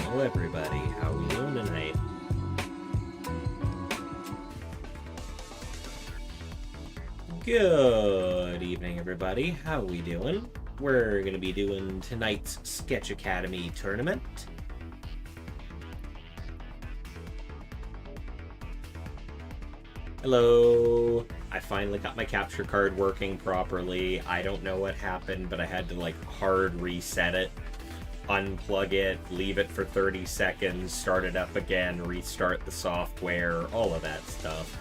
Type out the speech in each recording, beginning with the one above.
Hello, everybody. How are we doing tonight? Good evening, everybody. How are we doing? We're going to be doing tonight's Sketch Academy tournament. Hello. I finally got my capture card working properly. I don't know what happened, but I had to hard reset it. Unplug it, leave it for 30 seconds, start it up again, restart the software, all of that stuff.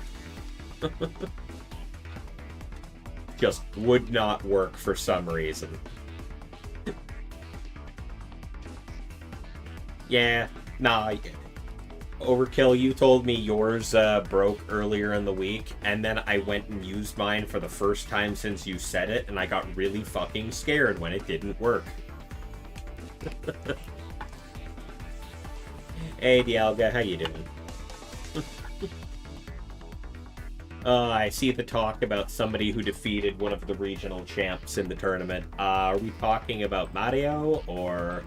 Just would not work for some reason. Yeah, nah. Overkill, you told me yours broke earlier in the week, and then I went and used mine for the first time since you said it, and I got really fucking scared when it didn't work. Hey Dialga, how you doing? I see the talk about somebody who defeated one of the regional champs in the tournament. Are we talking about Mario, or...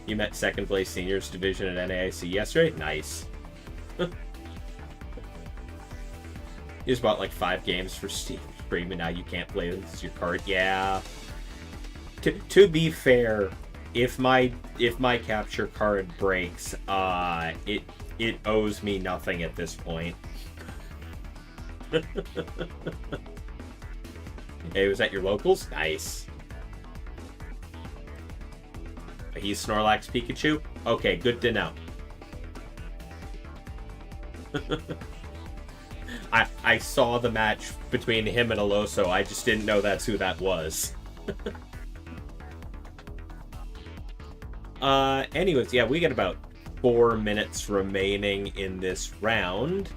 You met second place seniors division at NAIC yesterday? Nice. You just bought 5 games for Steam Stream, and now you can't play with your card. Yeah. To be fair, if my capture card breaks, it owes me nothing at this point. Hey, was that your locals? Nice. He's Snorlax Pikachu? Okay, good to know. I saw the match between him and Aloso. I just didn't know that's who that was. Anyways, yeah, we got about 4 minutes remaining in this round.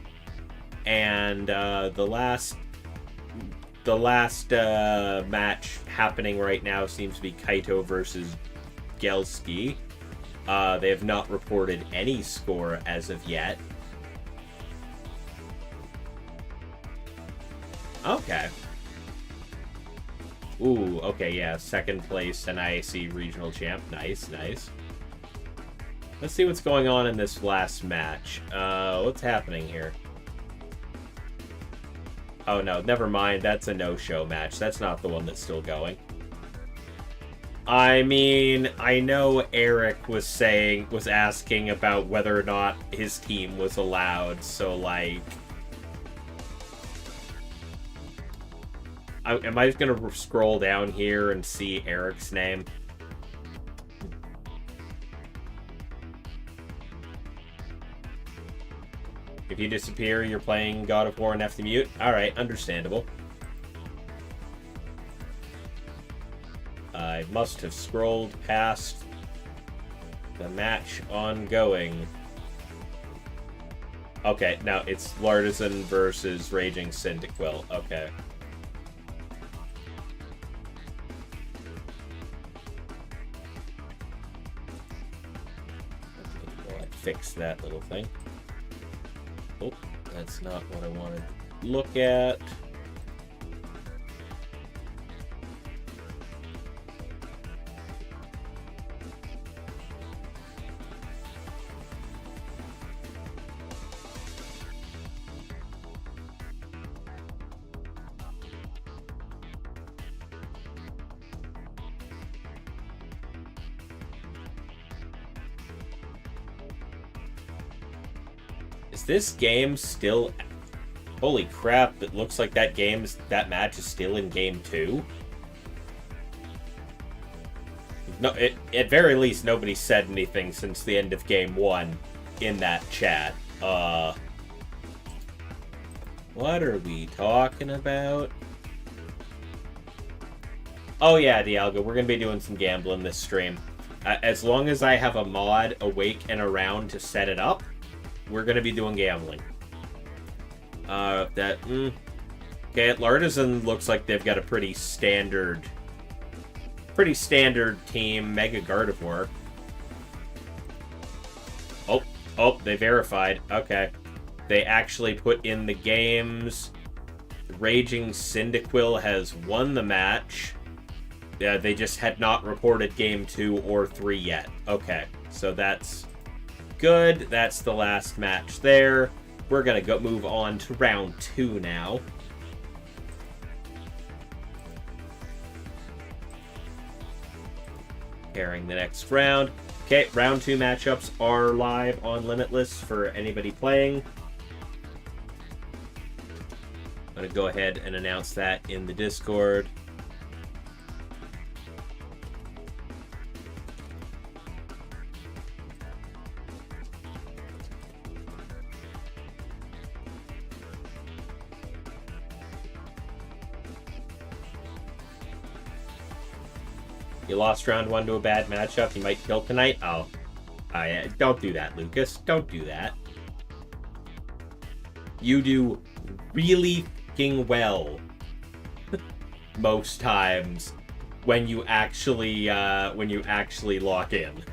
And the last match happening right now seems to be Kaito versus Gelski. They have not reported any score as of yet. Okay. Ooh, okay, yeah. Second place NIAC regional champ. Nice, nice. Let's see what's going on in this last match. What's happening here? Oh, no, never mind. That's a no-show match. That's not the one that's still going. I mean, I know Eric was asking about whether or not his team was allowed, so, like... am I just gonna scroll down here and see Eric's name? If you disappear, you're playing God of War and have to mute? Alright, understandable. I must have scrolled past the match ongoing. Okay, now it's Lartisan versus Raging Cyndaquil. Okay. Fix that little thing. Oh, that's not what I wanted to look at. Is this game still... Holy crap, it looks like that match is still in game 2. No, at very least, nobody said anything since the end of game 1 in that chat. What are we talking about? Oh yeah, Dialga, we're gonna be doing some gambling this stream. As long as I have a mod awake and around to set it up, we're gonna be doing gambling. Okay, at Lartisan looks like they've got a pretty standard team. Mega Gardevoir. Oh, they verified. Okay. They actually put in the games. Raging Cyndaquil has won the match. They just had not reported game 2 or 3 yet. Okay, so that's good. That's the last match there. We're gonna move on to round 2 now. Pairing the next round. Okay, round 2 matchups are live on Limitless for anybody playing. I'm gonna go ahead and announce that in the Discord. You lost round 1 to a bad matchup. You might kill tonight. Oh, don't do that, Lucas. Don't do that. You do really f***ing well most times when you actually lock in.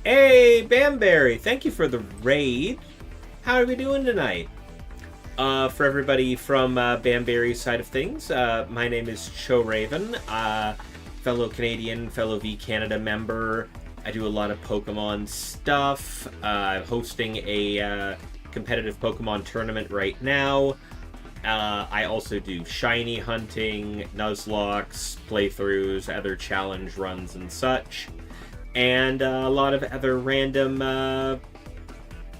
Hey, Bamberry, thank you for the raid. How are we doing tonight? For everybody from Bamberry's side of things, my name is ChouRaven, fellow Canadian, fellow V Canada member. I do a lot of Pokemon stuff. I'm hosting a competitive Pokemon tournament right now. I also do shiny hunting, Nuzlocke, playthroughs, other challenge runs and such. And a lot of other random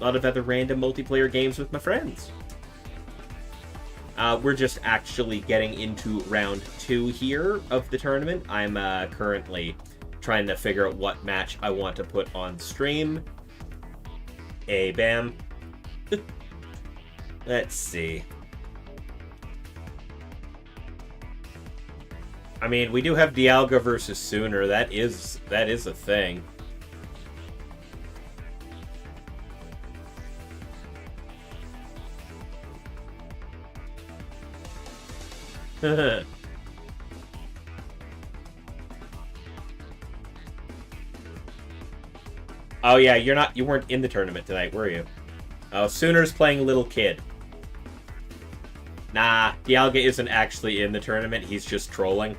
other random multiplayer games with my friends. We're just actually getting into round 2 here of the tournament. I'm currently trying to figure out what match I want to put on stream. Hey, bam. Let's see. I mean, we do have Dialga versus Sooner. That is a thing. Oh yeah, you weren't in the tournament tonight, were you? Oh, Sooner's playing Little Kid. Nah, Dialga isn't actually in the tournament, he's just trolling.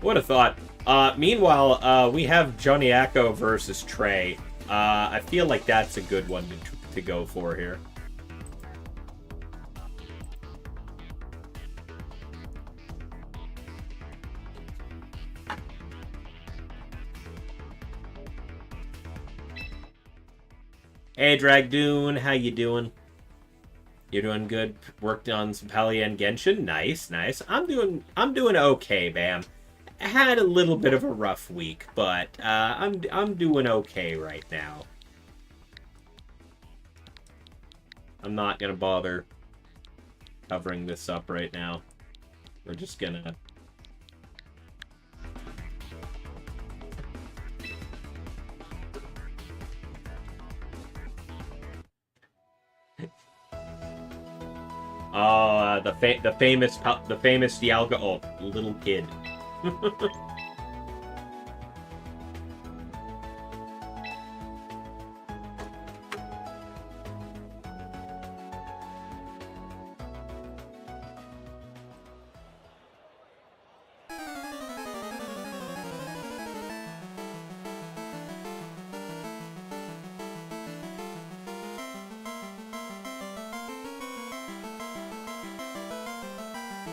What a thought. Meanwhile, we have Johnny Acco versus Trey. I feel like that's a good one to go for here. Hey, Dragdoon, how you doing? You're doing good. Worked on some Palia and Genshin. Nice, nice. I'm doing okay, Bam. I had a little bit of a rough week, but I'm doing okay right now. I'm not gonna bother covering this up right now. We're just gonna... the famous Dialga. Oh, Little Kid.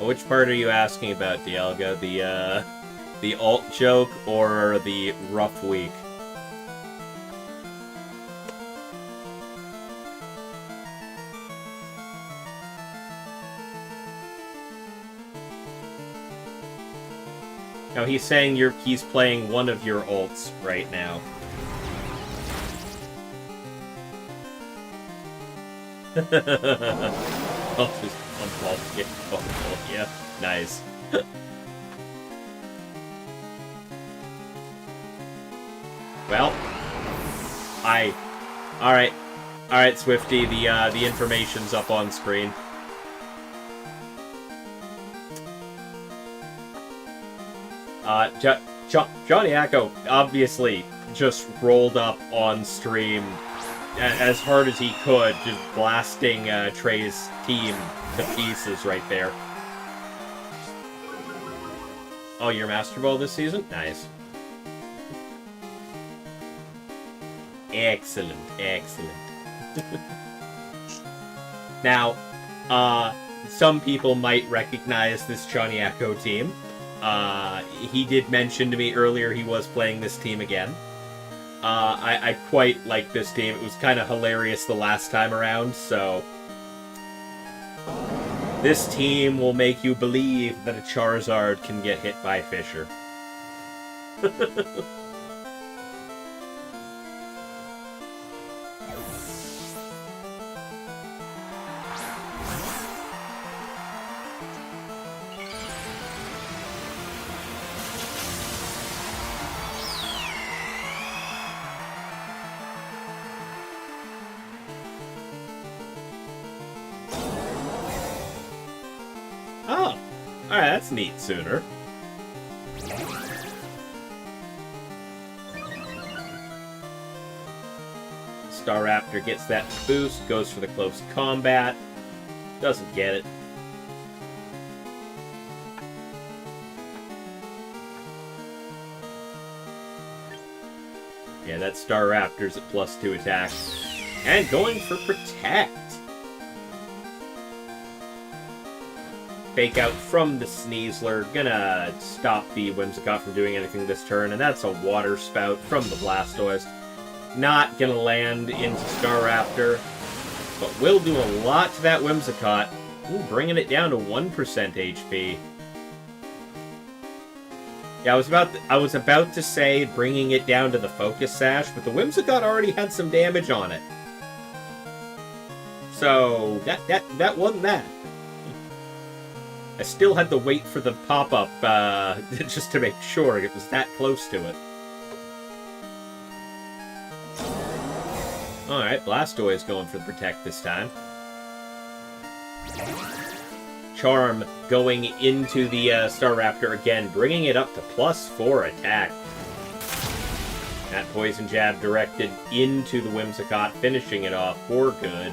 Which part are you asking about, Dialga? The alt joke or the rough week? No, he's saying he's playing one of your alts right now. Oh, just oh, yeah, nice. Well, alright, Swifty. The information's up on screen. Johnny Acco obviously just rolled up on stream as hard as he could, just blasting Trey's team to pieces right there. Oh, you're Master Ball this season? Nice. Excellent, excellent. Now, some people might recognize this Johnny Acco team. He did mention to me earlier he was playing this team again. I quite like this team. It was kind of hilarious the last time around, so... This team will make you believe that a Charizard can get hit by Fisher. Alright, that's neat, Sooner. Staraptor gets that boost, goes for the close combat. Doesn't get it. Yeah, that Staraptor's at +2 attack. And going for Protect. Fake Out from the Sneasler. Gonna stop the Whimsicott from doing anything this turn, and that's a Water Spout from the Blastoise. Not gonna land into Staraptor, but will do a lot to that Whimsicott. Ooh, bringing it down to 1% HP. Yeah, I was about to say bringing it down to the Focus Sash, but the Whimsicott already had some damage on it. So, that wasn't that. I still had to wait for the pop-up, just to make sure it was that close to it. Alright, Blastoise going for the Protect this time. Charm going into the Staraptor again, bringing it up to +4 attack. That Poison Jab directed into the Whimsicott, finishing it off for good.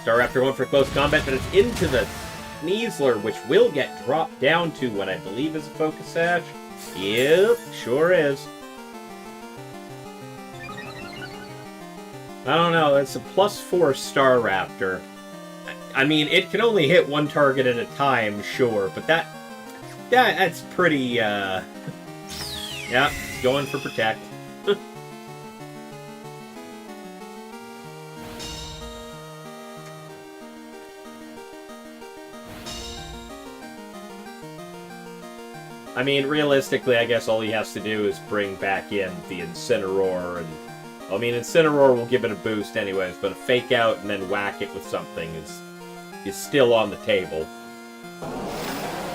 Staraptor going for close combat, but it's into the Sneasler, which will get dropped down to what I believe is a Focus Sash. Yep, sure is. I don't know, it's a +4 Staraptor. I mean, it can only hit one target at a time, sure, but that's pretty, yeah, going for Protect. I mean, realistically, I guess all he has to do is bring back in the Incineroar, and I mean, Incineroar will give it a boost anyways, but a Fake Out and then whack it with something is still on the table.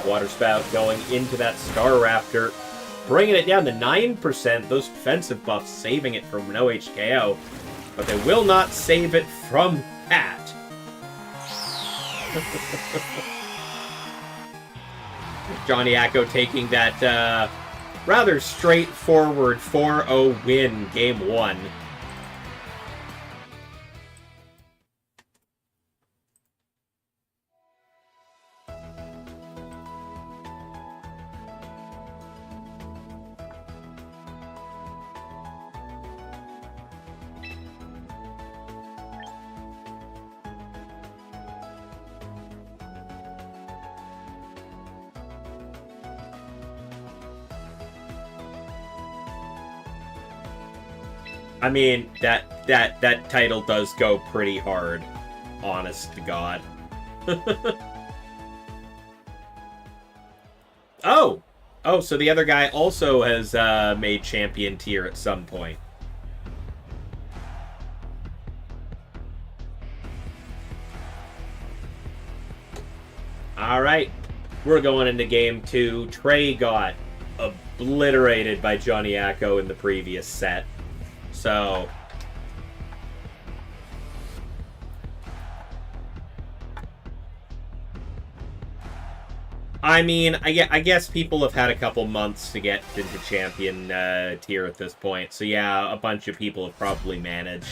Water Spout going into that Staraptor, bringing it down to 9%. Those defensive buffs saving it from no HKO, but they will not save it from that. Johnny Acko taking that rather straightforward 4-0 win game 1. I mean, that title does go pretty hard, honest to God. Oh, so the other guy also has made champion tier at some point. All right, we're going into game 2. Trey got obliterated by Johnny Acko in the previous set. So, I mean, I guess people have had a couple months to get into champion tier at this point. So yeah, a bunch of people have probably managed.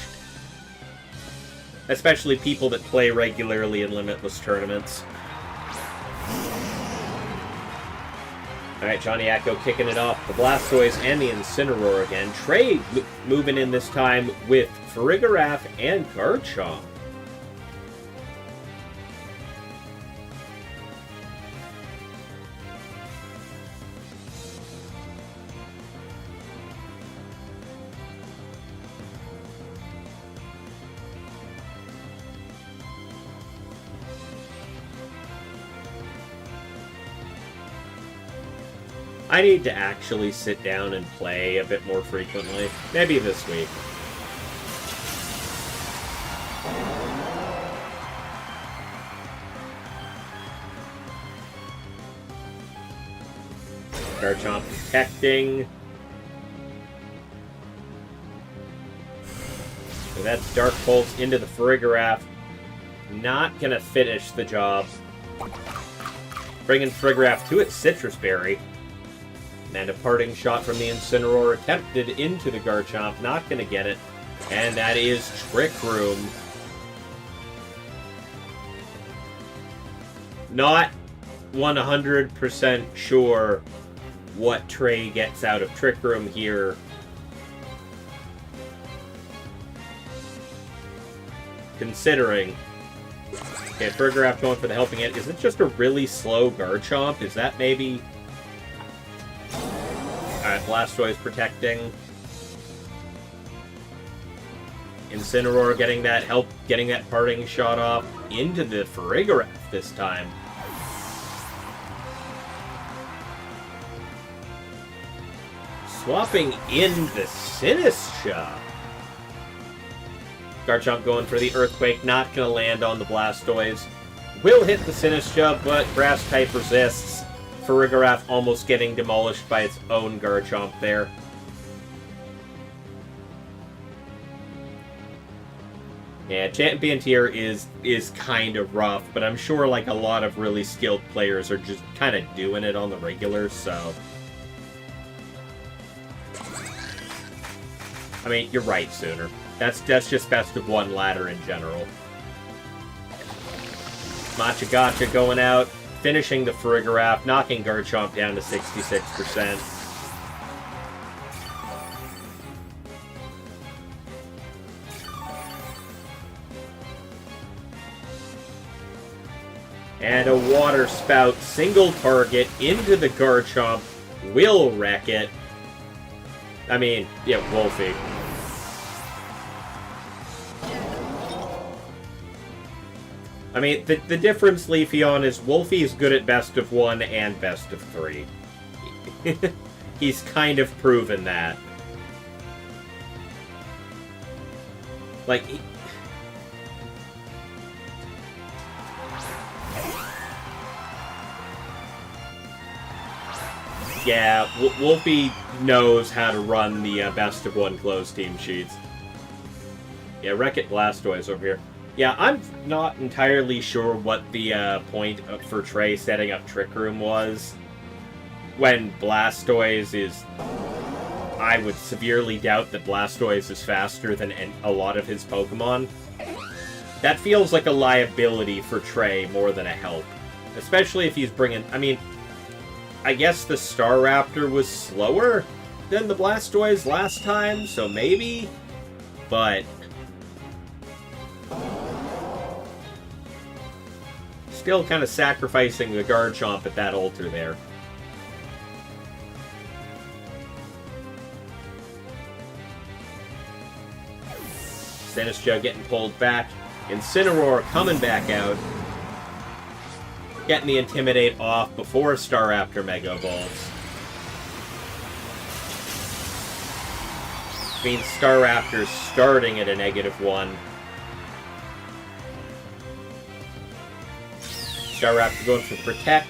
Especially people that play regularly in Limitless tournaments. Alright, Johnny Acko kicking it off. The Blastoise and the Incineroar again. Trey moving in this time with Farigiraf and Garchomp. I need to actually sit down and play a bit more frequently. Maybe this week. Garchomp protecting. So that's Dark Pulse into the Farigiraf. Not gonna finish the job. Bringing Farigiraf to its Citrus Berry. And a parting shot from the Incineroar attempted into the Garchomp. Not going to get it. And that is Trick Room. Not 100% sure what Trey gets out of Trick Room here. Considering Okay, Frigoraph going for the helping hand. Is it just a really slow Garchomp? Is that maybe... Alright, Blastoise protecting. Incineroar getting that help, getting that parting shot off into the Frigoraph this time. Swapping in the Sinistcha. Garchomp going for the Earthquake, not going to land on the Blastoise. Will hit the Sinistcha, but Grass type resists. Frigoraph almost getting demolished by its own Garchomp there. Yeah, Champion tier is kind of rough, but I'm sure like a lot of really skilled players are just kind of doing it on the regular, so... I mean, you're right, Sooner. That's just best of one ladder in general. Machagacha going out, finishing the Frigoraph, knocking Garchomp down to 66%. And a Water Spout, single target into the Garchomp, will wreck it. I mean, yeah, Wolfie. I mean, the difference, Leafeon, is Wolfie is good at best of 1 and best of 3. He's kind of proven that. Like, yeah, Wolfie knows how to run the best of 1 closed team sheets. Yeah, Wreck-It Blastoise over here. Yeah, I'm not entirely sure what the point for Trey setting up Trick Room was. When Blastoise is... I would severely doubt that Blastoise is faster than a lot of his Pokemon. That feels like a liability for Trey more than a help. Especially if he's bringing... I mean, I guess the Staraptor was slower than the Blastoise last time, so maybe? But... still kind of sacrificing the Garchomp at that altar there. Sinistcha getting pulled back. Incineroar coming back out. Getting the Intimidate off before Staraptor Mega Evolves. Means Staraptor's starting at a -1. Staraptor going for Protect.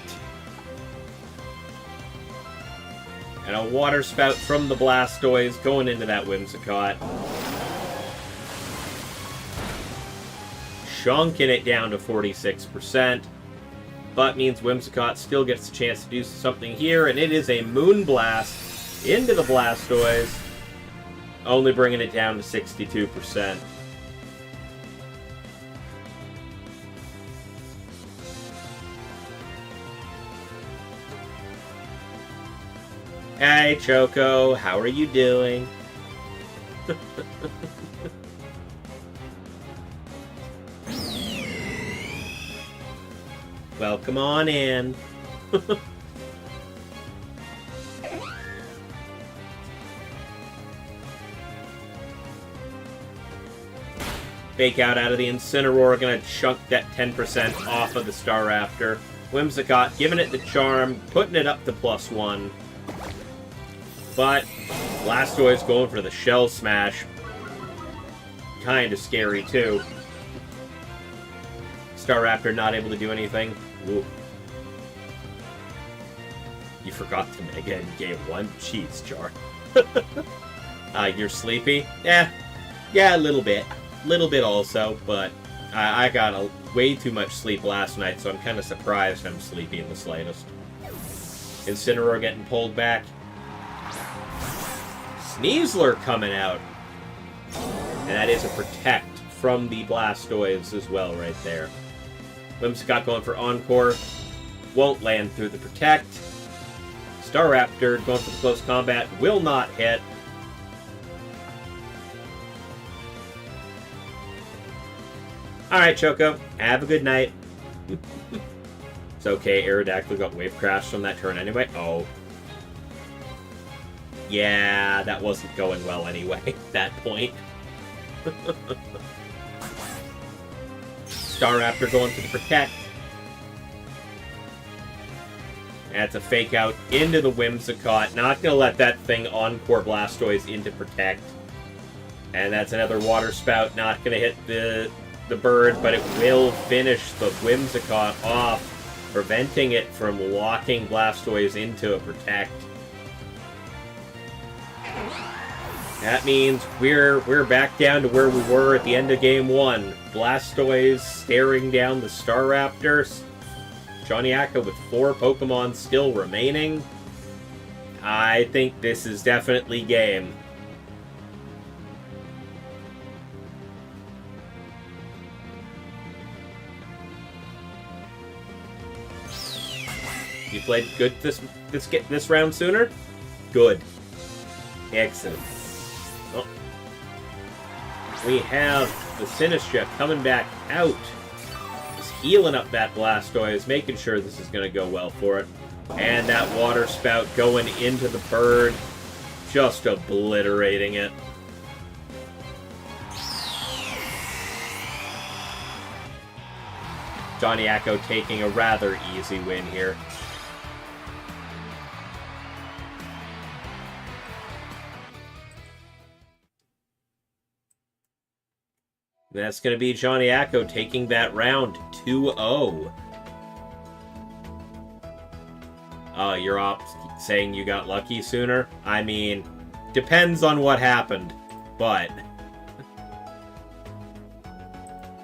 And a Water Spout from the Blastoise going into that Whimsicott. Shunking it down to 46%. But means Whimsicott still gets a chance to do something here, and it is a Moonblast into the Blastoise, only bringing it down to 62%. Hey, Choco, how are you doing? Welcome on in. Fake out of the Incineroar, gonna chunk that 10% off of the Staraptor. Whimsicott giving it the Charm, putting it up to +1. But Blastoise going for the Shell Smash. Kinda scary too. Staraptor not able to do anything. Ooh. You forgot to Mega in Game 1? Jeez, Jar. You're sleepy? Yeah, a little bit. Little bit also, but I got way too much sleep last night, so I'm kind of surprised I'm sleepy in the slightest. Incineroar getting pulled back. Sneasler coming out. And that is a Protect from the Blastoise as well right there. Whimsicott going for Encore. Won't land through the Protect. Staraptor going for the Close Combat. Will not hit. Alright, Choco. Have a good night. It's okay, Aerodactyl got wave crashed on that turn anyway. Oh. Yeah, that wasn't going well anyway at that point. Staraptor going for the Protect. That's a fake out into the Whimsicott. Not going to let that thing Encore Blastoise into Protect. And that's another Water Spout. Not going to hit the bird, but it will finish the Whimsicott off, preventing it from locking Blastoise into a Protect. That means we're back down to where we were at the end of Game 1. Blastoise staring down the Staraptors. Johnnyaka with 4 Pokemon still remaining. I think this is definitely game. You played good this round sooner? Good. Excellent. Oh. We have the Sinistcha coming back out. Just healing up that Blastoise, making sure this is going to go well for it. And that Water Spout going into the bird, just obliterating it. Johnnyaka taking a rather easy win here. That's going to be Johnnyaka taking that round 2-0. You're off saying you got lucky sooner? I mean, depends on what happened, but...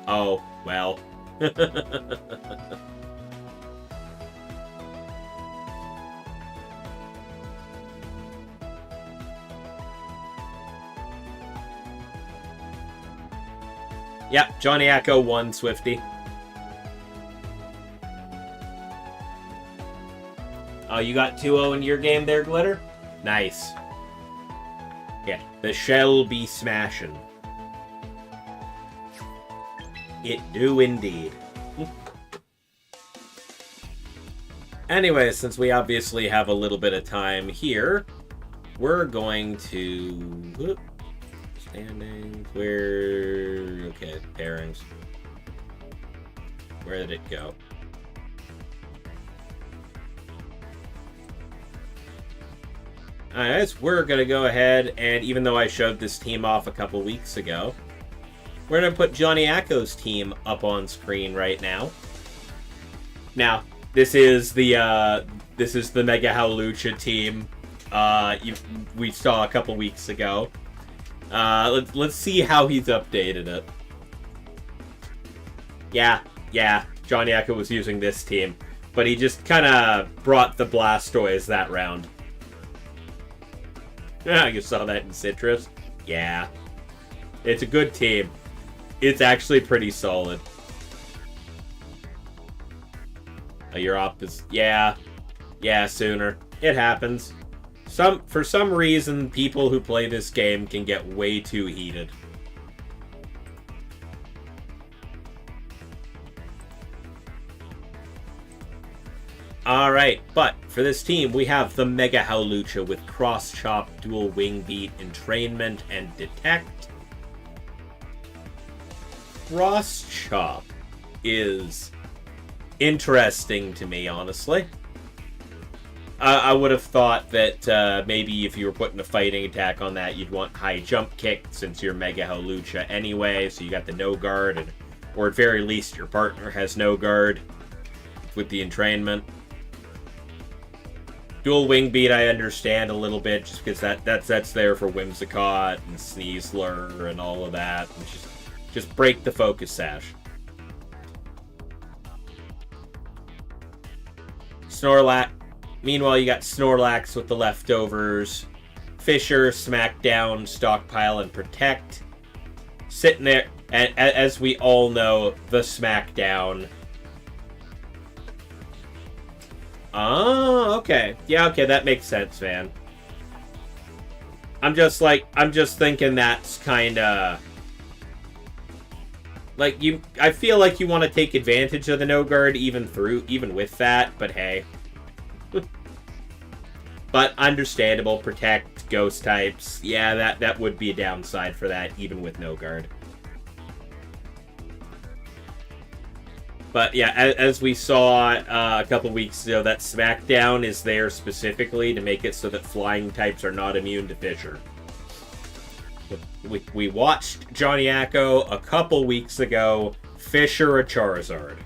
Oh, well. Yep, Johnnyaka won, Swifty. Oh, you got 2-0 in your game there, Glitter? Nice. Yeah, the shell be smashing. It do indeed. Anyway, since we obviously have a little bit of time here, we're going to... Standings, where... Okay, pairings. Where did it go? Alright, we're going to go ahead, and even though I showed this team off a couple weeks ago, we're going to put Johnnyaka's team up on screen right now. Now, this is the Mega Howlucha team we saw a couple weeks ago. Let's see how he's updated it. Yeah, Johnnyaka was using this team, but he just kind of brought the Blastoise that round. Yeah, you saw that in Citrus. Yeah, it's a good team. It's actually pretty solid. Your op is... Yeah, sooner. It happens. For some reason, people who play this game can get way too heated. Alright, but for this team, we have the Mega Howlucha with Cross Chop, Dual Wing Beat, Entrainment, and Detect. Cross Chop is interesting to me, honestly. I would have thought that maybe if you were putting a fighting attack on that, you'd want high jump kick since you're Mega Howlucha anyway, so you got the no guard, or at very least your partner has no guard with the entrainment. Dual Wing Beat I understand a little bit, just because that's there for Whimsicott and Sneasler and all of that, and just break the Focus Sash. Snorlax. Meanwhile, you got Snorlax with the leftovers. Fisher, Smackdown, Stockpile, and Protect. Sitting there, and as we all know, the Smackdown. Oh, okay. Yeah, okay, that makes sense, man. I'm just thinking that's kinda... Like, I feel like you want to take advantage of the no guard even with that, but hey. But understandable, protect, ghost types. Yeah, that would be a downside for that, even with no guard. But yeah, as we saw a couple weeks ago, that SmackDown is there specifically to make it so that flying types are not immune to Fissure. We watched Johnny Acko a couple weeks ago Fissure a Charizard.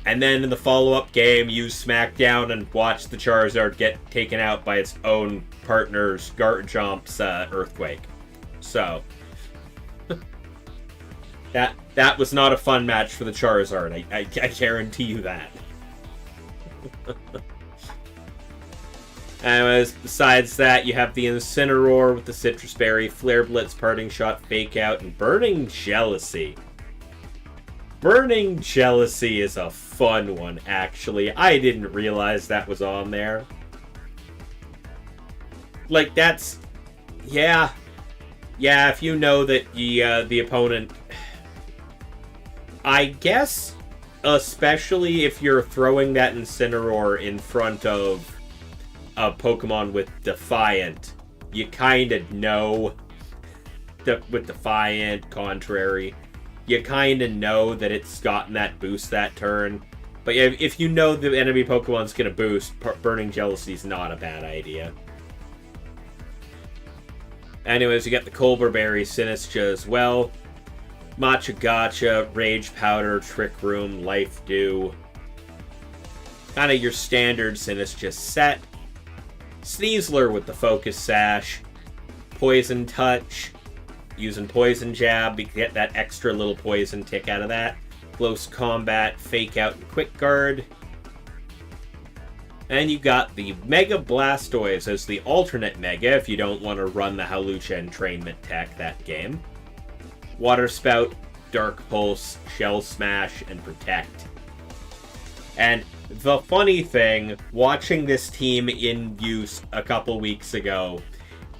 And then in the follow-up game, use SmackDown and watch the Charizard get taken out by its own partner's Garchomp's Earthquake. So, that was not a fun match for the Charizard. I guarantee you that. Anyways, besides that, you have the Incineroar with the Citrus Berry, Flare Blitz, Parting Shot, Fake Out, and Burning Jealousy. Burning Jealousy is a fun one, actually. I didn't realize that was on there. Like, that's... Yeah. Yeah, if you know that the opponent... I guess, especially if you're throwing that Incineroar in front of a Pokemon with Defiant, you kind of know... with Defiant, Contrary... You kind of know that it's gotten that boost that turn. But yeah, if you know the enemy Pokemon's going to boost, Burning Jealousy is not a bad idea. Anyways, you got the Colbur Berry, Sinistcha as well. Matcha Gotcha, Rage Powder, Trick Room, Life Dew. Kind of your standard Sinistcha set. Sneasler with the Focus Sash. Poison Touch. Using Poison Jab, you get that extra little poison tick out of that. Close Combat, Fake Out, and Quick Guard. And you got the Mega Blastoise as the alternate Mega if you don't want to run the Hawlucha entrainment tech that game. Water Spout, Dark Pulse, Shell Smash, and Protect. And the funny thing, watching this team in use a couple weeks ago,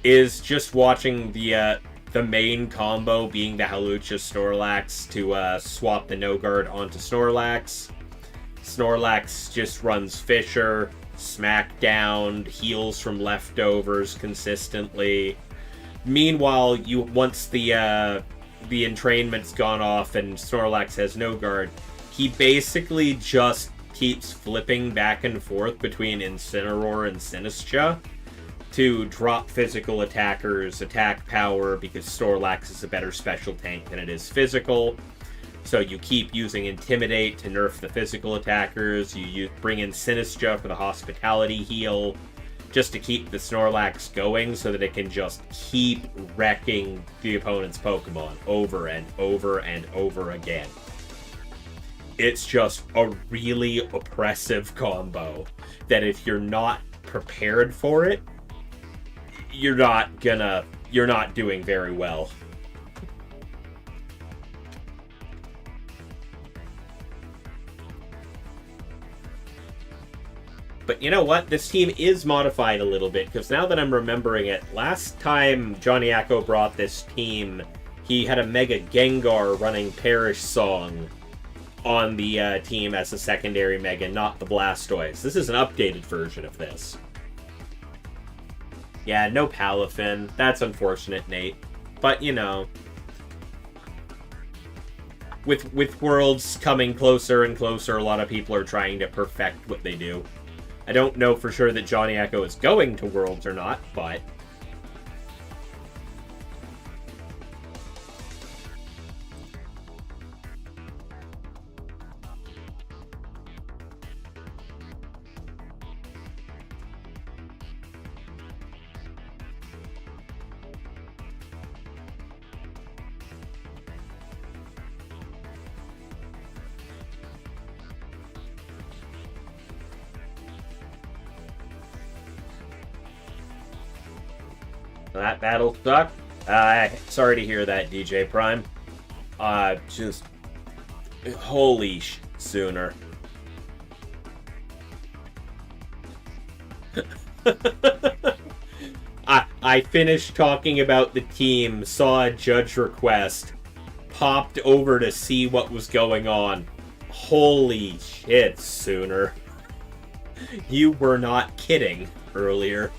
is just watching the main combo being the Hawlucha Snorlax to swap the no guard onto Snorlax. Snorlax just runs Fissure, Smackdown, heals from leftovers consistently. Meanwhile, once the entrainment's gone off and Snorlax has no guard, he basically just keeps flipping back and forth between Incineroar and Sinistcha to drop physical attackers' attack power because Snorlax is a better special tank than it is physical. So you keep using Intimidate to nerf the physical attackers, you bring in Sinistcha for the Hospitality heal, just to keep the Snorlax going so that it can just keep wrecking the opponent's Pokemon over and over and over again. It's just a really oppressive combo that if you're not prepared for it, you're not doing very well. But you know what? This team is modified a little bit, because now that I'm remembering it, last time Johnny Acko brought this team, he had a Mega Gengar running Perish Song on the team as a secondary Mega, not the Blastoise. This is an updated version of this. Yeah, no Palafin. That's unfortunate, Nate. But, you know, with Worlds coming closer and closer, a lot of people are trying to perfect what they do. I don't know for sure that Johnny Acko is going to Worlds or not, but... That battle sucked. Sorry to hear that, DJ Prime. Just... Holy sooner. I finished talking about the team, saw a judge request, popped over to see what was going on. Holy shit, Sooner. You were not kidding earlier.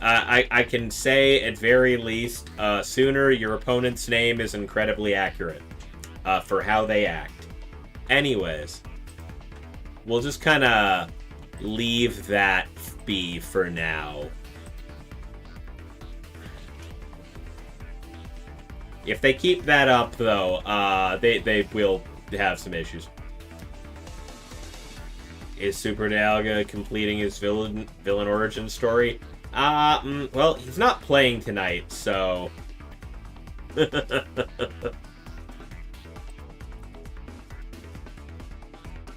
I can say, at very least, Sooner, your opponent's name is incredibly accurate for how they act. Anyways, we'll just kind of leave that be for now. If they keep that up, though, they will have some issues. Is Super Dialga completing his villain origin story? Well, he's not playing tonight, so...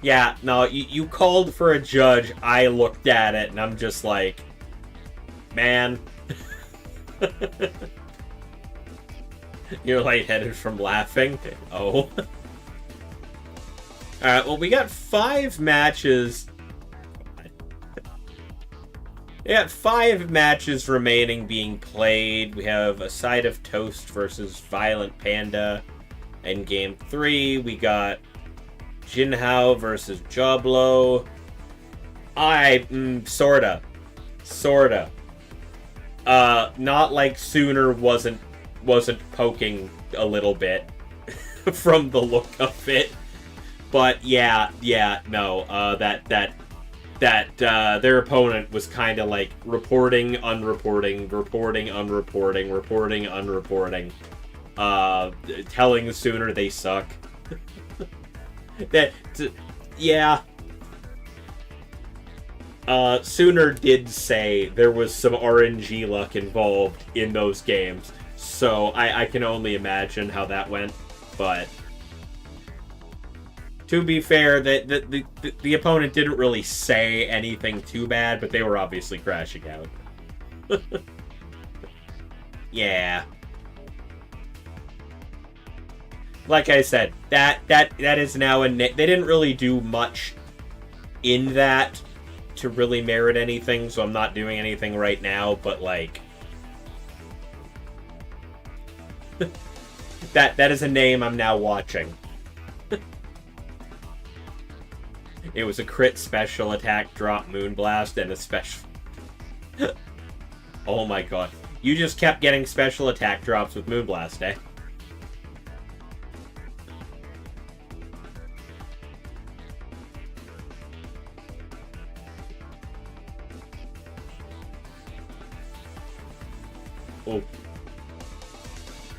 Yeah, no, you called for a judge, I looked at it, and I'm just like... Man... You're lightheaded from laughing? Oh. Alright, well, we got 5 matches. We got 5 matches remaining being played. We have A Side of Toast versus Violent Panda. In Game 3, we got Jinhao versus Joblo. Sorta. Not like Sooner wasn't poking a little bit from the look of it, but no, that their opponent was kind of like reporting, unreporting, telling the Sooner they suck. Sooner did say there was some RNG luck involved in those games. So I can only imagine how that went, but to be fair, the opponent didn't really say anything too bad, but they were obviously crashing out. Yeah. Like I said, that is now they didn't really do much in that to really merit anything, so I'm not doing anything right now, but like that is a name I'm now watching. It was a crit special attack drop Moonblast and a special... Oh my god. You just kept getting special attack drops with Moonblast, eh? Oh.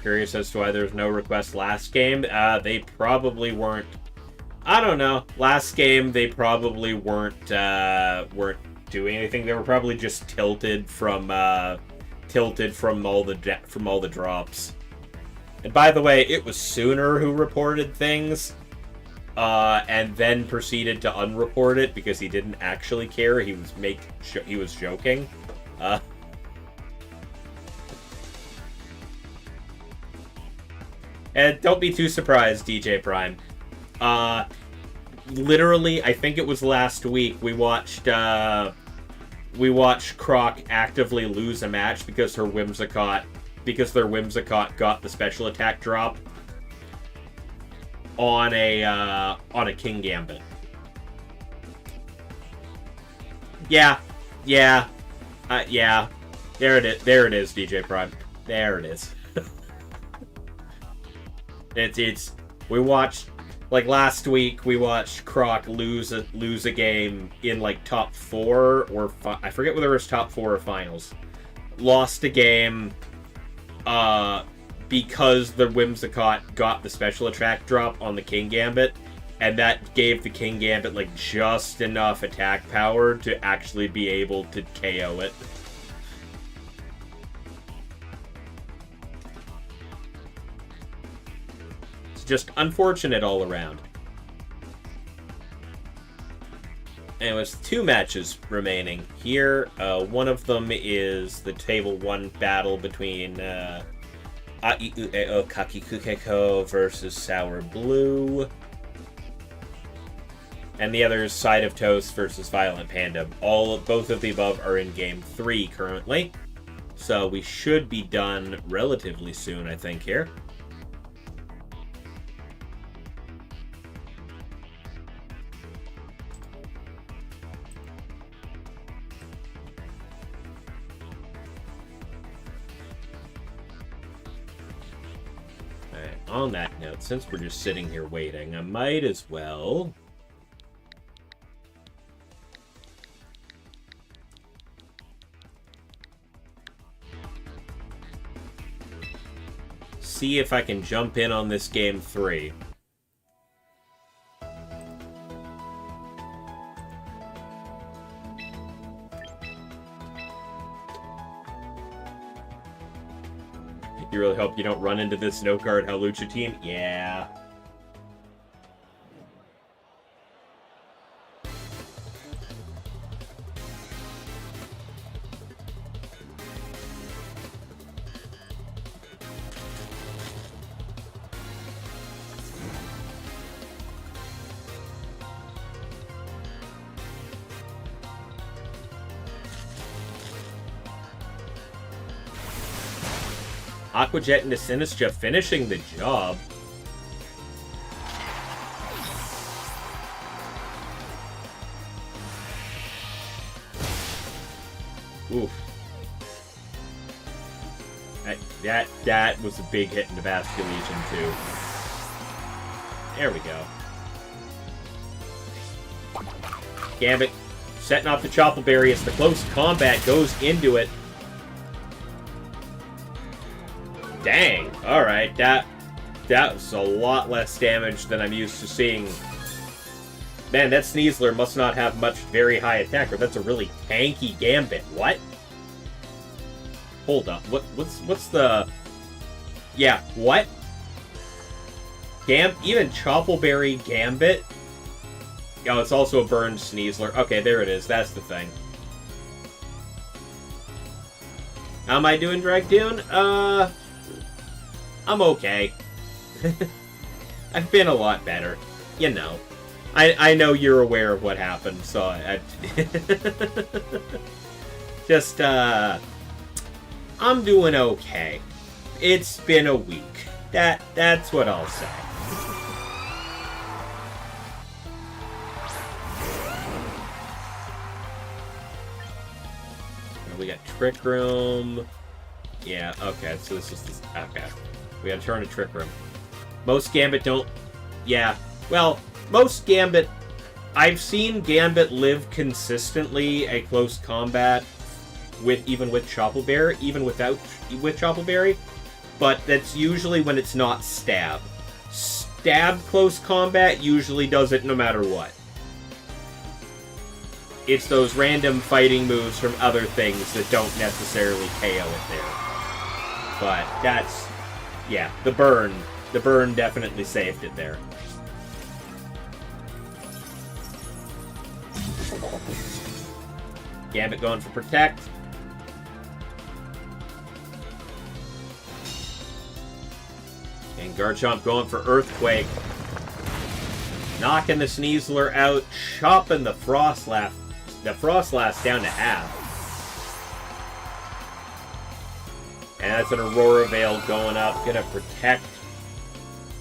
Curious as to why there's no request last game. They probably weren't. I don't know. Last game they probably weren't doing anything. They were probably just tilted from all the drops. And by the way, it was Sooner who reported things, and then proceeded to unreport it because he didn't actually care. He was joking. And don't be too surprised, DJ Prime. Literally, I think it was last week, we watched Croc actively lose a match because their Whimsicott got the special attack drop on a King Gambit. Yeah. There it is, DJ Prime. There it is. We watched, like last week, we watched Croc lose a game in like top 4 or I forget whether it was top 4 or finals. Lost a game because the Whimsicott got the special attack drop on the King Gambit, and that gave the King Gambit like just enough attack power to actually be able to KO it. Just unfortunate all around. And it was 2 matches remaining here. One of them is the Table 1 battle between Aiueo Kakikukeko versus Sour Blue. And the other is Side of Toast versus Violent Panda. Both of the above are in Game 3 currently. So we should be done relatively soon, I think, here. Alright, on that note, since we're just sitting here waiting, I might as well... see if I can jump in on this Game 3. You really hope you don't run into this no-card Halucha team? Yeah. Aquajet into Sinistra finishing the job. Oof. That was a big hit into Basket Legion too. There we go. Gambit setting off the Choppleberry as the close combat goes into it. Dang! Alright, that was a lot less damage than I'm used to seeing. Man, that Sneasler must not have much very high attack, or that's a really tanky Gambit. What? Hold up. What's the... Yeah, what? Even Choppleberry Gambit? Oh, it's also a burned Sneasler. Okay, there it is. That's the thing. How am I doing, Dragdoon? I'm okay. I've been a lot better. You know. I know you're aware of what happened, so I just, I'm doing okay. It's been a week. That's what I'll say. We got Trick Room. Yeah, okay, so this is this. Okay. We gotta turn a Trick Room. Most Gambit don't... Yeah. Well, most Gambit... I've seen Gambit live consistently a close combat even with Choppleberry, even with Choppleberry, but that's usually when it's not Stab. Stab close combat usually does it no matter what. It's those random fighting moves from other things that don't necessarily KO it there. But that's... Yeah, the burn definitely saved it there. Gambit going for Protect. And Garchomp going for Earthquake. Knocking the Sneasler out, chopping the Frostlass down to half. And that's an Aurora Veil going up, gonna protect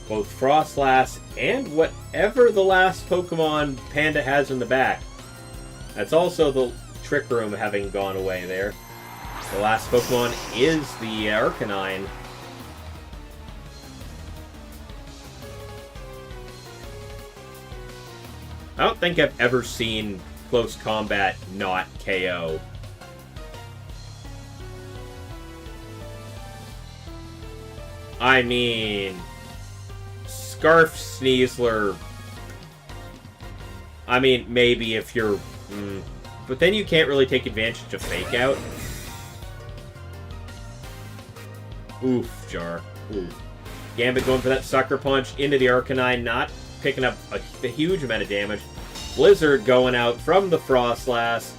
both Frostlass and whatever the last Pokemon Panda has in the back. That's also the Trick Room having gone away there. The last Pokemon is the Arcanine. I don't think I've ever seen close combat not KO. I mean, Scarf Sneasler. I mean, maybe if you're... but then you can't really take advantage of Fake Out. Oof, Jar. Oof. Gambit going for that Sucker Punch into the Arcanine, not picking up a huge amount of damage. Blizzard going out from the Frostlass.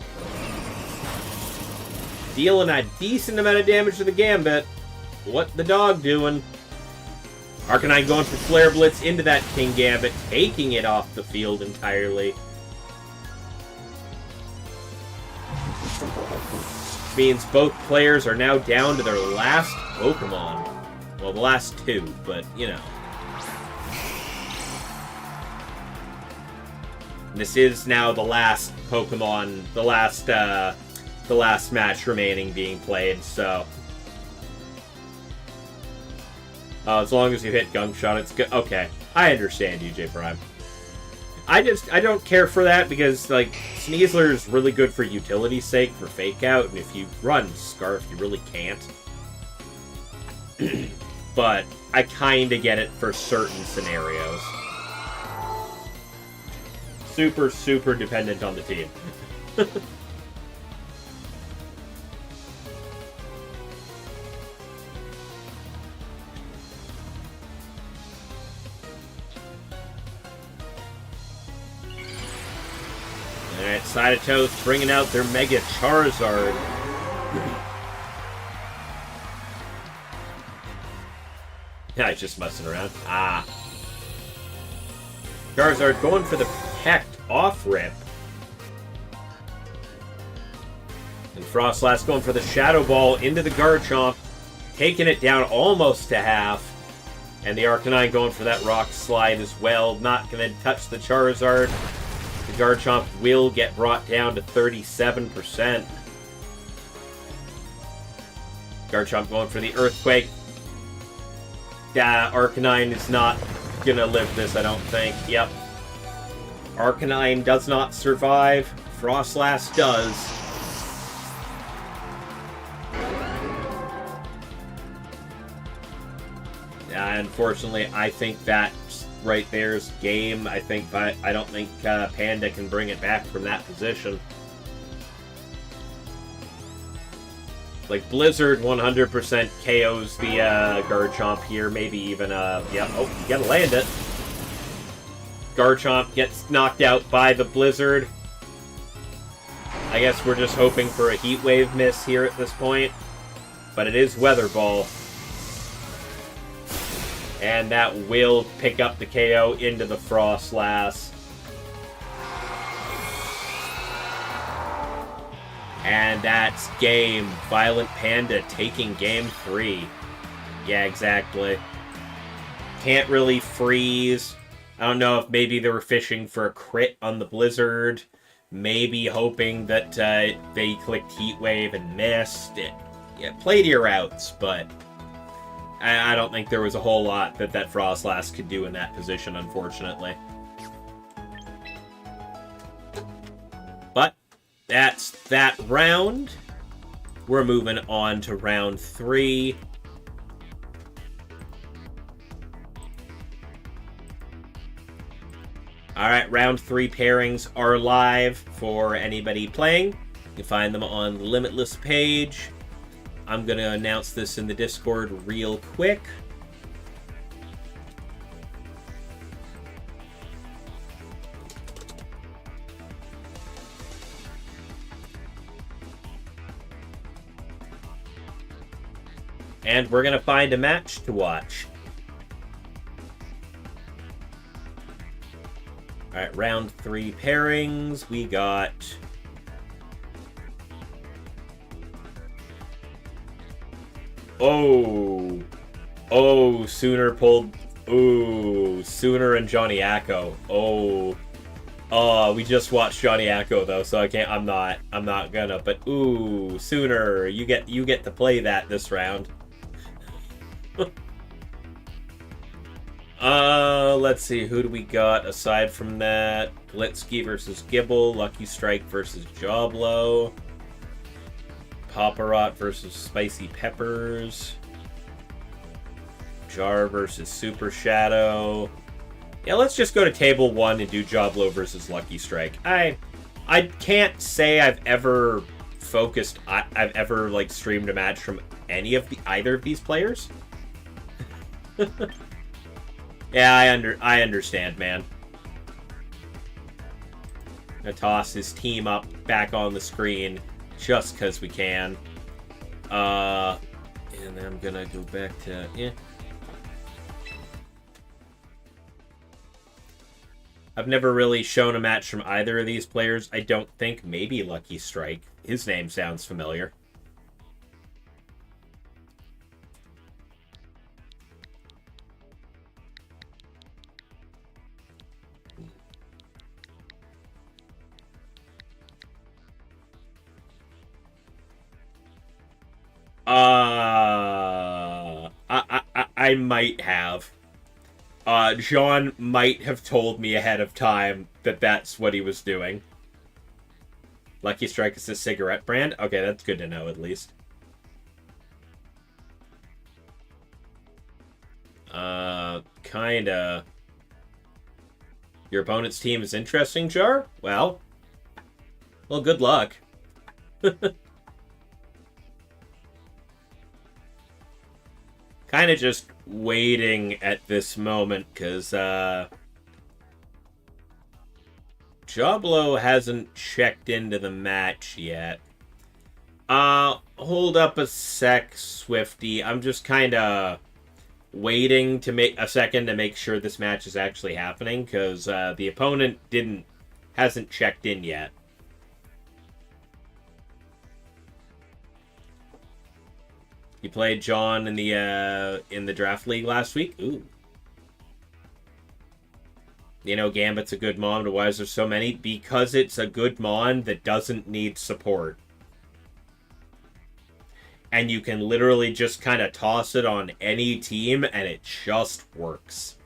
Dealing a decent amount of damage to the Gambit. What the dog doing? Arcanine going for Flare Blitz into that King Gambit, taking it off the field entirely. Which means both players are now down to their last Pokemon. Well, the last two, but, you know. This is now the last Pokemon, the last match remaining being played, so... as long as you hit Gunk Shot, it's good. Okay, I understand you, J Prime. I don't care for that because, like, Sneasler is really good for utility's sake, for Fake Out, and if you run Scarf, you really can't. But I kinda get it for certain scenarios. Super, super dependent on the team. Alright, Sidetoes bringing out their Mega Charizard. Yeah, it's just messing around. Ah. Charizard going for the Protect off rip. And Frostlass going for the Shadow Ball into the Garchomp, taking it down almost to half. And the Arcanine going for that Rock Slide as well. Not going to touch the Charizard. The Garchomp will get brought down to 37%. Garchomp going for the Earthquake. Arcanine is not going to live this, I don't think. Yep. Arcanine does not survive. Frostlass does. Unfortunately, I think that right there's game. I don't think Panda can bring it back from that position. Like, Blizzard 100% KOs the Garchomp here. Maybe even, yeah. Oh, you gotta land it. Garchomp gets knocked out by the Blizzard. I guess we're just hoping for a Heat Wave miss here at this point. But it is Weather Ball. And that will pick up the KO into the Frostlass. And that's game. Violent Panda taking game 3. Yeah, exactly. Can't really freeze. I don't know if maybe they were fishing for a crit on the Blizzard. Maybe hoping that they clicked Heat Wave and missed it. Yeah, play to your outs, but I don't think there was a whole lot that Frostlass could do in that position, unfortunately. But that's that round. We're moving on to round 3. Alright, round 3 pairings are live for anybody playing. You can find them on the Limitless page. I'm going to announce this in the Discord real quick. And we're going to find a match to watch. Alright, round 3 pairings. We got... Oh, Sooner pulled... Ooh, Sooner and Johnny Acco. Oh, we just watched Johnny Acco though, so I can't. I'm not gonna. But ooh, Sooner, you get to play that this round. Let's see, who do we got aside from that? Blitzky versus Gibble, Lucky Strike versus Joblo, Paparot versus Spicy Peppers, Jar versus Super Shadow. Yeah, let's just go to table 1 and do Joblo versus Lucky Strike. I can't say I've ever like streamed a match from either of these players. Yeah, I understand, man. Gonna toss his team up back on the screen just because we can. And I'm gonna go back to I've never really shown a match from either of these players. I don't think. Maybe Lucky Strike. His name sounds familiar. I might have. John might have told me ahead of time that that's what he was doing. Lucky Strike is a cigarette brand? Okay, that's good to know, at least. Kinda. Your opponent's team is interesting, Jar? Well, good luck. Kinda just waiting at this moment, because, Joblo hasn't checked into the match yet. Hold up a sec, Swifty. I'm just kinda waiting to make a second to make sure this match is actually happening, because the opponent hasn't checked in yet. You played John in the draft league last week? Ooh. You know, Gambit's a good mon, but why is there so many? Because it's a good mon that doesn't need support. And you can literally just kind of toss it on any team, and it just works.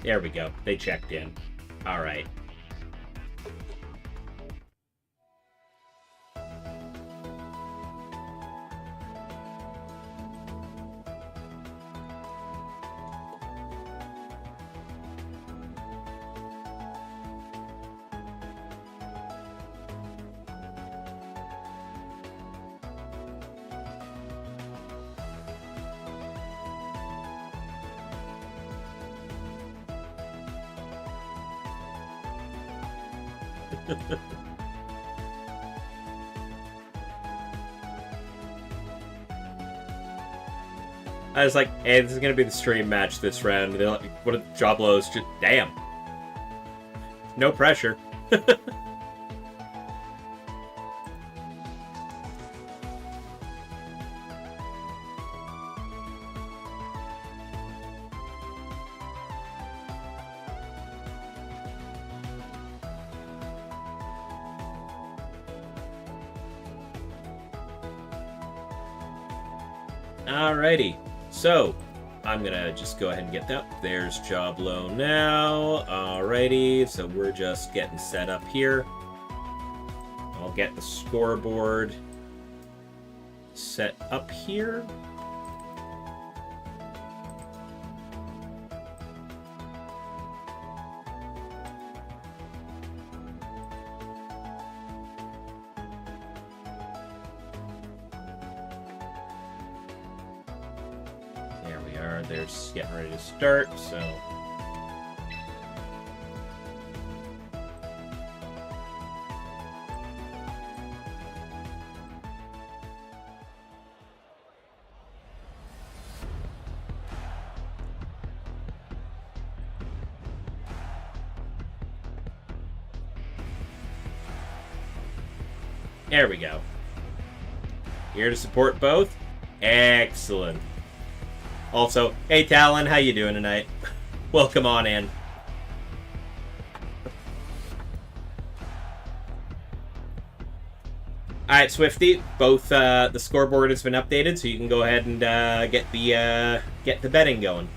There we go. They checked in. All right. I was like, hey, this is going to be the stream match this round. They're like, what are Joblo's? Just, damn. No pressure. Alrighty. So, I'm gonna just go ahead and get that. There's Joblo now. Alrighty, so we're just getting set up here. I'll get the scoreboard set up here. They're just getting ready to start, so... There we go. Here to support both? Excellent. Also, hey Talon, how you doing tonight? Welcome on in. Alright, Swifty, both the scoreboard has been updated, so you can go ahead and get the betting going.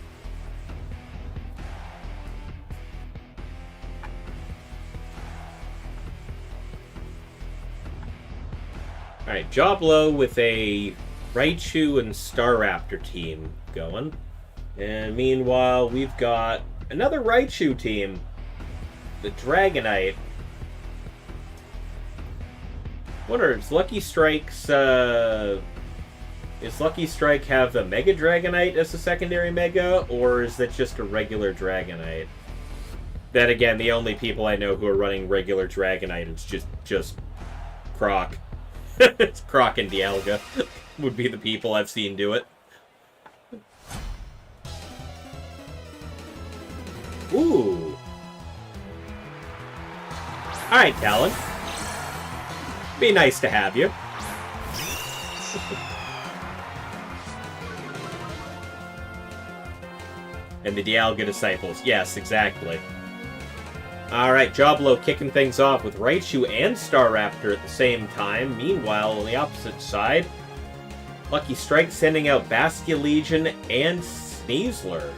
Alright, Joblo with a Raichu and Staraptor team going. And meanwhile, we've got another Raichu team. The Dragonite. Wonder, is Lucky Strike's, is Lucky Strike have the Mega Dragonite as a secondary Mega, or is that just a regular Dragonite? Then again, the only people I know who are running regular Dragonite is just Croc. It's Croc and Dialga would be the people I've seen do it. Ooh. Alright, Talon. Be nice to have you. And the Dialga Disciples. Yes, exactly. Alright, Joblo kicking things off with Raichu and Staraptor at the same time. Meanwhile, on the opposite side, Lucky Strike sending out Bastia Legion and Sneasler.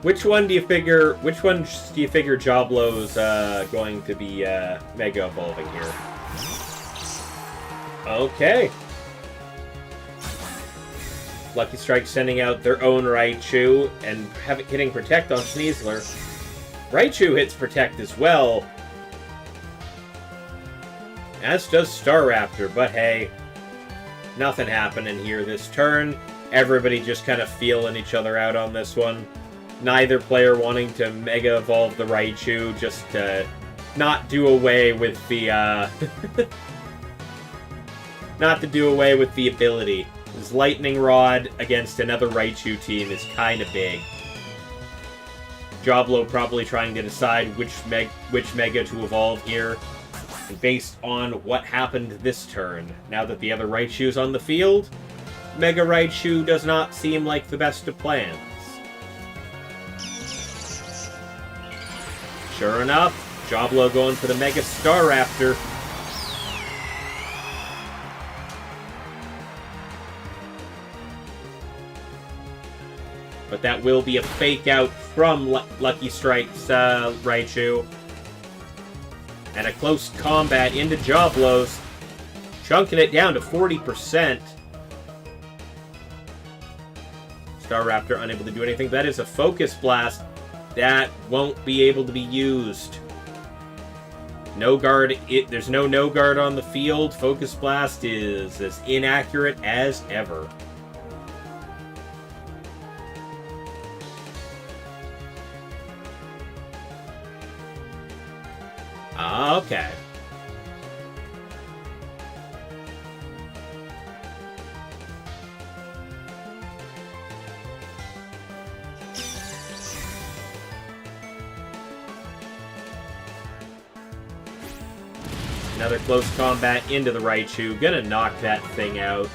Which one do you figure Joblo's going to be Mega Evolving here? Okay. Lucky Strike sending out their own Raichu and hitting Protect on Sneasler. Raichu hits Protect as well. As does Staraptor, but hey, nothing happening here this turn. Everybody just kind of feeling each other out on this one. Neither player wanting to Mega Evolve the Raichu, just to not do away with the, not to do away with the ability. This Lightning Rod against another Raichu team is kind of big. Joblo probably trying to decide which Mega to evolve here, based on what happened this turn. Now that the other Raichu's on the field, Mega Raichu does not seem like the best of plans. Sure enough, Joblo going for the Mega Staraptor. But that will be a fake out from Lucky Strike's Raichu. And a close combat into Joblo's, chunking it down to 40%. Staraptor unable to do anything. That is a Focus Blast. That won't be able to be used. No guard. There's no guard on the field. Focus Blast is as inaccurate as ever. Okay. Another close combat into the Raichu. Gonna knock that thing out.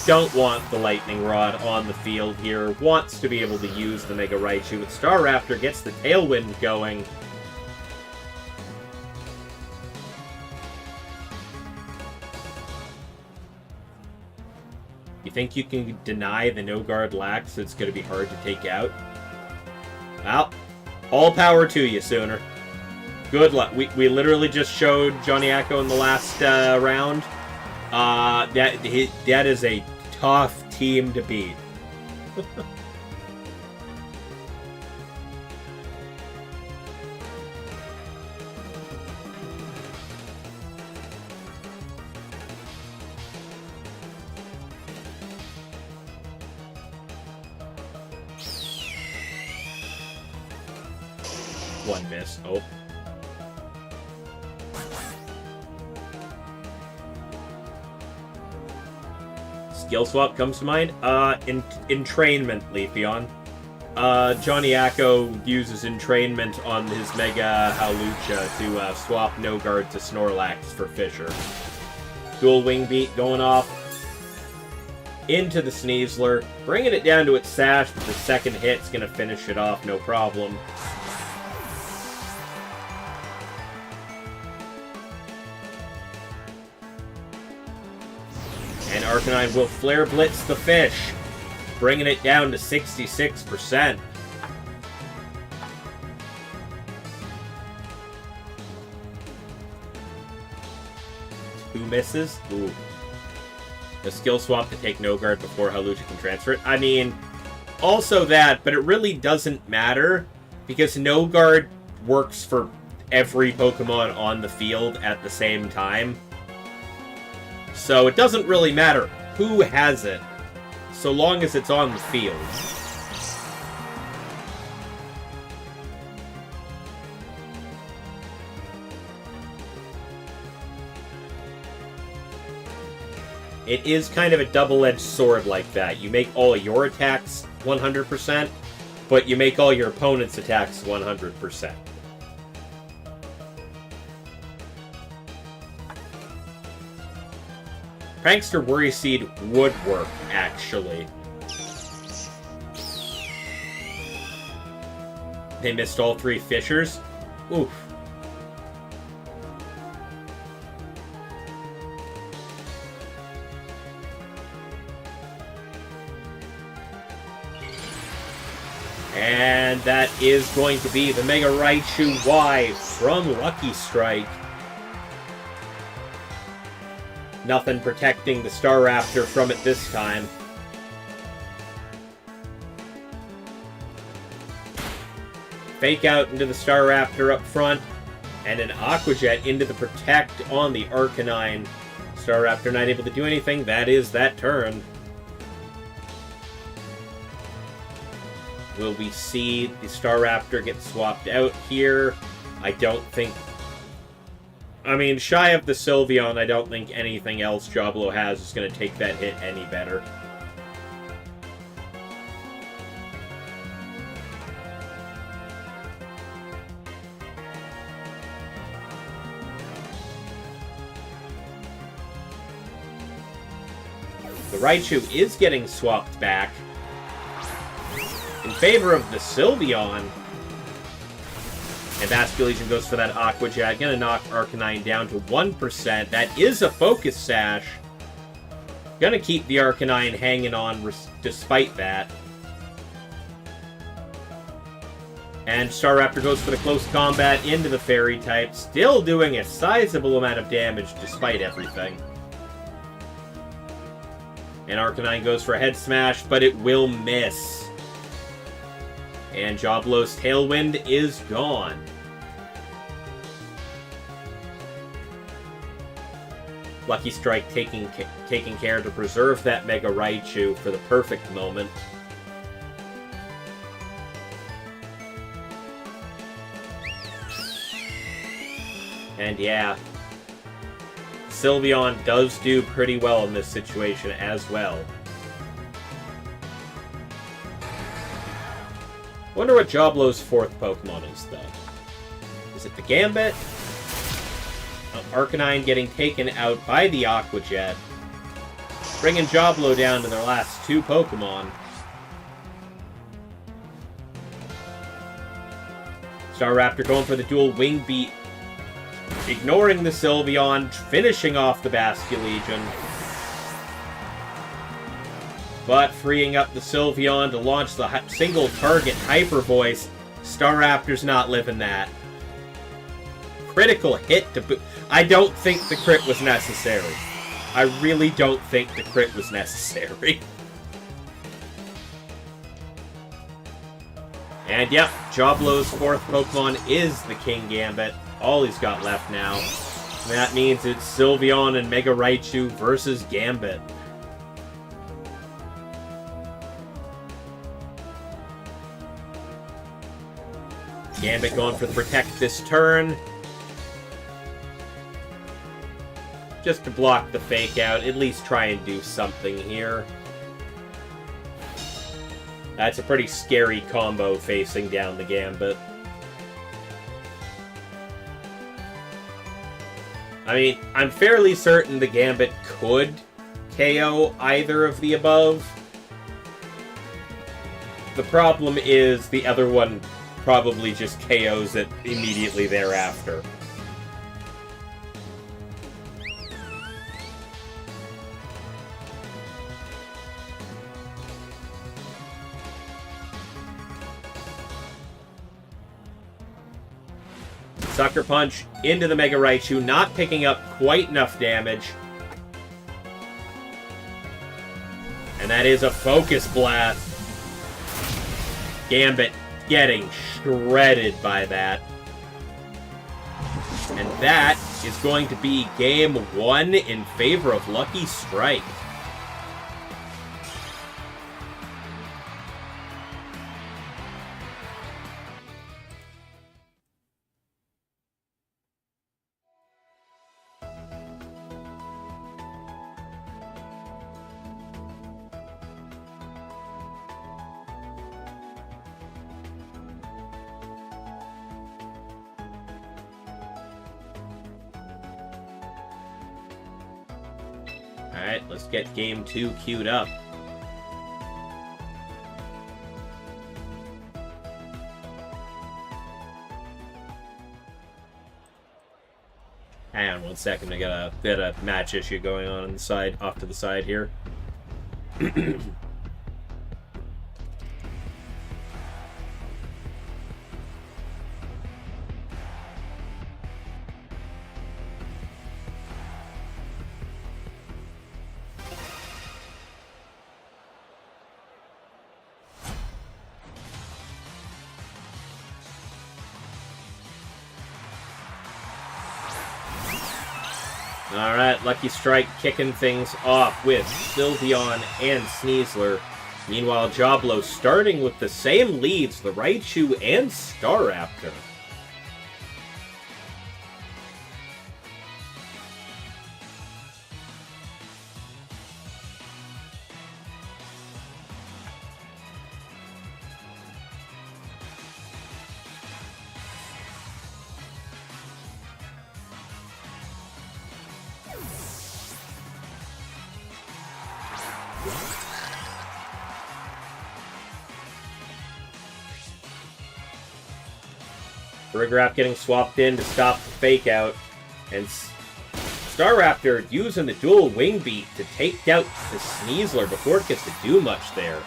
Don't want the Lightning Rod on the field here. Wants to be able to use the Mega Raichu. But Staraptor gets the Tailwind going. You think you can deny the No Guard Lax, so it's going to be hard to take out? Well, all power to you, Sooner. Good luck. We literally just showed Johnny Acco in the last round. That is a tough team to beat. One miss. Oh. Skill swap comes to mind. Entrainment, Leafeon. Johnny Acco uses Entrainment on his Mega Hawlucha to swap No Guard to Snorlax for Fisher. Dual Wing Beat going off into the Sneasler, bringing it down to its sash, but the second hit's going to finish it off, no problem. And Arcanine will Flare Blitz the fish, bringing it down to 66%. Who misses? Ooh. The skill swap to take No Guard before Hawlucha can transfer it. I mean, also that, but it really doesn't matter, because No Guard works for every Pokemon on the field at the same time. So it doesn't really matter who has it, so long as it's on the field. It is kind of a double-edged sword like that. You make all your attacks 100%, but you make all your opponent's attacks 100%. Prankster Worry Seed would work, actually. They missed all 3 Fissures? Oof. And that is going to be the Mega Raichu Y from Lucky Strike. Nothing protecting the Staraptor from it this time. Fake out into the Staraptor up front, and an Aqua Jet into the Protect on the Arcanine. Staraptor not able to do anything. That is that turn. Will we see the Staraptor get swapped out here? I don't think... I mean, shy of the Sylveon, I don't think anything else Jablo has is going to take that hit any better. The Raichu is getting swapped back in favor of the Sylveon. And Basculegion goes for that Aqua Jet. Gonna knock Arcanine down to 1%. That is a Focus Sash. Gonna keep the Arcanine hanging on despite that. And Staraptor goes for the close combat into the Fairy type. Still doing a sizable amount of damage despite everything. And Arcanine goes for a Head Smash, but it will miss. And Jablo's Tailwind is gone. Lucky Strike taking care to preserve that Mega Raichu for the perfect moment. And yeah, Sylveon does do pretty well in this situation as well. Wonder what Jablo's 4th Pokemon is, though. Is it the Gambit? Arcanine getting taken out by the Aqua Jet, bringing Jablo down to their last 2 Pokemon. Staraptor going for the dual Wing Beat, ignoring the Sylveon, finishing off the Basculegion. But freeing up the Sylveon to launch the single target Hyper Voice. Staraptor's not living that. Critical hit to boot. I don't think the crit was necessary. I really don't think the crit was necessary. And yep, Jablo's 4th Pokemon is the King Gambit. All he's got left now. And that means it's Sylveon and Mega Raichu versus Gambit. Gambit going for the Protect this turn. Just to block the Fake Out, at least try and do something here. That's a pretty scary combo facing down the Gambit. I mean, I'm fairly certain the Gambit could KO either of the above. The problem is the other one probably just KOs it immediately thereafter. Sucker Punch into the Mega Raichu, not picking up quite enough damage. And that is a Focus Blast. Gambit getting shredded by that. And that is going to be game 1 in favor of Lucky Strike. Alright, let's get game 2 queued up. Hang on 1 second, I got a bit of match issue going on the side, off to the side here. Alright, Lucky Strike kicking things off with Sylveon and Sneasler. Meanwhile, Jablo starting with the same leads, the Raichu and Staraptor. Farigiraf getting swapped in to stop the fake out, and Staraptor using the dual wing beat to take out the Sneasler before it gets to do much there.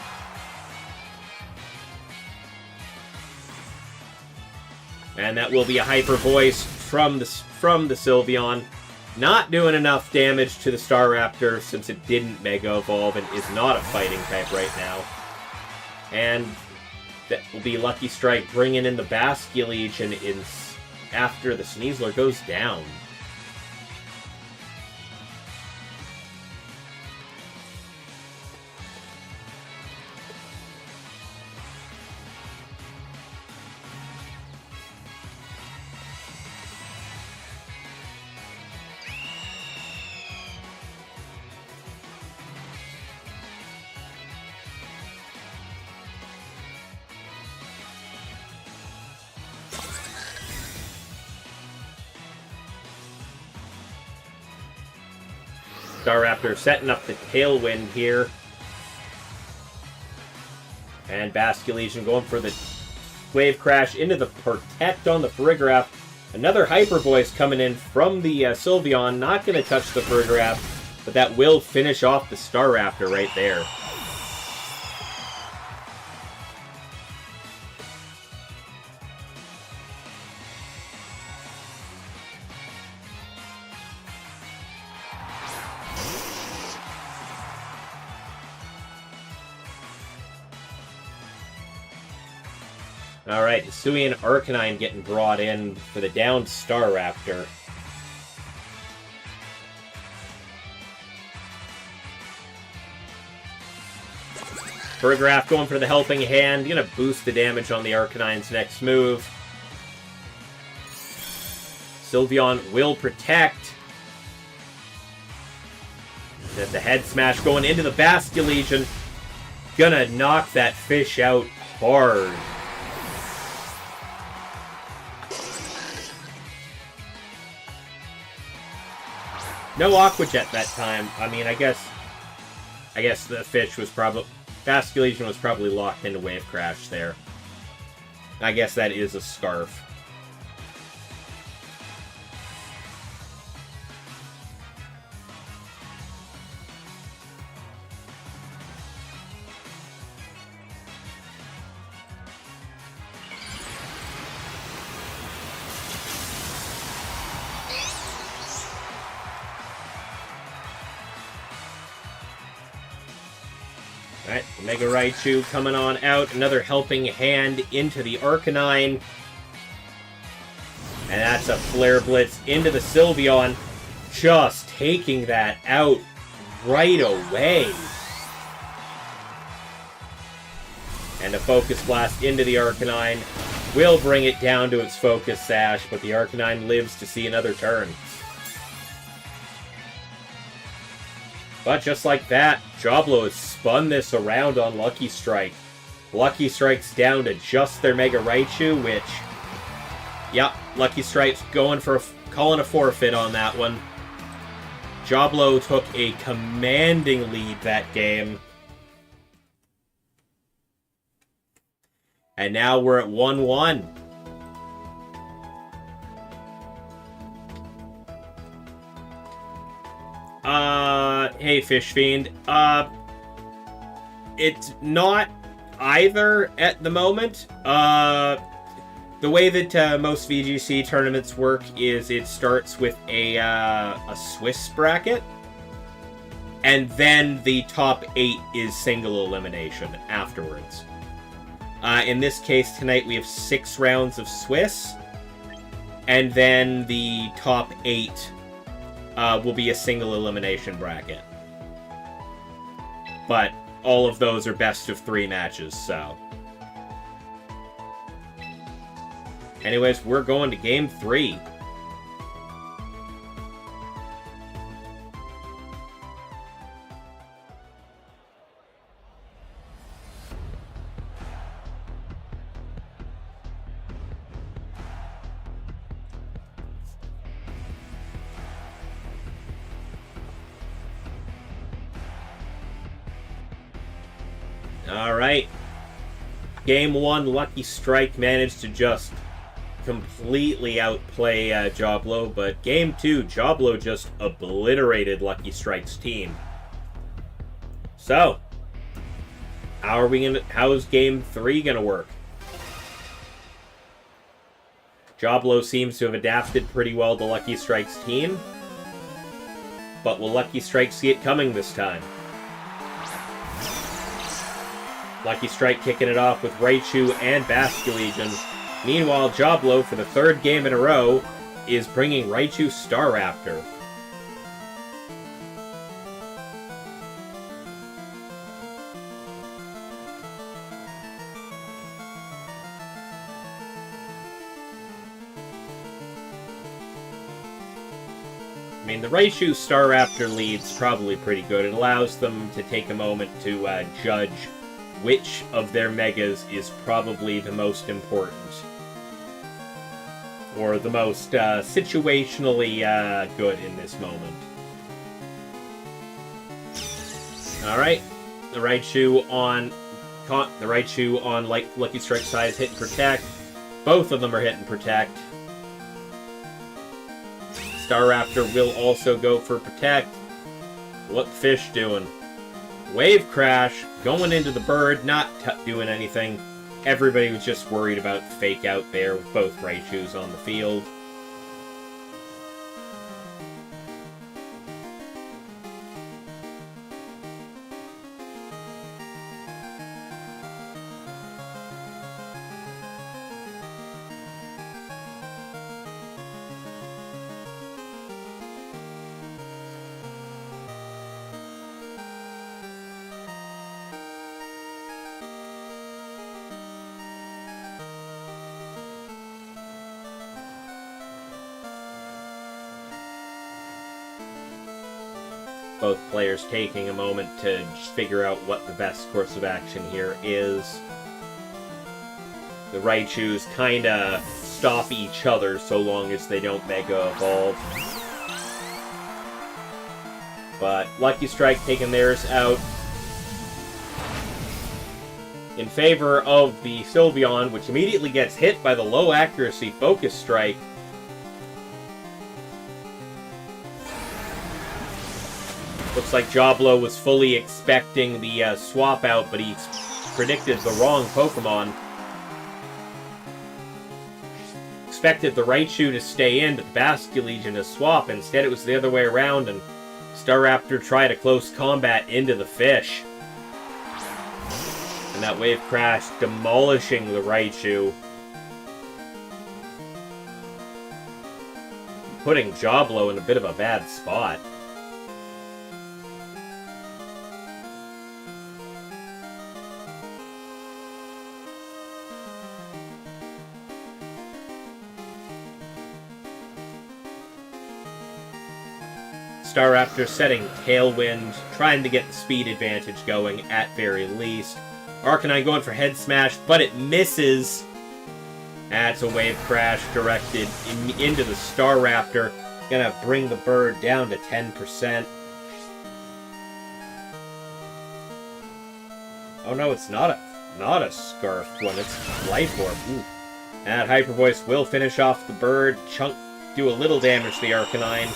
And that will be a Hyper Voice from the Sylveon. Not doing enough damage to the Staraptor since it didn't Mega Evolve and is not a fighting type right now. And that will be Lucky Strike bringing in the Basculegion after the Sneasler goes down. Staraptor setting up the Tailwind here. And Basculegion going for the Wave Crash into the Protect on the Farigiraf. Another Hyper Voice coming in from the Sylveon. Not going to touch the Farigiraf, but that will finish off the Staraptor right there. Alright, Hisuian Arcanine getting brought in for the downed Staraptor. Farigiraf going for the Helping Hand, gonna boost the damage on the Arcanine's next move. Sylveon will protect. There's the Head Smash going into the Basculegion. Gonna knock that fish out hard. No Aqua Jet that time. I mean, I guess the fish was probably... Basculegion was probably locked into Wave Crash there. I guess that is a Scarf. Alright, Mega Raichu coming on out. Another Helping Hand into the Arcanine. And that's a Flare Blitz into the Sylveon. Just taking that out right away. And a Focus Blast into the Arcanine. Will bring it down to its Focus Sash, but the Arcanine lives to see another turn. But just like that, Jablo has spun this around on Lucky Strike. Lucky Strike's down to just their Mega Raichu, which... Yep, Lucky Strike's going for calling a forfeit on that one. Joblo took a commanding lead that game. And now we're at 1-1. Hey, Fish Fiend. It's not either at the moment. The way that most VGC tournaments work is it starts with a Swiss bracket, and then the top 8 is single elimination afterwards. In this case tonight we have 6 rounds of Swiss, and then the top 8 will be a single elimination bracket. But all of those are best of 3 matches, so... Anyways, we're going to Game 3. Alright. Game 1, Lucky Strike managed to just completely outplay Joblo, but Game 2, Joblo just obliterated Lucky Strike's team. So, how's Game 3 gonna work? Joblo seems to have adapted pretty well to Lucky Strike's team, but will Lucky Strike see it coming this time? Lucky Strike kicking it off with Raichu and Basculegion. Meanwhile, Joblo, for the 3rd game in a row, is bringing Raichu Staraptor. I mean, the Raichu Staraptor lead's probably pretty good. It allows them to take a moment to judge which of their megas is probably the most important. Or the most situationally good in this moment. Alright. The Raichu on Lucky Strike's side is hit and protect. Both of them are hit and protect. Staraptor will also go for protect. What Fish doing? Wave Crash, going into the bird, not doing anything. Everybody was just worried about Fake Out there with both Raichus on the field. Both players taking a moment to just figure out what the best course of action here is. The Raichus kinda stop each other so long as they don't Mega Evolve. But Lucky Strike taking theirs out in favor of the Sylveon, which immediately gets hit by the low accuracy Focus Strike. Looks like Joblo was fully expecting the swap out, but he predicted the wrong Pokemon. Expected the Raichu to stay in, but the Basculegion to swap. Instead, it was the other way around, and Staraptor tried a close combat into the fish. And that Wave Crash demolishing the Raichu. Putting Joblo in a bit of a bad spot. Staraptor setting Tailwind, trying to get the speed advantage going at very least. Arcanine going for Head Smash, but it misses. That's a Wave Crash directed into the Staraptor. Gonna bring the bird down to 10%. Oh no, it's not a scarfed one, it's Life Orb. Ooh. That Hyper Voice will finish off the bird. Chunk do a little damage to the Arcanine.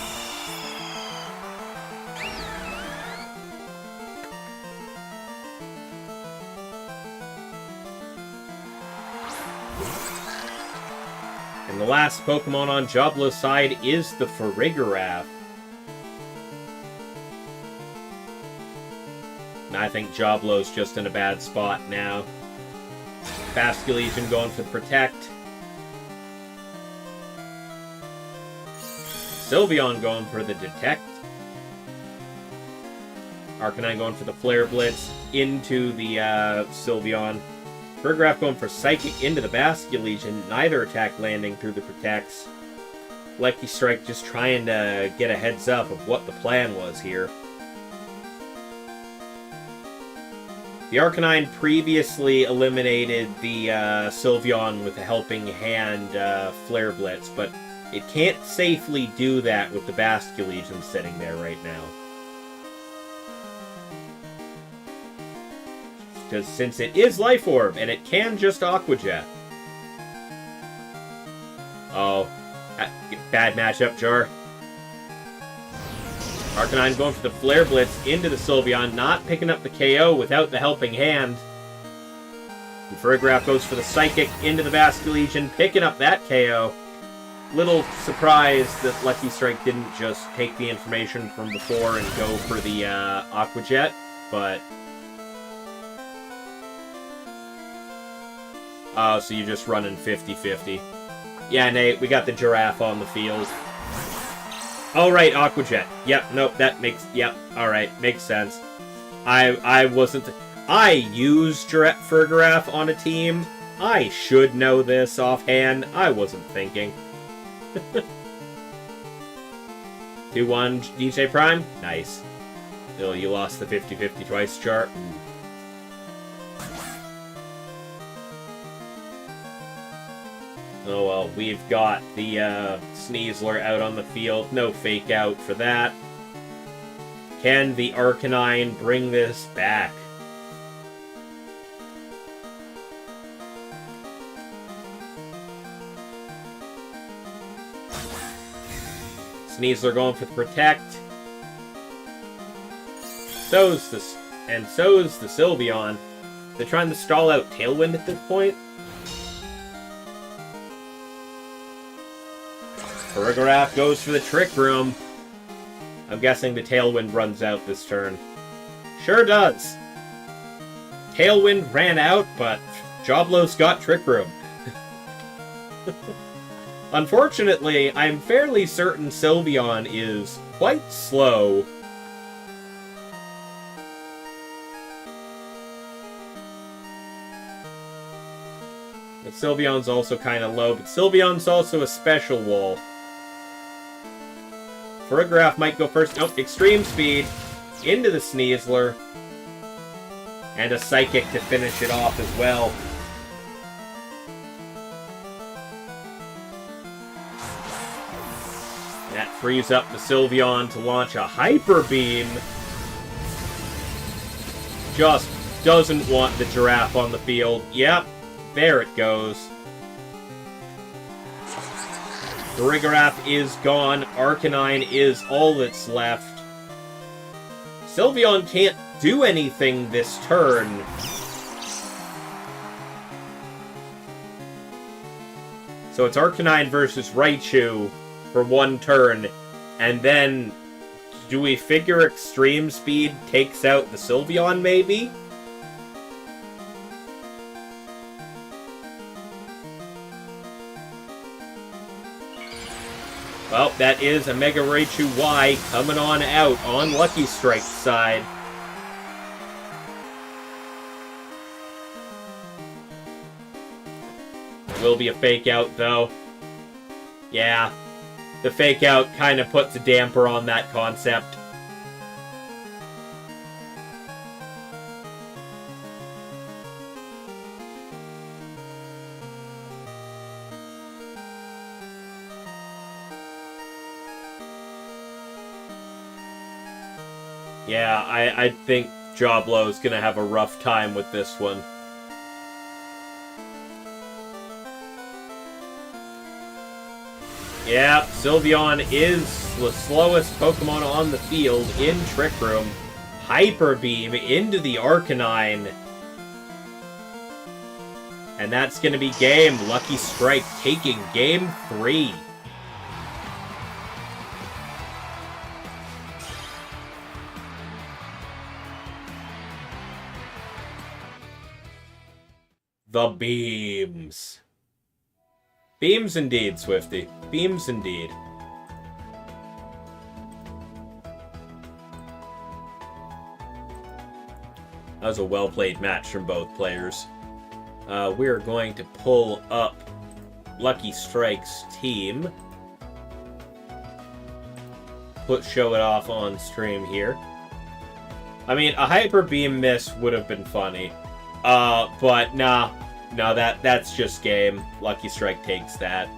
And the last Pokemon on Joblo's side is the Farigiraf. And I think Joblo's just in a bad spot now. Basculegion going for the Protect. Sylveon going for the Detect. Arcanine going for the Flare Blitz into the Sylveon. Farigiraf going for Psychic into the Basculegion. Neither attack landing through the Protects. Lucky Strike just trying to get a heads up of what the plan was here. The Arcanine previously eliminated the Sylveon with a Helping Hand Flare Blitz, but it can't safely do that with the Basculegion sitting there right now. Because since it is Life Orb, and it can just Aqua Jet. Oh, bad matchup, Jar. Arcanine going for the Flare Blitz into the Sylveon, not picking up the KO without the Helping Hand. And Farigiraf goes for the Psychic into the Basculegion, picking up that KO. Little surprised that Lucky Strike didn't just take the information from before and go for the Aqua Jet, but... Oh, so you're just running 50-50. Yeah, Nate, we got the Giraffe on the field. Oh, right, Aqua Jet. Yep, nope, that makes... Yep, alright, makes sense. I wasn't... I use Farigiraf on a team. I should know this offhand. I wasn't thinking. 2-1 DJ Prime? Nice. Oh, you lost the 50-50 twice, Char. Oh well, we've got the Sneasler out on the field. No fake out for that. Can the Arcanine bring this back? Sneasler going for the Protect. So's the Sylveon. They're trying to stall out Tailwind at this point. Farigiraf goes for the Trick Room. I'm guessing the Tailwind runs out this turn. Sure does. Tailwind ran out, but Joblo's got Trick Room. Unfortunately, I'm fairly certain Sylveon is quite slow. But Sylveon's also kind of low, but Sylveon's also a special wall. Farigiraf might go first. Nope, Extreme Speed into the Sneasler. And a Psychic to finish it off as well. That frees up the Sylveon to launch a Hyper Beam. Just doesn't want the Giraffe on the field. Yep, there it goes. Farigiraf is gone. Arcanine is all that's left. Sylveon can't do anything this turn. So it's Arcanine versus Raichu for one turn. And then, do we figure Extreme Speed takes out the Sylveon, maybe? Well, that is a Mega Raichu Y coming on out on Lucky Strike's side. There will be a fake out, though. Yeah, the fake out kind of puts a damper on that concept. Yeah, I think Joblo's gonna have a rough time with this one. Yeah, Sylveon is the slowest Pokemon on the field in Trick Room. Hyper Beam into the Arcanine. And that's going to be game. Lucky Strike taking game 3. The beams. Beams indeed, Swifty. Beams indeed. That was a well-played match from both players. We're going to pull up Lucky Strike's team. Show it off on stream here. I mean, a Hyper Beam miss would have been funny. But nah. No, that's just game. Lucky Strike takes that.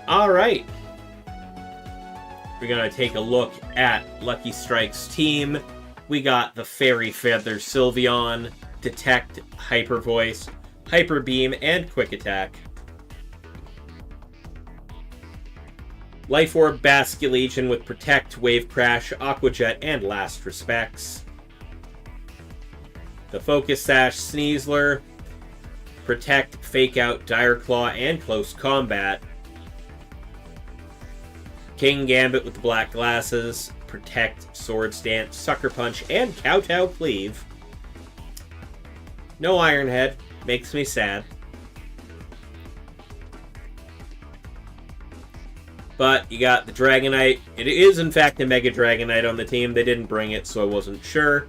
Alright. We're going to take a look at Lucky Strike's team. We got the Fairy Feather Sylveon, Detect, Hyper Voice, Hyper Beam, and Quick Attack. Life Orb Basculegion with Protect, Wave Crash, Aqua Jet, and Last Respects. The Focus Sash Sneasler, Protect, Fake Out, Dire Claw, and Close Combat. King Gambit with the Black Glasses, Protect, Swords Dance, Sucker Punch, and Kowtow Cleave. No Iron Head, makes me sad. But you got the Dragonite. It is in fact a Mega Dragonite on the team. They didn't bring it, so I wasn't sure.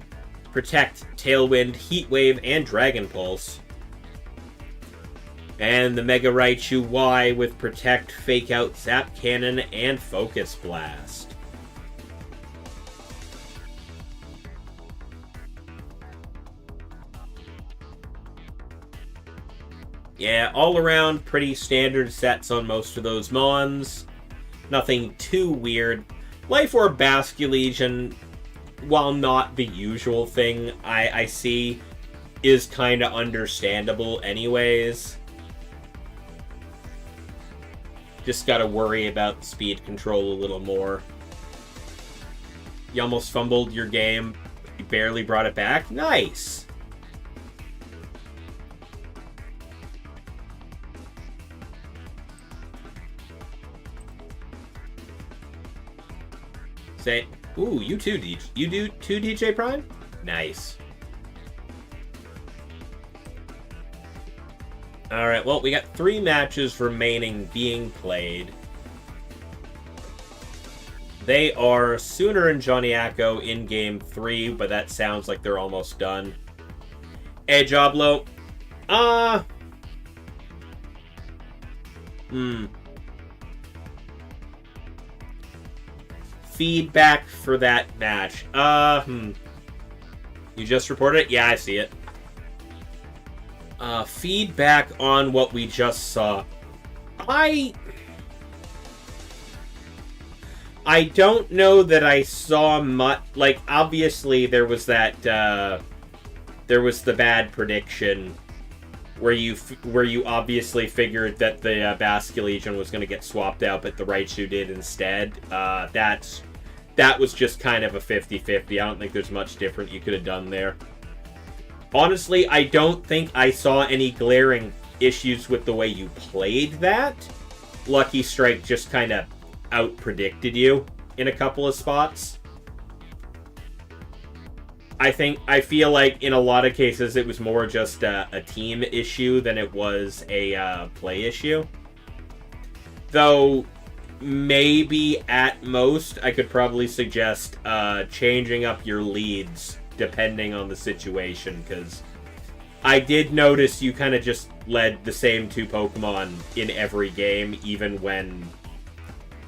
Protect, Tailwind, Heat Wave, and Dragon Pulse. And the Mega Raichu Y with Protect, Fake Out, Zap Cannon, and Focus Blast. Yeah, all around pretty standard sets on most of those Mons. Nothing too weird. Life Orb Basculegion, while not the usual thing I see, is kind of understandable anyways. Just gotta worry about speed control a little more. You almost fumbled your game. You barely brought it back. Nice! Say, ooh, you too, you do too, DJ Prime? Nice. Alright, well, we got 3 matches remaining being played. They are Sooner and Johnnyacko in Game 3, but that sounds like they're almost done. Hey, Joblo. Feedback for that match. You just reported it? Yeah, I see it. Feedback on what we just saw. I don't know that I saw much. Like, obviously there was that, there was the bad prediction where you obviously figured that the Basculegion was going to get swapped out, but the Raichu did instead. That was just kind of a 50-50. I don't think there's much different you could have done there. Honestly, I don't think I saw any glaring issues with the way you played that. Lucky Strike just kind of out-predicted you in a couple of spots. I feel like in a lot of cases it was more just a team issue than it was a play issue. Though, maybe at most, I could probably suggest changing up your leads depending on the situation, because I did notice you kind of just led the same 2 Pokemon in every game, even when,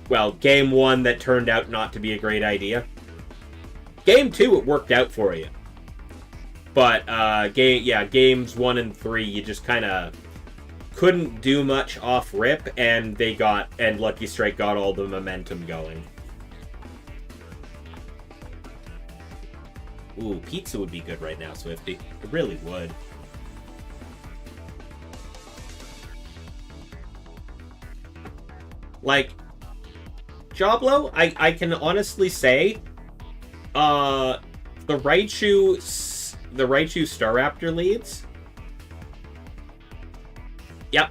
well, Game 1 that turned out not to be a great idea. Game 2, it worked out for you. But, games 1 and 3, you just kind of couldn't do much off rip, and Lucky Strike got all the momentum going. Ooh, pizza would be good right now, Swifty. It really would. Like, Joblo, I can honestly say, the Raichu Star Raptor leads. Yep.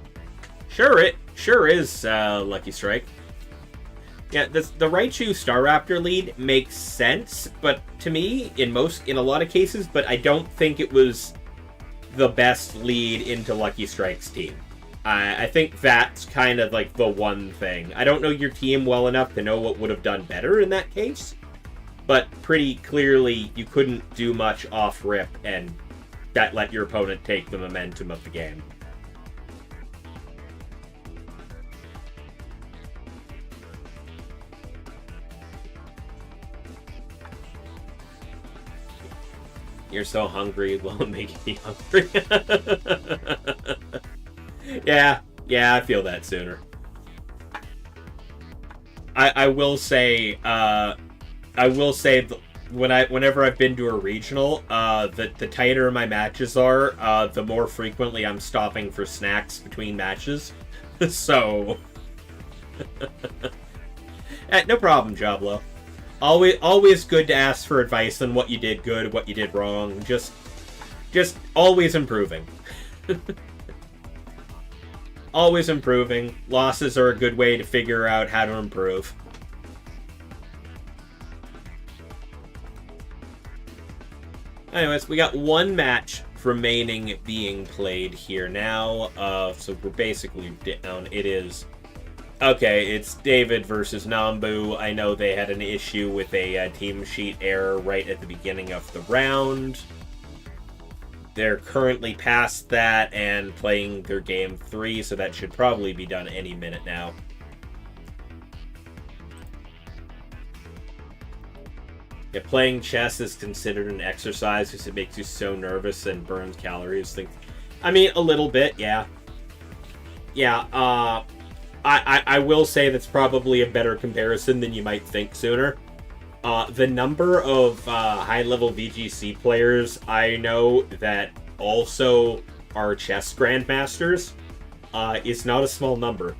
Sure is, Lucky Strike. Yeah, the Raichu Star Raptor lead makes sense, but to me, in a lot of cases, but I don't think it was the best lead into Lucky Strike's team. I think that's kind of like the one thing. I don't know your team well enough to know what would have done better in that case, but pretty clearly you couldn't do much off rip, and that let your opponent take the momentum of the game. You're so hungry, well, it makes me hungry. Yeah, I feel that sooner. I will say, whenever I've been to a regional, the tighter my matches are, the more frequently I'm stopping for snacks between matches. So, no problem, Joblo. Always good to ask for advice on what you did good, what you did wrong. Just always improving. Always improving. Losses are a good way to figure out how to improve. Anyways, we got one match remaining being played here now. So we're basically down. It is... Okay, it's David versus Nambu. I know they had an issue with a team sheet error right at the beginning of the round. They're currently past that and playing their game 3, so that should probably be done any minute now. Yeah, playing chess is considered an exercise because it makes you so nervous and burns calories. I mean, a little bit, yeah. Yeah, I will say that's probably a better comparison than you might think sooner. The number of high-level VGC players I know that also are chess grandmasters is not a small number.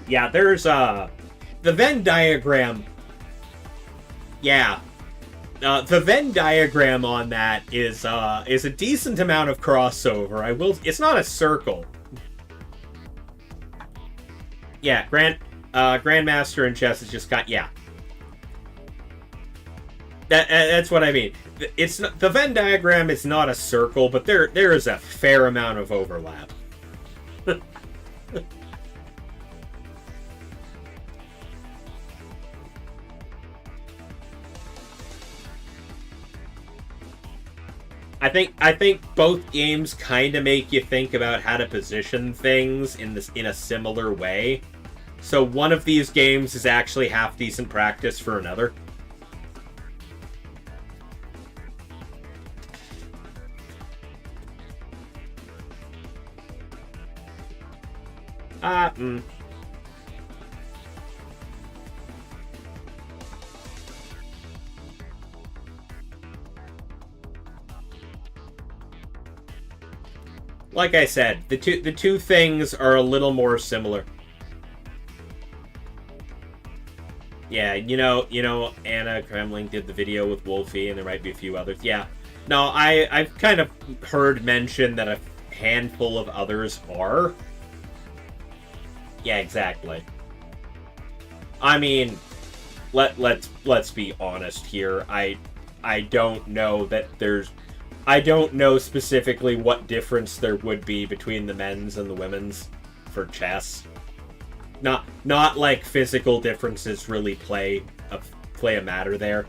Yeah, there's the Venn diagram. Yeah. The Venn diagram on that is a decent amount of crossover. It's not a circle. Yeah, Grandmaster in chess has just got, yeah. That's what I mean. It's not, the Venn diagram is not a circle, but there is a fair amount of overlap. I think both games kind of make you think about how to position things in a similar way. So one of these games is actually half decent practice for another. Like I said, the two things are a little more similar. Yeah, you know, Anna Kremling did the video with Wolfie, and there might be a few others. Yeah, no, I've kind of heard mention that a handful of others are. Yeah, exactly. I mean, let's be honest here. I don't know that there's. I don't know specifically what difference there would be between the men's and the women's for chess. Not like physical differences really play a matter there.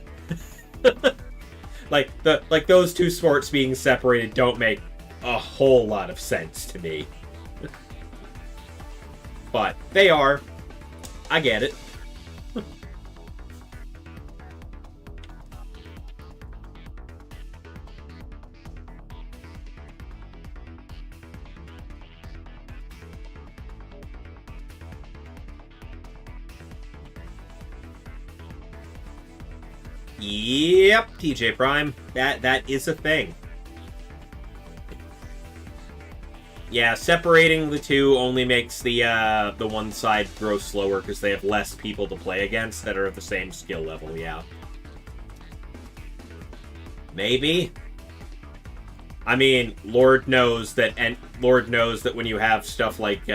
like those two sports being separated don't make a whole lot of sense to me. But they are. I get it. Yep, TJ Prime. That is a thing. Yeah, separating the two only makes the one side grow slower because they have less people to play against that are at the same skill level, yeah. Maybe. I mean, Lord knows that when you have stuff like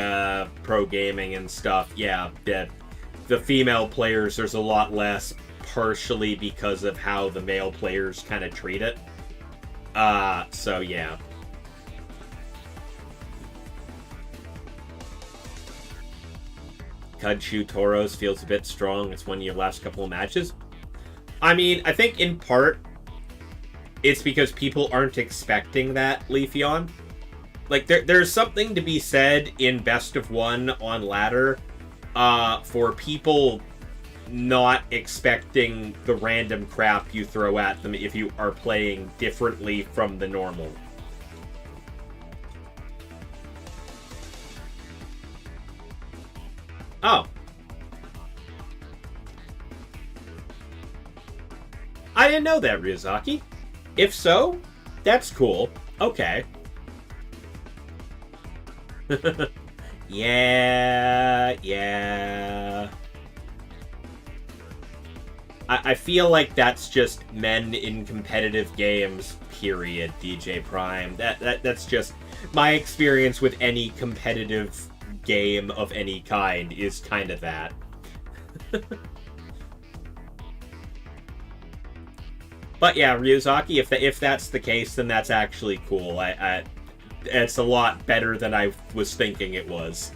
pro gaming and stuff, yeah, the female players, there's a lot less, partially because of how the male players kind of treat it. So yeah. Kadshu Toros feels a bit strong. It's won your last couple of matches. I mean, I think in part it's because people aren't expecting that, Leafeon. Like, there's something to be said in Best of One on ladder for people not expecting the random crap you throw at them if you are playing differently from the normal. Oh. I didn't know that, Ryuzaki. If so, that's cool. Okay. Yeah. I feel like that's just men in competitive games, period, DJ Prime. That's just my experience with any competitive game of any kind is kind of that. But yeah, Ryuzaki, if that's the case, then that's actually cool. It's a lot better than I was thinking it was.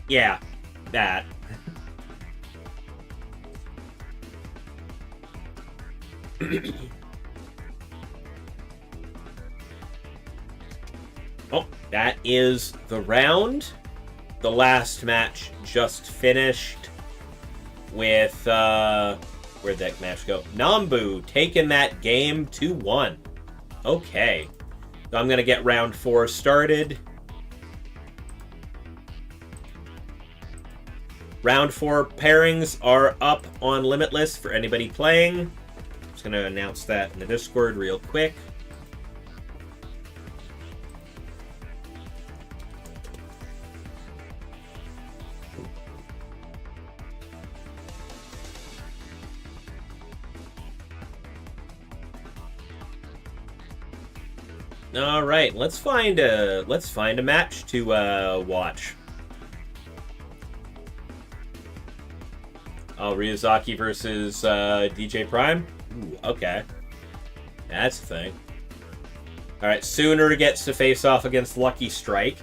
Yeah, that. Oh, that is the round. The last match just finished with, where'd that match go? Nambu taking that game 2-1. Okay. So I'm going to get round 4 started. Round 4 pairings are up on Limitless for anybody playing. Just going to announce that in the Discord real quick. All right, let's find a match to watch. Oh, Ryuzaki versus DJ Prime? Ooh, okay. That's a thing. Alright, Sooner gets to face off against Lucky Strike.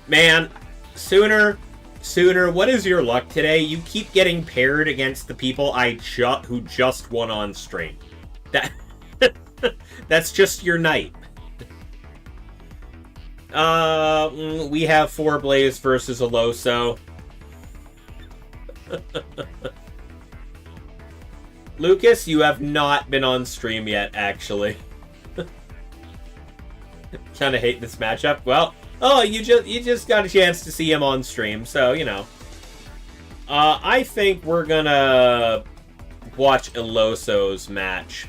Man, Sooner, what is your luck today? You keep getting paired against the people who just won on stream. That's just your night. We have 4 Blaze versus Aloso. Lucas, you have not been on stream yet, actually. Kind of hate this matchup. Well, you just got a chance to see him on stream, so, you know. I think we're gonna watch Eloso's match.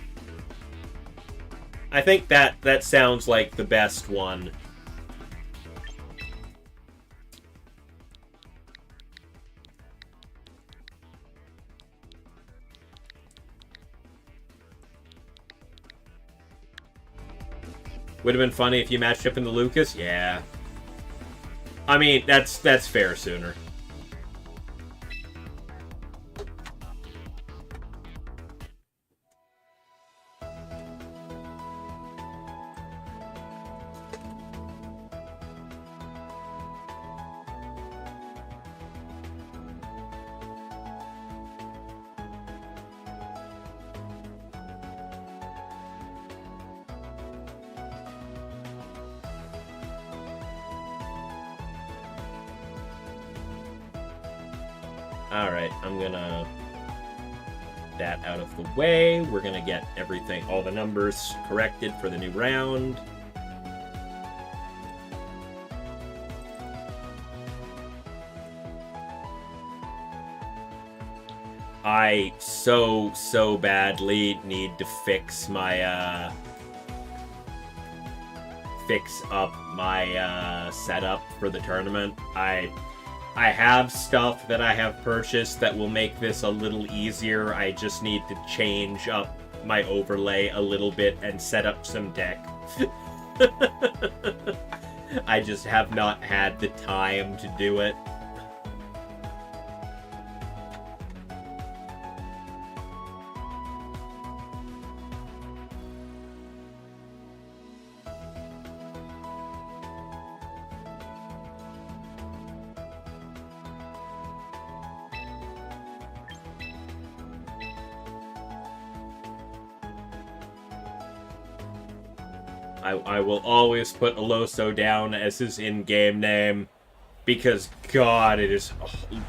I think that sounds like the best one. Would have been funny if you matched up in the Lucas. Yeah. I mean, that's fair, Sooner. Alright, I'm gonna... that out of the way. We're gonna get everything, all the numbers corrected for the new round. I so badly need to fix my, fix up my, setup for the tournament. I have stuff that I have purchased that will make this a little easier. I just need to change up my overlay a little bit and set up some deck. I just have not had the time to do it. I will always put Aloso down as his in-game name, because God, it is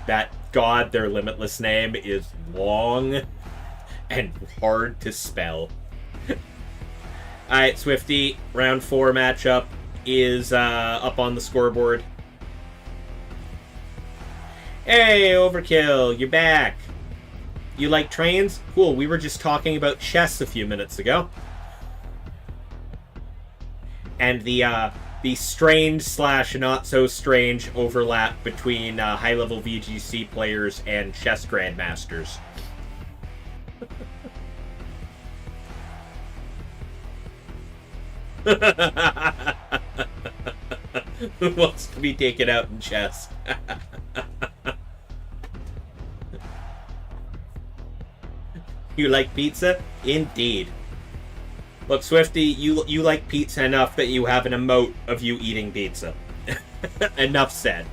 their limitless name is long and hard to spell. Alright, Swifty, round 4 matchup is up on the scoreboard. Hey, Overkill, you're back. You like trains? Cool, we were just talking about chess a few minutes ago. And the strange / not so strange overlap between high-level VGC players and chess grandmasters. Who wants to be taken out in chess? You like pizza? Indeed. Look, Swifty, you like pizza enough that you have an emote of you eating pizza. Enough said.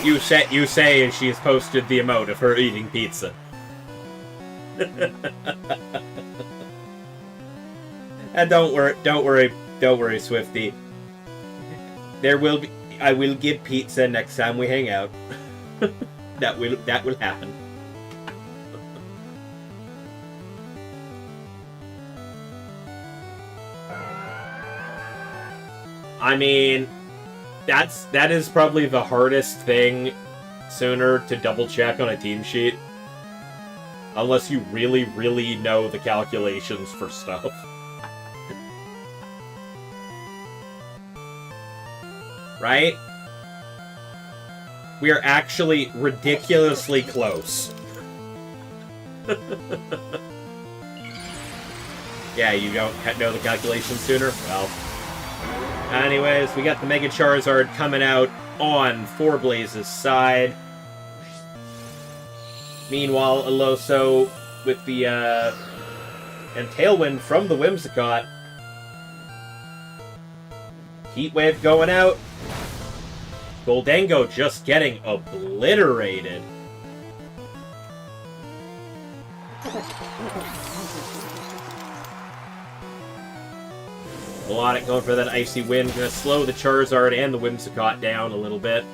You say and she has posted the emote of her eating pizza. And don't worry, Swifty. I will give pizza next time we hang out. that will happen. I mean, that is probably the hardest thing, Sooner, to double check on a team sheet. Unless you really, really know the calculations for stuff. Right? We are actually ridiculously close. Yeah, you don't know the calculations Sooner? Well. Anyways, we got the Mega Charizard coming out on Forblaze's side. Meanwhile, Aloso with the, and Tailwind from the Whimsicott. Heat Wave going out. Goldango just getting obliterated. Melodic going for that Icy Wind. Gonna slow the Charizard and the Whimsicott down a little bit.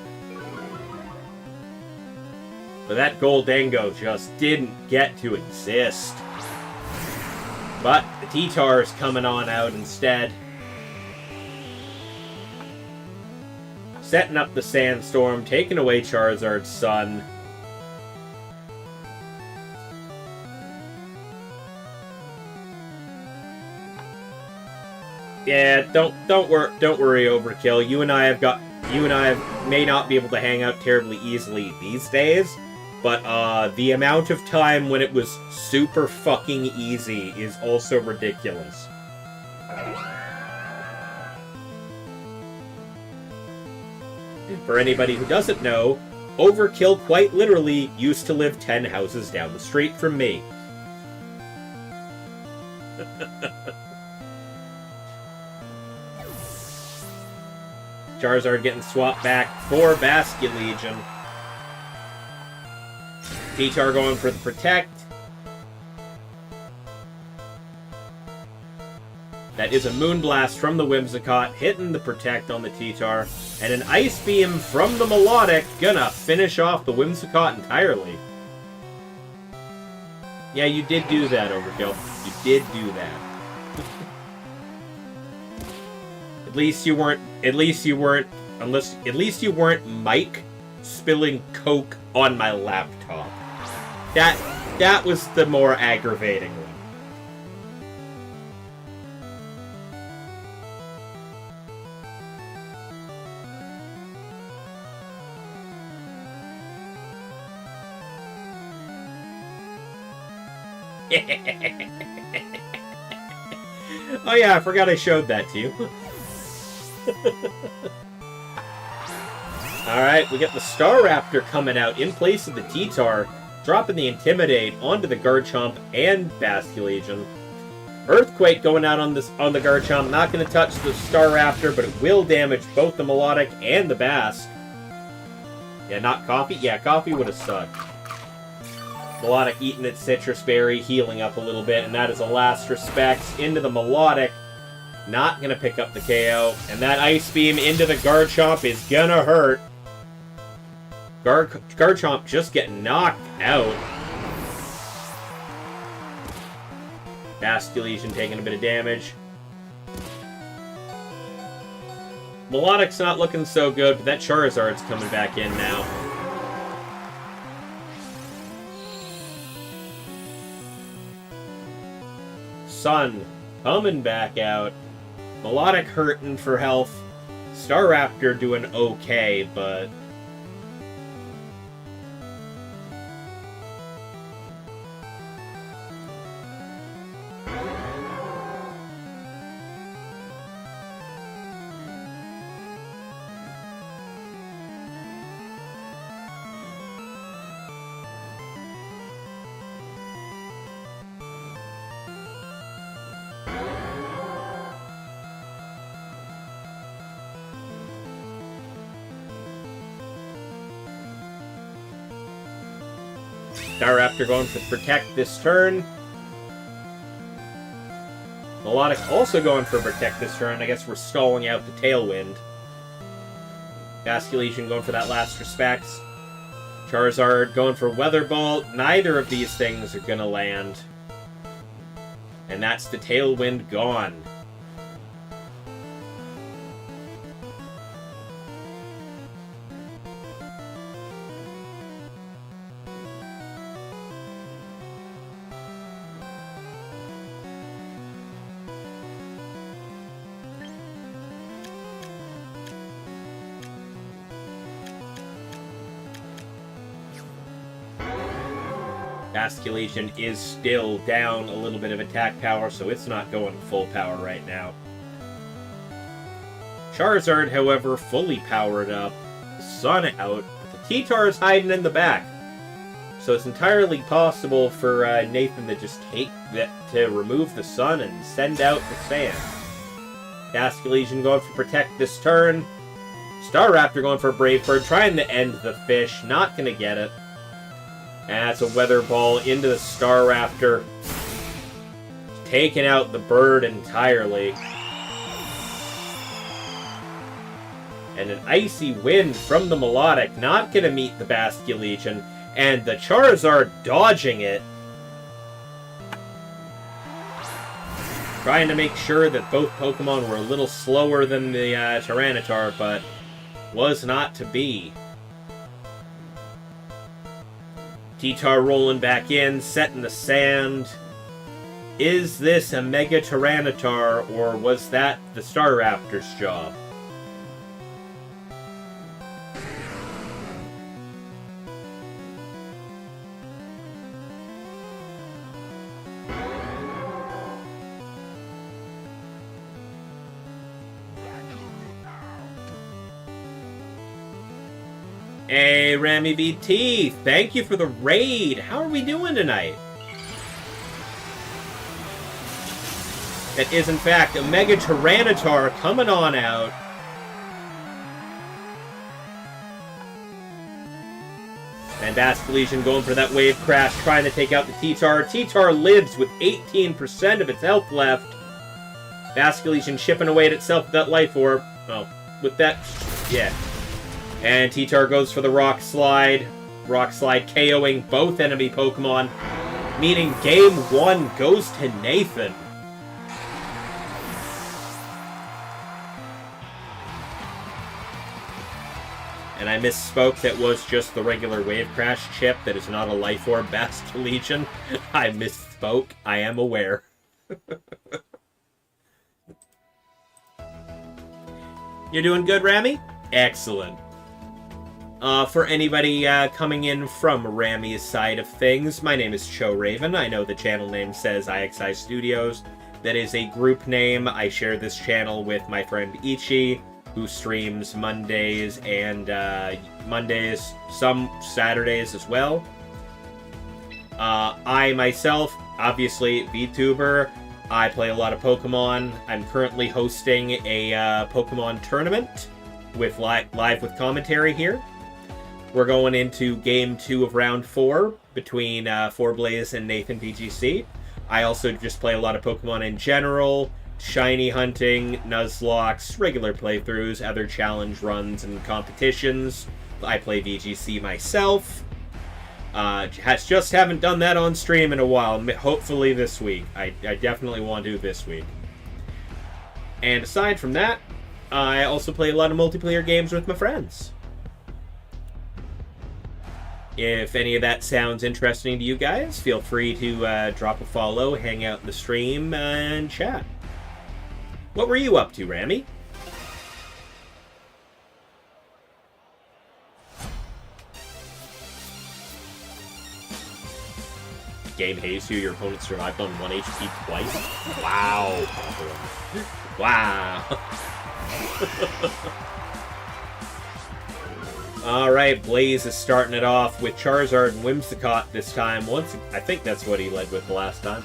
But that Goldango just didn't get to exist. But the T-Tar's coming on out instead. Setting up the Sandstorm, taking away Charizard's Sun. Yeah, don't worry, Overkill. You and I may not be able to hang out terribly easily these days, but the amount of time when it was super fucking easy is also ridiculous. For anybody who doesn't know, Overkill quite literally used to live 10 houses down the street from me. Charizard getting swapped back for Basculegion. T-Tar going for the Protect. That is a Moonblast from the Whimsicott, hitting the Protect on the T-Tar. And an Ice Beam from the Melodic, gonna finish off the Whimsicott entirely. Yeah, you did do that, Overkill. You did do that. At least you weren't Mike spilling Coke on my laptop. That was the more aggravating one. Oh yeah, I forgot I showed that to you. Alright, we get the Staraptor coming out in place of the T-Tar, dropping the Intimidate onto the Garchomp and Basculegion. Earthquake going out on the Garchomp, not going to touch the Staraptor, but it will damage both the Melodic and the Basc. Yeah, not Coffee? Yeah, Coffee would have sucked. Melodic eating its Citrus Berry, healing up a little bit, and that is a last respects into the Melodic. Not going to pick up the KO, and that Ice Beam into the Garchomp is going to hurt. Garchomp just getting knocked out. Basculegion taking a bit of damage. Melodic's not looking so good, but that Charizard's coming back in now. Sun coming back out. Melodic hurting for health. Staraptor doing okay, but... Staraptor going for Protect this turn. Melodic also going for Protect this turn. I guess we're stalling out the Tailwind. Basculegion going for that last respects. Charizard going for Weather Ball. Neither of these things are going to land. And that's the Tailwind gone. Basculegion is still down a little bit of attack power, so it's not going full power right now. Charizard, however, fully powered up. Sun out, but the T-Tar is hiding in the back. So it's entirely possible for Nathan to just take that, to remove the Sun and send out the Sand. Basculegion going for Protect this turn. Staraptor going for Brave Bird, trying to end the fish. Not going to get it. And that's a Weather Ball into the Staraptor. Taking out the bird entirely. And an Icy Wind from the Melodic. Not going to meet the Basculegion. And the Charizard dodging it. Trying to make sure that both Pokemon were a little slower than the Tyranitar, but was not to be. T-Tar rolling back in, setting the sand. Is this a Mega Tyranitar, or was that the Staraptor's job? Hey, Rami BT, thank you for the raid. How are we doing tonight? That is, in fact, a Mega Tyranitar coming on out. And Basculesian going for that wave crash, trying to take out the T-Tar. T-Tar lives with 18% of its health left. Basculesian chipping away at itself with that life orb. Oh, with that, yeah. And T-Tar goes for the Rock Slide. Rock Slide KOing both enemy Pokemon, meaning Game 1 goes to Nathan. And I misspoke, that was just the regular Wave Crash chip, that is not a Life Orb Basculesian. I misspoke, I am aware. You're doing good, Rami? Excellent. For anybody coming in from Rami's side of things, my name is ChouRaven. I know the channel name says IXI Studios. That is a group name. I share this channel with my friend Ichi, who streams Mondays and some Saturdays as well. I myself, obviously VTuber. I play a lot of Pokemon. I'm currently hosting a Pokemon tournament with live with commentary here. We're going into Game 2 of Round 4 between Forblaze and Nathan VGC. I also just play a lot of Pokemon in general, shiny hunting, Nuzlocke, regular playthroughs, other challenge runs and competitions. I play VGC myself. Just haven't done that on stream in a while. Hopefully this week. I definitely want to do this week. And aside from that, I also play a lot of multiplayer games with my friends. If any of that sounds interesting to you guys, feel free to drop a follow, hang out in the stream, and chat. What were you up to, Rami? Game hates you, your opponent survived on 1 HP twice? Wow. Wow. Alright, Blaze is starting it off with Charizard and Whimsicott this time. I think that's what he led with the last time.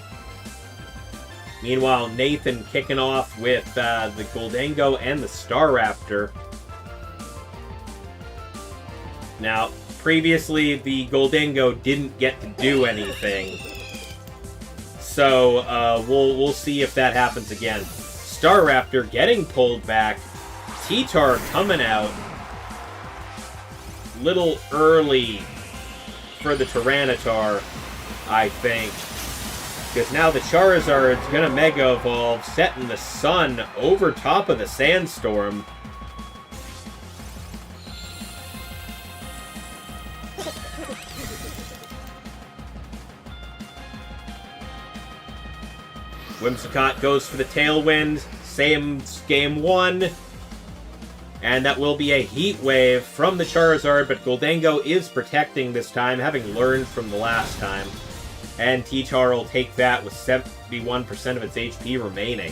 Meanwhile, Nathan kicking off with the Goldango and the Staraptor. Now, previously, the Goldango didn't get to do anything. So, we'll see if that happens again. Staraptor getting pulled back. T-Tar coming out. Little early for the Tyranitar, I think. Because now the Charizard's going to Mega Evolve, setting the sun over top of the Sandstorm. Whimsicott goes for the Tailwind, same Game 1. And that will be a Heat Wave from the Charizard, but Goldango is protecting this time, having learned from the last time. And T-Tar will take that with 71% of its HP remaining.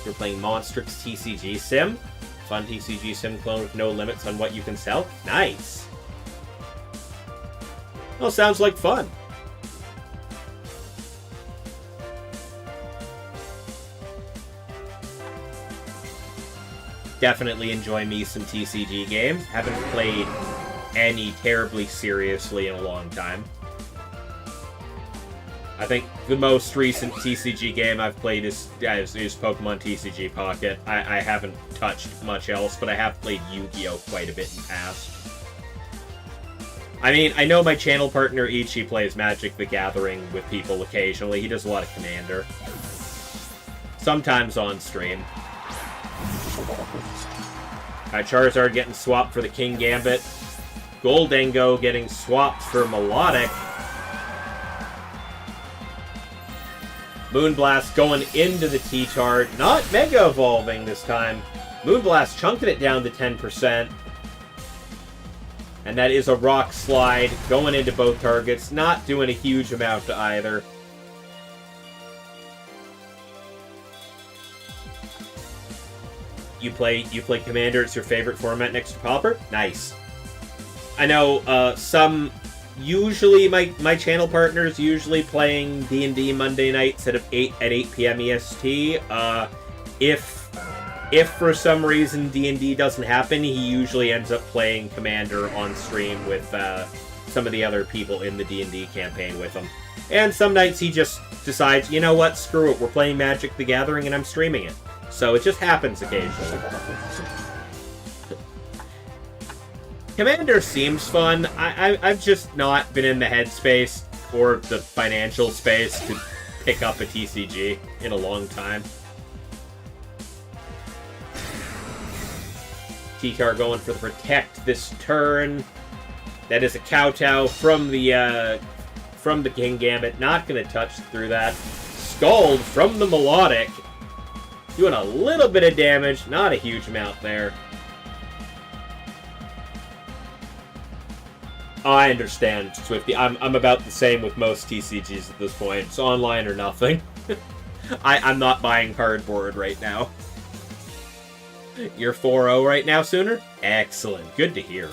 You're playing Monstrix TCG Sim. Fun TCG Sim clone with no limits on what you can sell. Nice! Well, sounds like fun. Definitely enjoy me some TCG games. Haven't played any terribly seriously in a long time. I think the most recent TCG game I've played is Pokemon TCG Pocket. I haven't touched much else, but I have played Yu-Gi-Oh! Quite a bit in the past. I mean, I know my channel partner Ichi plays Magic the Gathering with people occasionally. He does a lot of Commander. Sometimes on stream. Charizard getting swapped for the King Gambit. Goldango getting swapped for Melodic. Moonblast going into the T-Tar. Not Mega Evolving this time. Moonblast chunking it down to 10%. And that is a Rock Slide going into both targets. Not doing a huge amount to either. You play Commander, it's your favorite format next to Pauper? Nice. I know usually my channel partners usually playing D&D Monday nights at 8 p.m. EST. If for some reason D&D doesn't happen, he usually ends up playing Commander on stream with some of the other people in the D&D campaign with him. And some nights he just decides, you know what, screw it, we're playing Magic the Gathering and I'm streaming it. So it just happens occasionally. Commander seems fun. I've just not been in the headspace or the financial space to pick up a TCG in a long time. T-Tar going for the Protect this turn. That is a kowtow from the King Gambit. Not going to touch through that. Scald from the Melodic. Doing a little bit of damage. Not a huge amount there. I understand, Swifty. I'm about the same with most TCGs at this point. It's online or nothing. I'm not buying cardboard right now. You're 4-0 right now, Sooner? Excellent. Good to hear.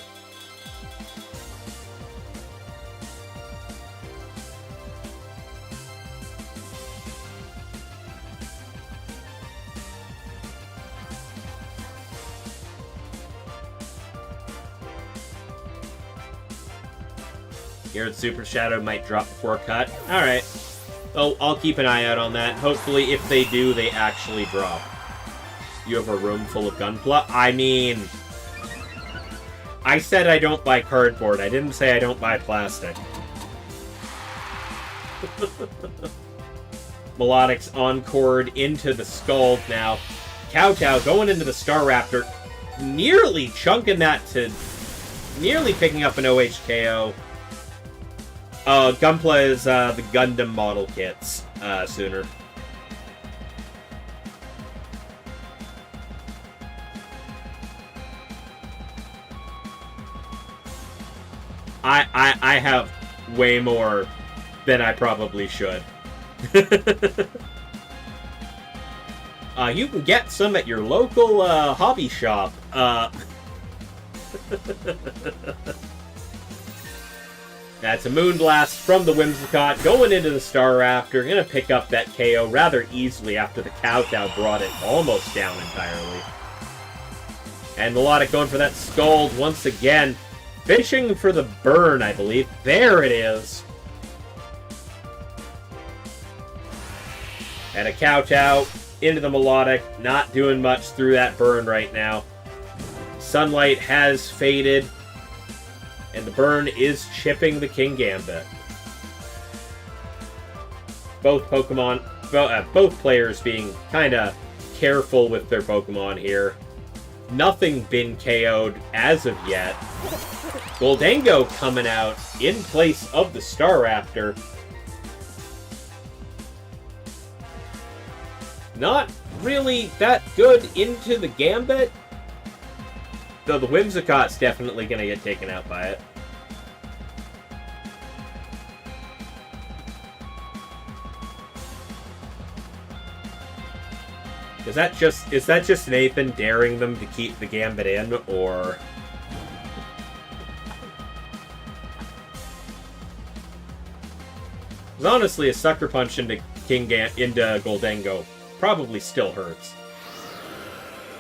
Here at Super Shadow might drop before cut. Alright. Well, I'll keep an eye out on that. Hopefully, if they do, they actually drop. You have a room full of gunpla? I mean... I said I don't buy cardboard. I didn't say I don't buy plastic. Melodic's encored into the Scald now. Kowtow going into the Star Raptor. Nearly chunking that to... Nearly picking up an OHKO. Gunpla is the Gundam model kits, Sooner. I have way more than I probably should. You can get some at your local hobby shop. That's a Moonblast from the Whimsicott, going into the Star Raptor. Gonna pick up that KO rather easily after the Kowtow brought it almost down entirely. And Melodic going for that Scald once again. Fishing for the burn, I believe. There it is. And a Kowtow into the Melodic. Not doing much through that burn right now. Sunlight has faded. And the burn is chipping the King Gambit. Both players being kind of careful with their Pokemon here. Nothing been KO'd as of yet. Goldango coming out in place of the Star Raptor. Not really that good into the Gambit. Though the Whimsicott's definitely going to get taken out by it. Is that just Nathan daring them to keep the Gambit in, or... Because honestly, a Sucker Punch into Goldango probably still hurts.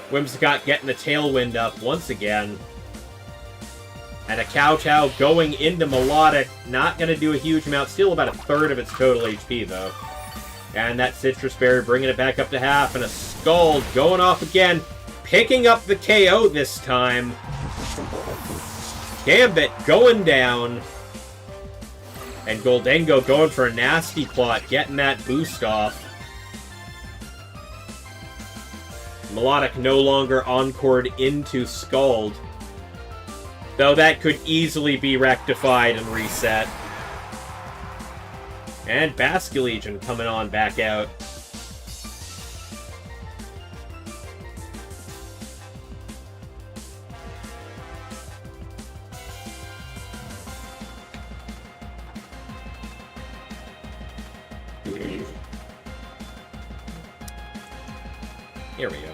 Whimsicott getting the Tailwind up once again. And a Kowtow going into Melodic. Not going to do a huge amount. Still about a third of its total HP, though. And that Citrus Berry bringing it back up to half. And a Scald going off again. Picking up the KO this time. Gambit going down. And Goldango going for a nasty plot. Getting that boost off. Melodic no longer encored into Scald. Though that could easily be rectified and reset. And Basculegion coming on back out. Here we go.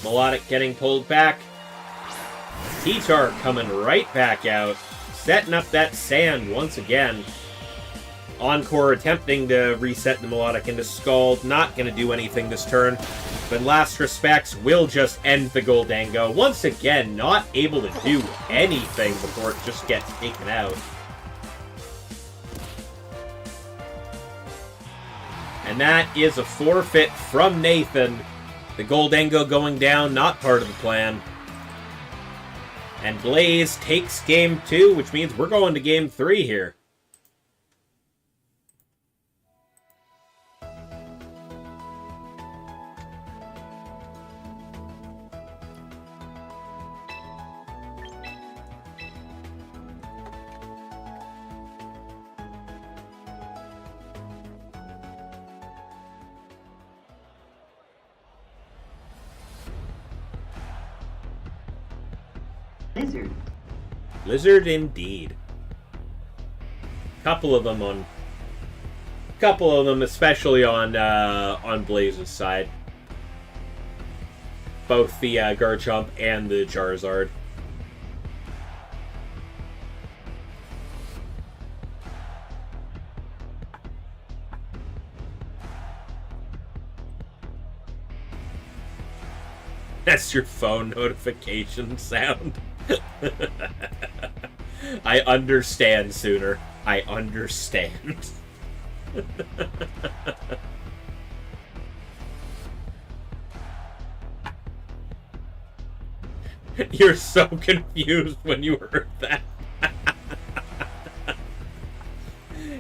Melodic getting pulled back. T-Tar coming right back out, setting up that sand once again. Encore attempting to reset the Melodic into Scald, not going to do anything this turn, but Last Respects will just end the Goldango. Once again, not able to do anything before it just gets taken out. And that is a forfeit from Nathan. The Goldango going down, not part of the plan. And Blaze takes game 2, which means we're going to game 3 here. Lizard. Lizard indeed. Couple of them, especially on Blaze's side. Both the Garchomp and the Charizard. That's your phone notification sound. I understand, Sooner. I understand. You're so confused when you heard that.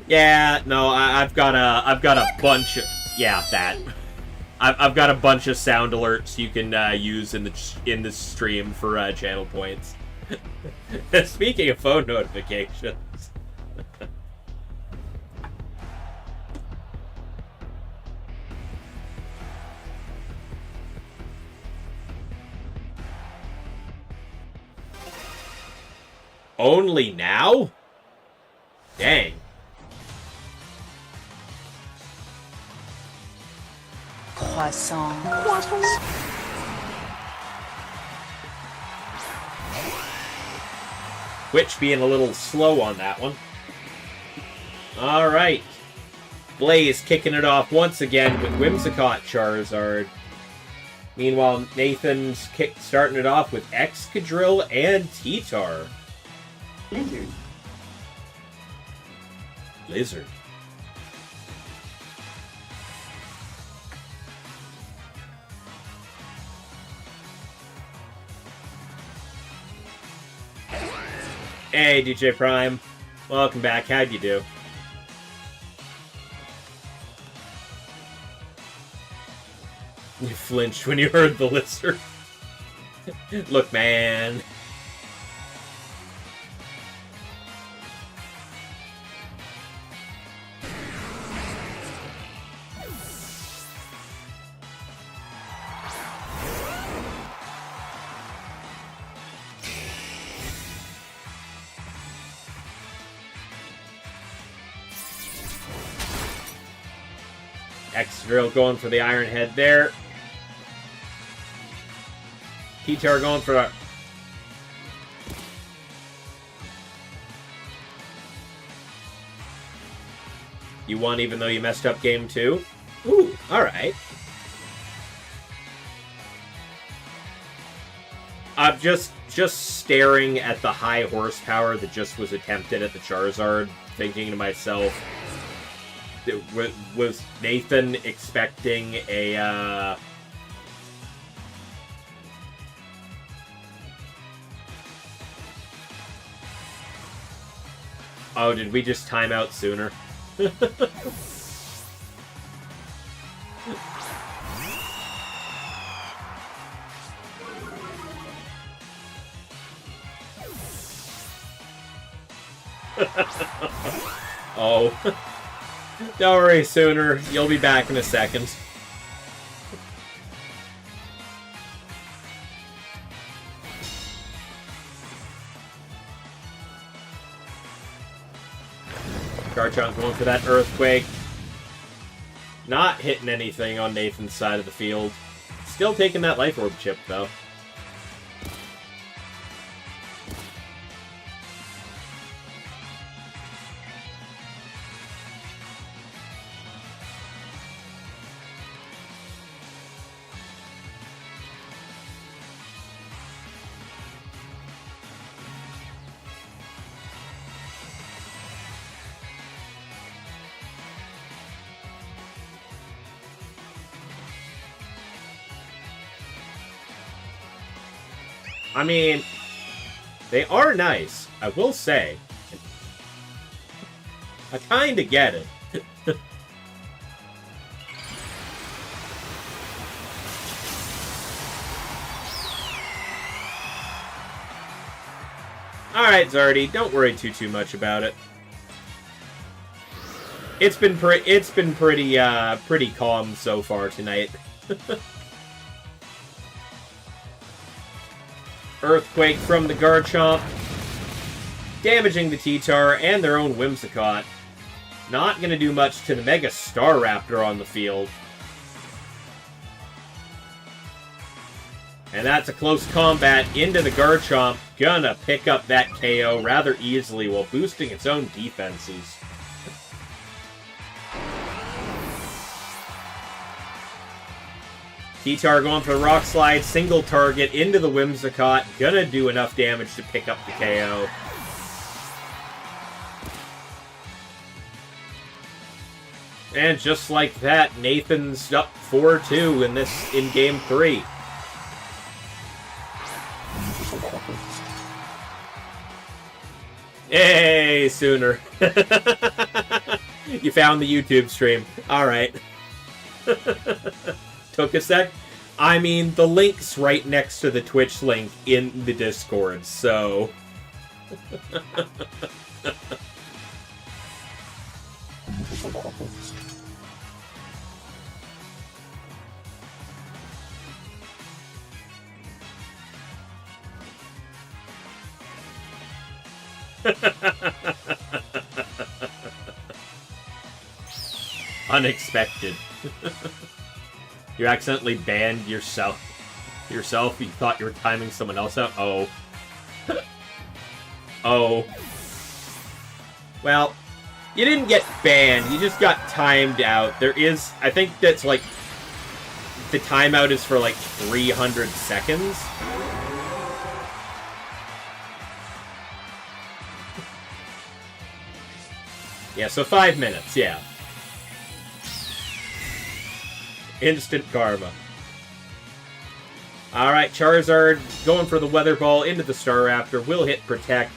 Yeah, no, I've got a bunch of that. I've got a bunch of sound alerts you can use in the stream for channel points. Speaking of phone notifications. Only now? Dang. Croissant. Twitch being a little slow on that one. Alright. Blaze kicking it off once again with Whimsicott Charizard. Meanwhile, Nathan's starting it off with Excadrill and T-Tar. Lizard. Lizard. Hey, DJ Prime. Welcome back. How'd you do? You flinched when you heard the lizard. Look, man. Excadrill going for the Iron Head there. T-Tar going for You won even though you messed up game 2? Ooh, alright. I'm just staring at the high horsepower that just was attempted at the Charizard, thinking to myself, was Nathan expecting a, Oh, did we just time out sooner? Oh. Don't worry, Sooner. You'll be back in a second. Garchomp going for that Earthquake. Not hitting anything on Nathan's side of the field. Still taking that Life Orb chip, though. I mean, they are nice, I will say. I kinda get it. Alright, Zardy, don't worry too much about it. It's been pretty calm so far tonight. Earthquake from the Garchomp, damaging the T-Tar and their own Whimsicott. Not gonna do much to the Mega Staraptor on the field. And that's a close combat into the Garchomp. Gonna pick up that KO rather easily while boosting its own defenses. T-Tar going for the Rock Slide, single target into the Whimsicott. Gonna do enough damage to pick up the KO. And just like that, Nathan's up 4-2 in Game 3. Hey, Sooner. You found the YouTube stream. Alright. Took a sec. I mean, the link's right next to the Twitch link in the Discord, so... Unexpected. You accidentally banned yourself. You thought you were timing someone else out? Oh. Oh. Well, you didn't get banned. You just got timed out. There is... I think that's like... The timeout is for like 300 seconds. Yeah, so 5 minutes, yeah. Instant karma. Alright, Charizard going for the Weather Ball into the Staraptor. Will hit Protect.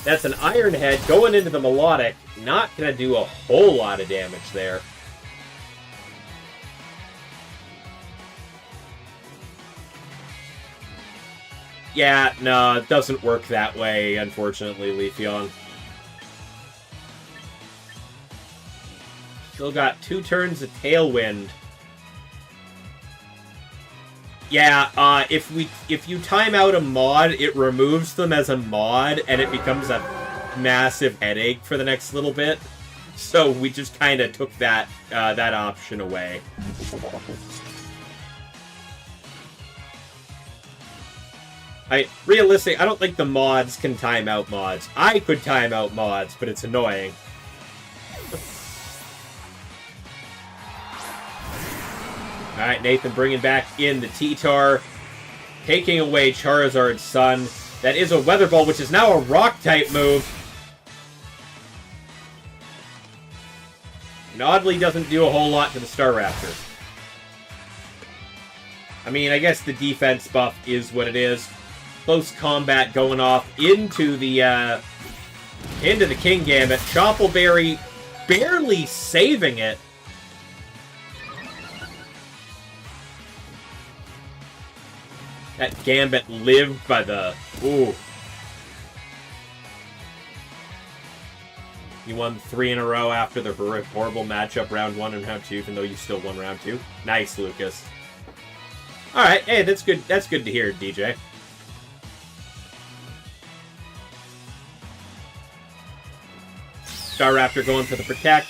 That's an Iron Head going into the Melodic. Not going to do a whole lot of damage there. Yeah, no, it doesn't work that way, unfortunately, Leafeon. Still got 2 turns of Tailwind. Yeah, if you time out a mod, it removes them as a mod, and it becomes a massive headache for the next little bit. So we just kind of took that that option away. Realistically, I don't think the mods can time out mods. I could time out mods, but it's annoying. Alright, Nathan bringing back in the T-Tar. Taking away Charizard's Sun. That is a Weather Ball, which is now a Rock-type move. And oddly doesn't do a whole lot to the Staraptor. I mean, I guess the defense buff is what it is. Close combat going off into the King Gambit. Choppleberry barely saving it. That Gambit lived by the... Ooh. You won 3 in a row after the horrible matchup round 1 and round 2, even though you still won round 2. Nice, Lucas. Alright, hey, that's good. That's good to hear, DJ. Staraptor going for the Protect.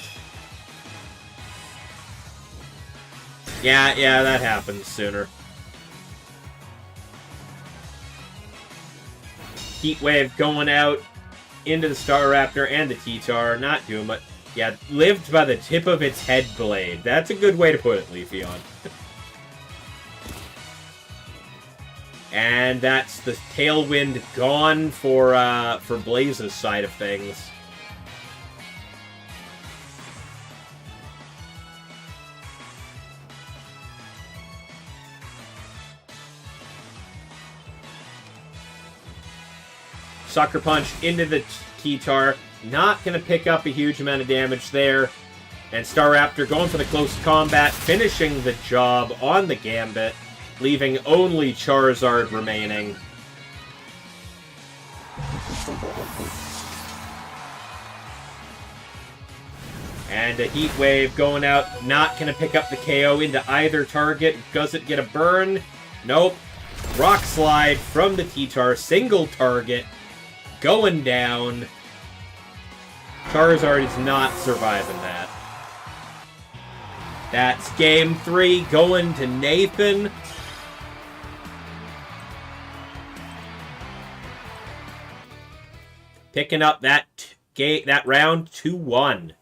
Yeah, that happens sooner. Heat Wave going out into the Staraptor and the T-Tar. Not doing much. Yeah, lived by the tip of its head blade. That's a good way to put it, Leafeon. And that's the Tailwind gone for Blaze's side of things. Sucker Punch into the T-Tar. Not going to pick up a huge amount of damage there. And Staraptor going for the close combat, finishing the job on the Gambit, leaving only Charizard remaining. And a Heat Wave going out, not going to pick up the KO into either target. Does it get a burn? Nope. Rock Slide from the T-Tar, single target, going down. Charizard is not surviving that. That's game 3, going to Nathan. Picking up that round 2-1.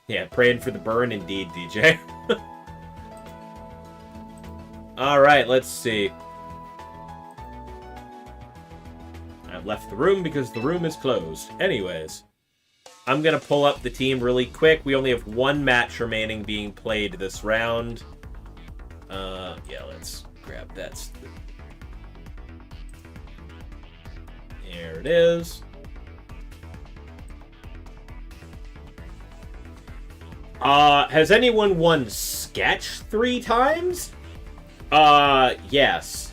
Yeah, praying for the burn indeed, DJ. Alright, let's see. I've left the room because the room is closed. Anyways, I'm going to pull up the team really quick. We only have one match remaining being played this round. Yeah, let's grab that. There it is. Has anyone won Sketch 3 times? Yes.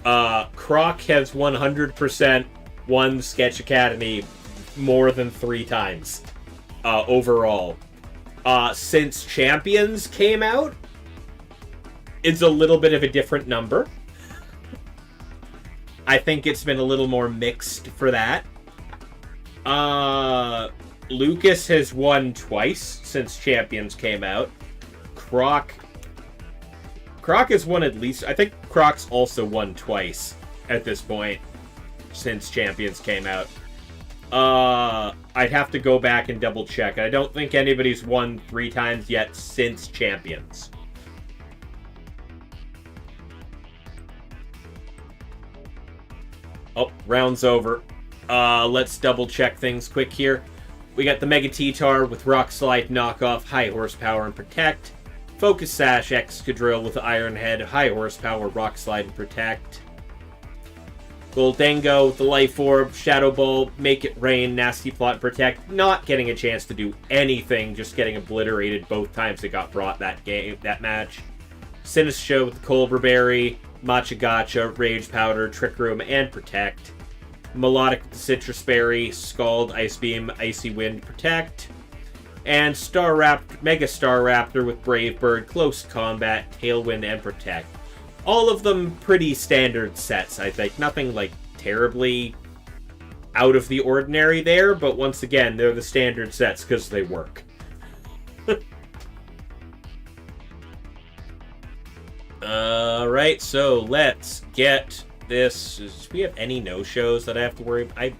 Croc has 100% won Sketch Academy more than 3 times, overall. Since Champions came out, it's a little bit of a different number. I think it's been a little more mixed for that. Lucas has won twice since Champions came out. Croc has won at least... I think Croc's also won twice at this point since Champions came out. I'd have to go back and double check. I don't think anybody's won 3 times yet since Champions. Oh, round's over. Let's double check things quick here. We got the Mega T-Tar with Rock Slide, Knockoff, High Horsepower, and Protect. Focus Sash, Excadrill with Iron Head, High Horsepower, Rock Slide, and Protect. Goldengo with the Life Orb, Shadow Ball, Make It Rain, Nasty Plot, Protect. Not getting a chance to do anything, just getting obliterated both times it got brought that match. Sinistcha with the Cobra Berry, Matcha Gotcha, Rage Powder, Trick Room, and Protect. Melodic with the Citrus Berry, Scald, Ice Beam, Icy Wind, Protect. And Mega Staraptor with Brave Bird, Close Combat, Tailwind, and Protect. All of them pretty standard sets, I think. Nothing, like, terribly out of the ordinary there, but once again, they're the standard sets because they work. Alright, so let's get this. Do we have any no-shows that I have to worry about?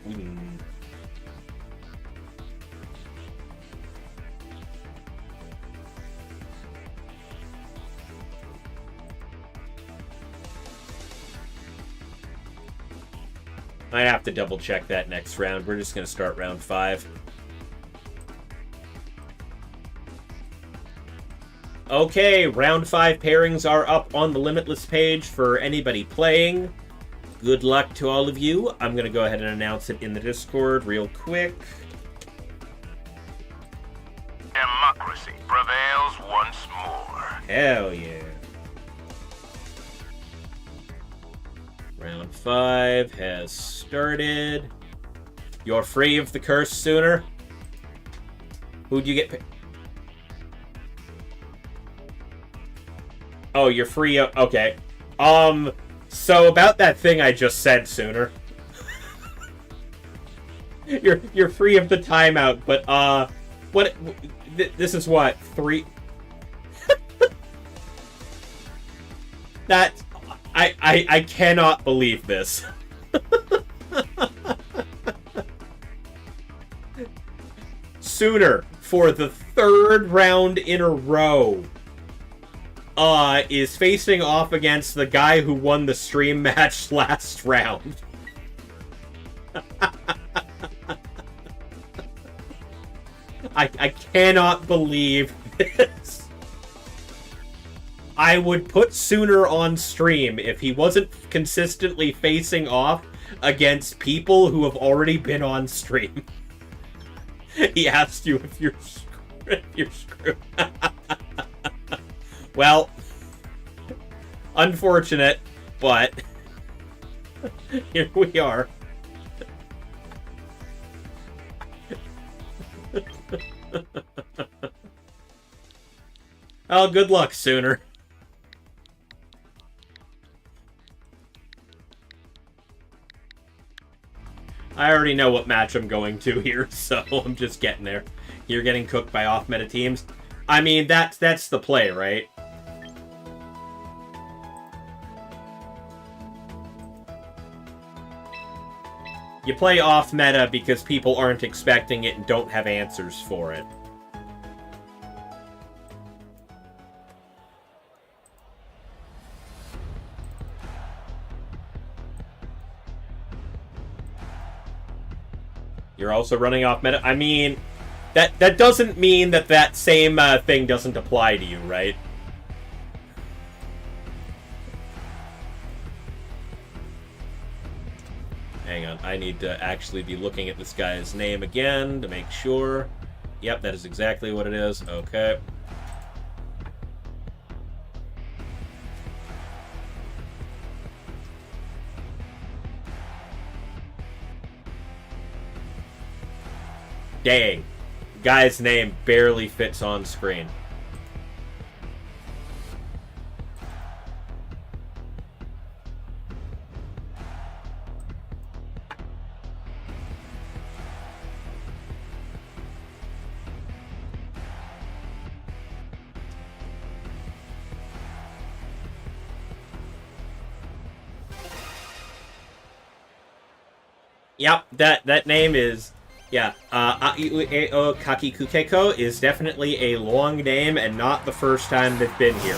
I have to double check that next round. We're just going to start round 5. Okay, round 5 pairings are up on the Limitless page for anybody playing. Good luck to all of you. I'm going to go ahead and announce it in the Discord real quick. Democracy prevails once more. Hell yeah. Round 5 has started. You're free of the curse sooner. Who'd you get? Oh, you're free of... Okay. So about that thing I just said sooner. You're free of the timeout, but, what... This is what? 3... That... I cannot believe this. Sooner, for the 3rd round in a row, is facing off against the guy who won the stream match last round. I cannot believe this. I would put Sooner on stream if he wasn't consistently facing off against people who have already been on stream. He asked you if you're screwed. Well, unfortunate, but here we are. Oh, good luck, Sooner. I already know what match I'm going to here, so I'm just getting there. You're getting cooked by off-meta teams. I mean, that's the play, right? You play off-meta because people aren't expecting it and don't have answers for it. You're also running off meta. I mean, that doesn't mean that same thing doesn't apply to you, right? Hang on, I need to actually be looking at this guy's name again to make sure. Yep, that is exactly what it is. Okay. Dang. Guy's name barely fits on screen. Yep, that name is... Yeah, Aiueo Kakikukeko is definitely a long name and not the first time they've been here.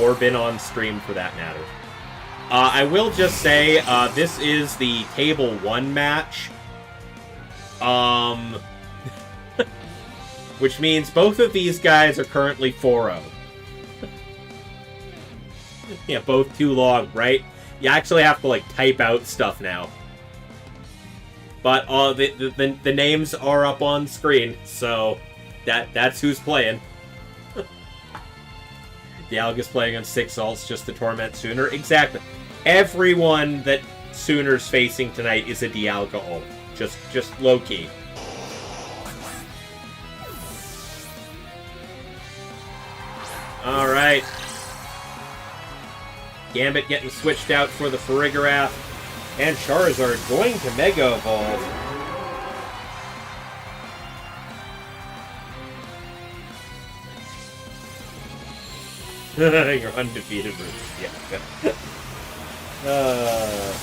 Or been on stream, for that matter. I will just say, this is the Table 1 match. Which means both of these guys are currently 4-0. Yeah, both too long, right? You actually have to, like, type out stuff now. But the names are up on screen, so that's who's playing. Dialga's playing on 6 alts just to torment Sooner. Exactly. Everyone that Sooner's facing tonight is a Dialga ult. Just low-key. Alright. Gambit getting switched out for the Farigiraf. And Charizard going to Mega Evolve. You're undefeated versus... Yeah.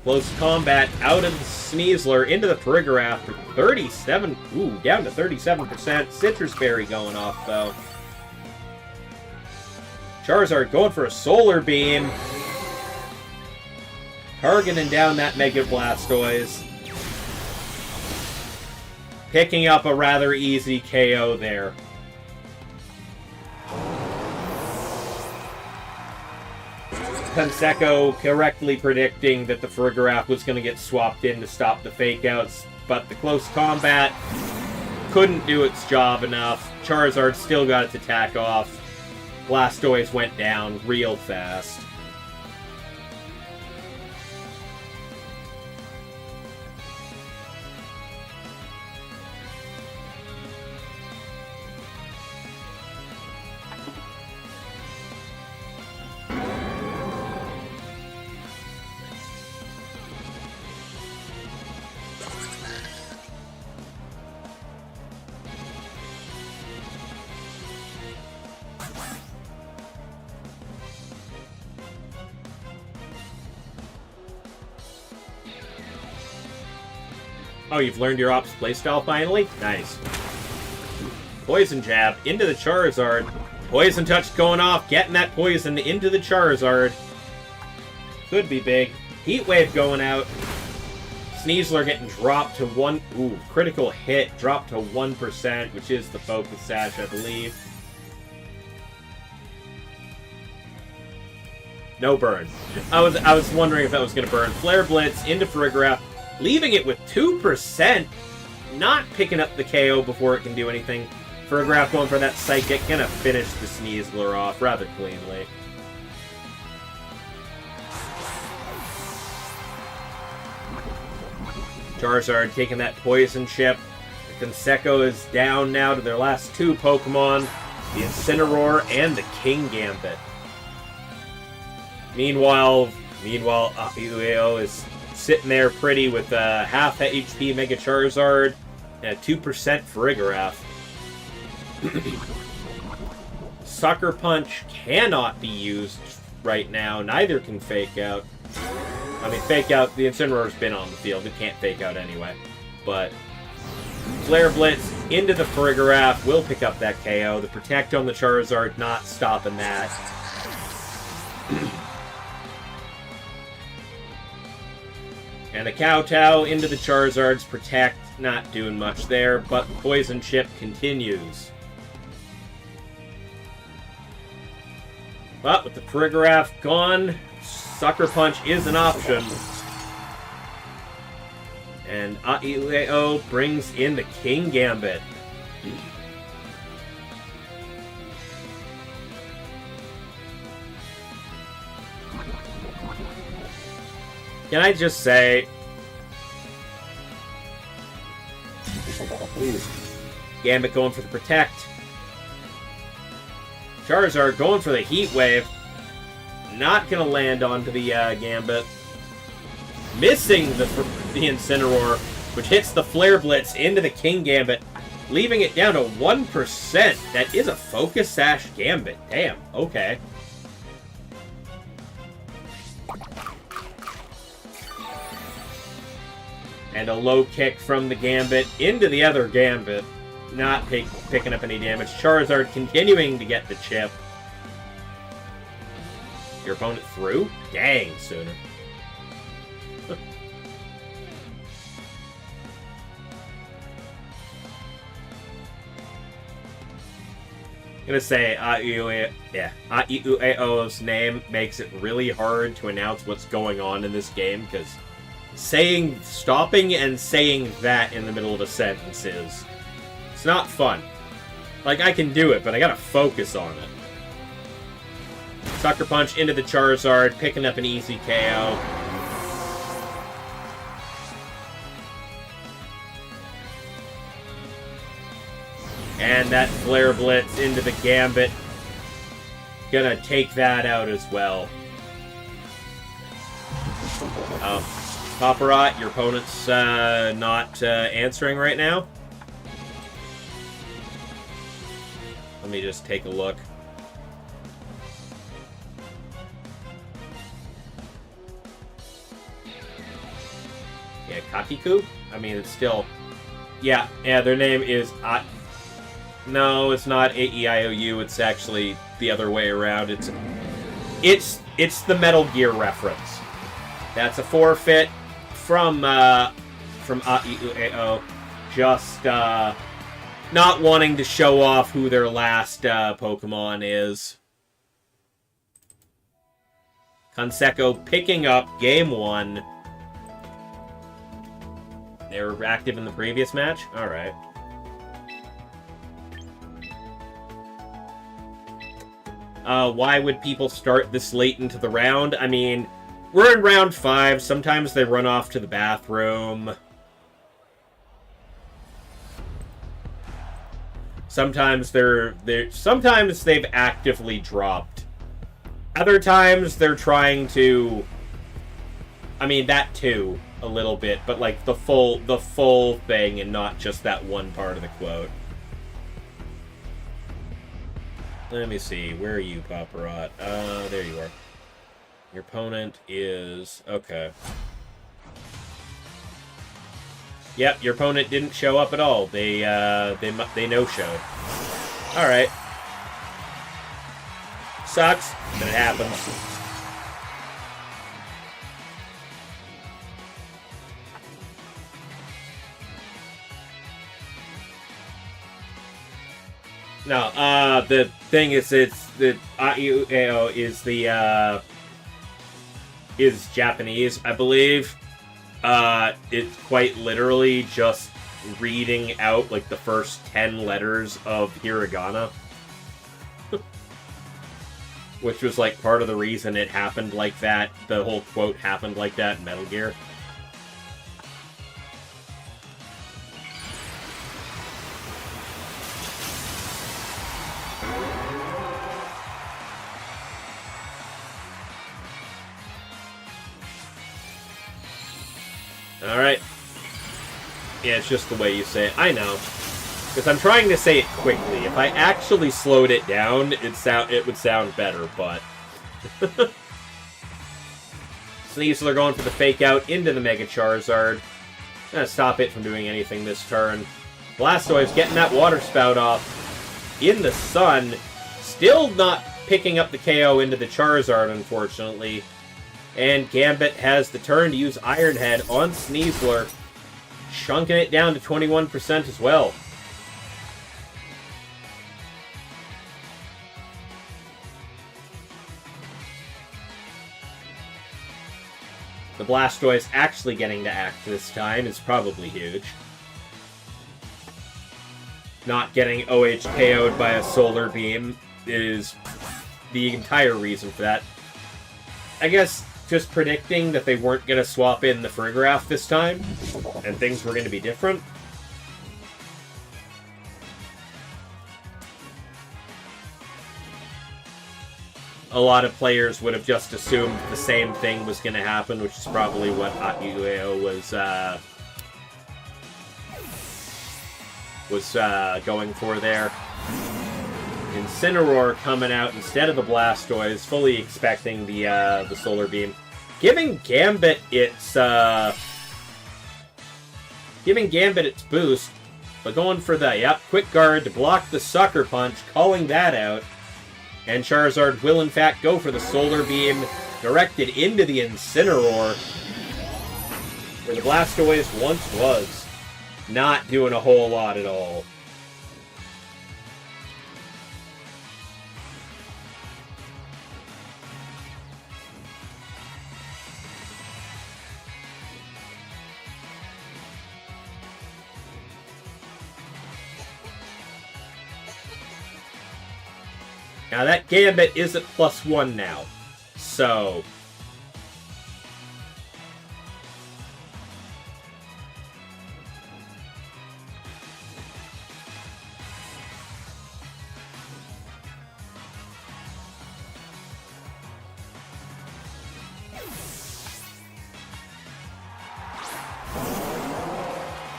Close combat out of the Sneasler into the Farigiraf for 37. Ooh, down to 37%. Citrus Berry going off, though. Charizard going for a Solar Beam. Targeting down that Mega Blastoise. Picking up a rather easy KO there. Conseco correctly predicting that the Farigiraf was going to get swapped in to stop the fake-outs, but the close combat couldn't do its job enough. Charizard still got its attack off. Blastoise went down real fast. Oh, you've learned your Ops playstyle finally? Nice. Poison Jab into the Charizard. Poison Touch going off, getting that poison into the Charizard. Could be big. Heat Wave going out. Sneasler getting dropped to 1... Ooh, critical hit. Dropped to 1%, which is the focus sash, I believe. No burn. I was wondering if that was going to burn. Flare Blitz into Farigiraf, leaving it with 2%. Not picking up the KO before it can do anything. Farigiraf going for that Psychic. Gonna finish the Sneasler off rather cleanly. Charizard taking that Poison Chip. The Conseco is down now to their last 2 Pokemon. The Incineroar and the King Gambit. Meanwhile, Ueo is sitting there pretty with a half HP Mega Charizard and a 2% Farigiraf. Sucker Punch cannot be used right now. Neither can Fake Out. I mean, Fake Out, the Incineroar's been on the field. It can't Fake Out anyway. But Flare Blitz into the Farigiraf will pick up that KO. The Protect on the Charizard not stopping that. And the Kowtow into the Charizard's Protect, not doing much there, but the Poison Chip continues. But with the Farigiraf gone, Sucker Punch is an option. And Aileo brings in the King Gambit. Can I just say... Ooh. Gambit going for the Protect. Charizard going for the Heat Wave. Not going to land onto the Gambit. Missing the Incineroar, which hits the Flare Blitz into the King Gambit, leaving it down to 1%. That is a Focus Sash Gambit. Damn, okay. And a low kick from the Gambit into the other Gambit. Not picking up any damage. Charizard continuing to get the chip. Your opponent through? Dang, Sooner. I'm gonna say Aiueo's name makes it really hard to announce what's going on in this game, because stopping and saying that in the middle of a sentence it's not fun. Like, I can do it, but I gotta focus on it. Sucker Punch into the Charizard, picking up an easy KO. And that Flare Blitz into the Gambit. Gonna take that out as well. Paparat, your opponent's not answering right now. Let me just take a look. Yeah, Kakiku? I mean, it's still... Yeah, their name is... No, it's not A-E-I-O-U. It's actually the other way around. It's the Metal Gear reference. That's a forfeit from Aiueo. Just not wanting to show off who their last Pokemon is. Conseco picking up Game 1. They were active in the previous match? Alright. Why would people start this late into the round? I mean, we're in round 5. Sometimes they run off to the bathroom. Sometimes sometimes they've actively dropped. Other times they're trying to... I mean, that too, a little bit, but like the full thing and not just that one part of the quote. Let me see. Where are you, Paparat? There you are. Your opponent is... Okay. Yep, your opponent didn't show up at all. They no-showed. Alright. Sucks, but it happens. No, the thing is, it's the Aiueo is Japanese, I believe. It's quite literally just reading out like the first 10 letters of hiragana. Which was like part of the reason it happened like that. The whole quote happened like that in Metal Gear. Alright. Yeah, it's just the way you say it. I know. Because I'm trying to say it quickly. If I actually slowed it down, it would sound better, but... Sneasler going for the fake out into the Mega Charizard. Gonna stop it from doing anything this turn. Blastoise getting that water spout off in the sun. Still not picking up the KO into the Charizard, unfortunately. And Gambit has the turn to use Iron Head on Sneasler, chunking it down to 21% as well. The Blastoise actually getting to act this time is probably huge. Not getting OH KO'd by a Solar Beam is the entire reason for that. I guess just predicting that they weren't going to swap in the Frigoraph this time, and things were going to be different. A lot of players would have just assumed the same thing was going to happen, which is probably what Aiueo was going for there. Incineroar coming out instead of the Blastoise, fully expecting the Solar Beam. Giving Gambit its boost, but going for the, Quick Guard to block the Sucker Punch, calling that out. And Charizard will in fact go for the Solar Beam, directed into the Incineroar, where the Blastoise once was. Not doing a whole lot at all. Now that Gambit is at +1 now, so...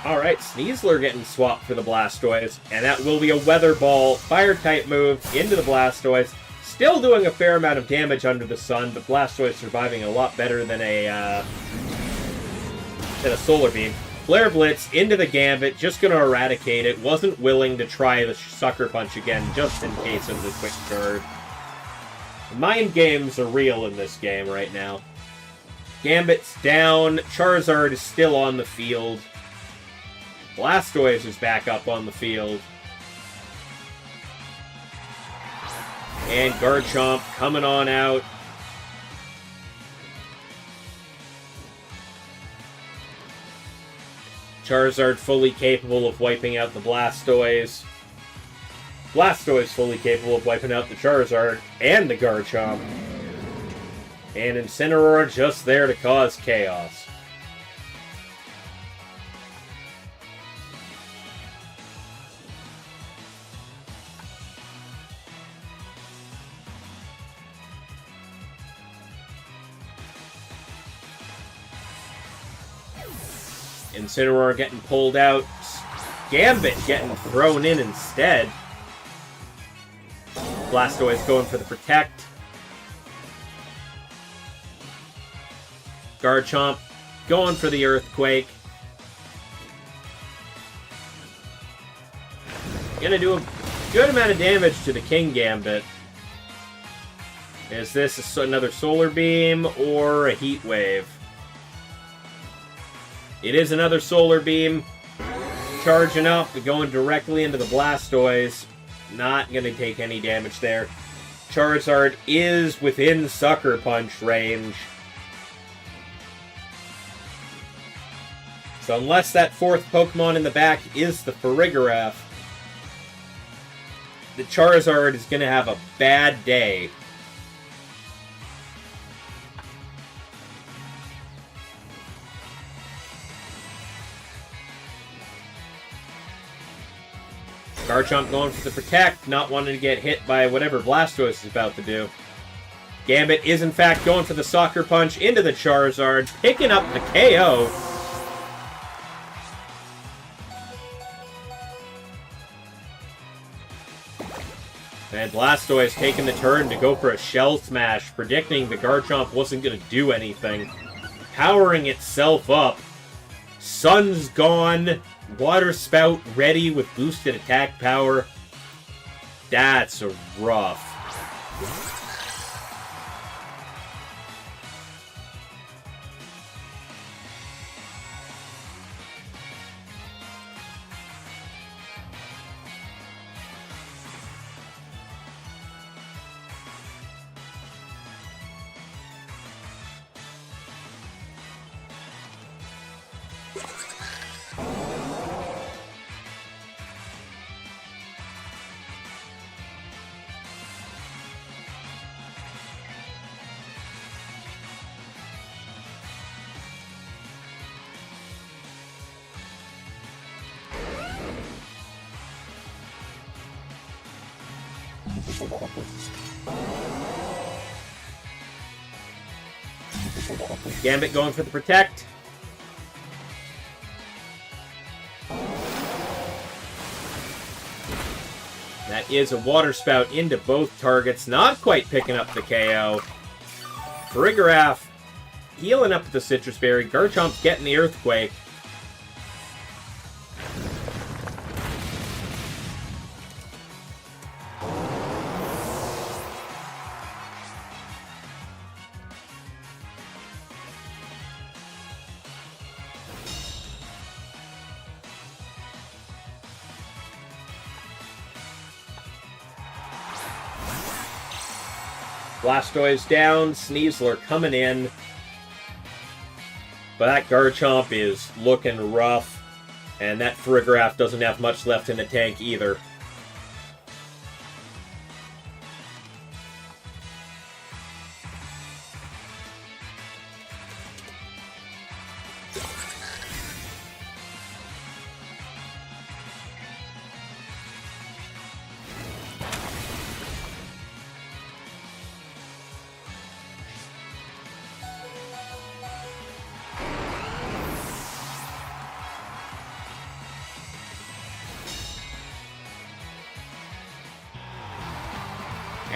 Alright, Sneasler getting swapped for the Blastoise, and that will be a Weather Ball, Fire-type move into the Blastoise. Still doing a fair amount of damage under the sun, but Blastoise surviving a lot better than a Solar Beam. Flare Blitz into the Gambit, just going to eradicate it. Wasn't willing to try the Sucker Punch again, just in case of the Quick Guard. Mind games are real in this game right now. Gambit's down, Charizard is still on the field. Blastoise is back up on the field. And Garchomp coming on out. Charizard fully capable of wiping out the Blastoise. Blastoise fully capable of wiping out the Charizard and the Garchomp. And Incineroar just there to cause chaos. Incineroar getting pulled out. Gambit getting thrown in instead. Blastoise going for the Protect. Garchomp going for the Earthquake. Gonna do a good amount of damage to the King Gambit. Is this another Solar Beam or a Heat Wave? It is another Solar Beam. Charging up, going directly into the Blastoise. not going to take any damage there. Charizard is within Sucker Punch range. So unless that fourth Pokemon in the back is the Farigiraf, the Charizard is going to have a bad day. Garchomp going for the Protect, not wanting to get hit by whatever Blastoise is about to do. Gambit is in fact going for the Sucker Punch into the Charizard, picking up the KO. And Blastoise taking the turn to go for a Shell Smash, predicting the Garchomp wasn't going to do anything. Powering itself up. Sun's gone. Water Spout ready with boosted attack power. That's rough. Gambit going for the Protect. That is a Water Spout into both targets, not quite picking up the KO. Farigiraf healing up with the Citrus Berry. Garchomp's getting the Earthquake. Blastoise down, Sneasler coming in. But that Garchomp is looking rough, and that Farigiraf doesn't have much left in the tank either.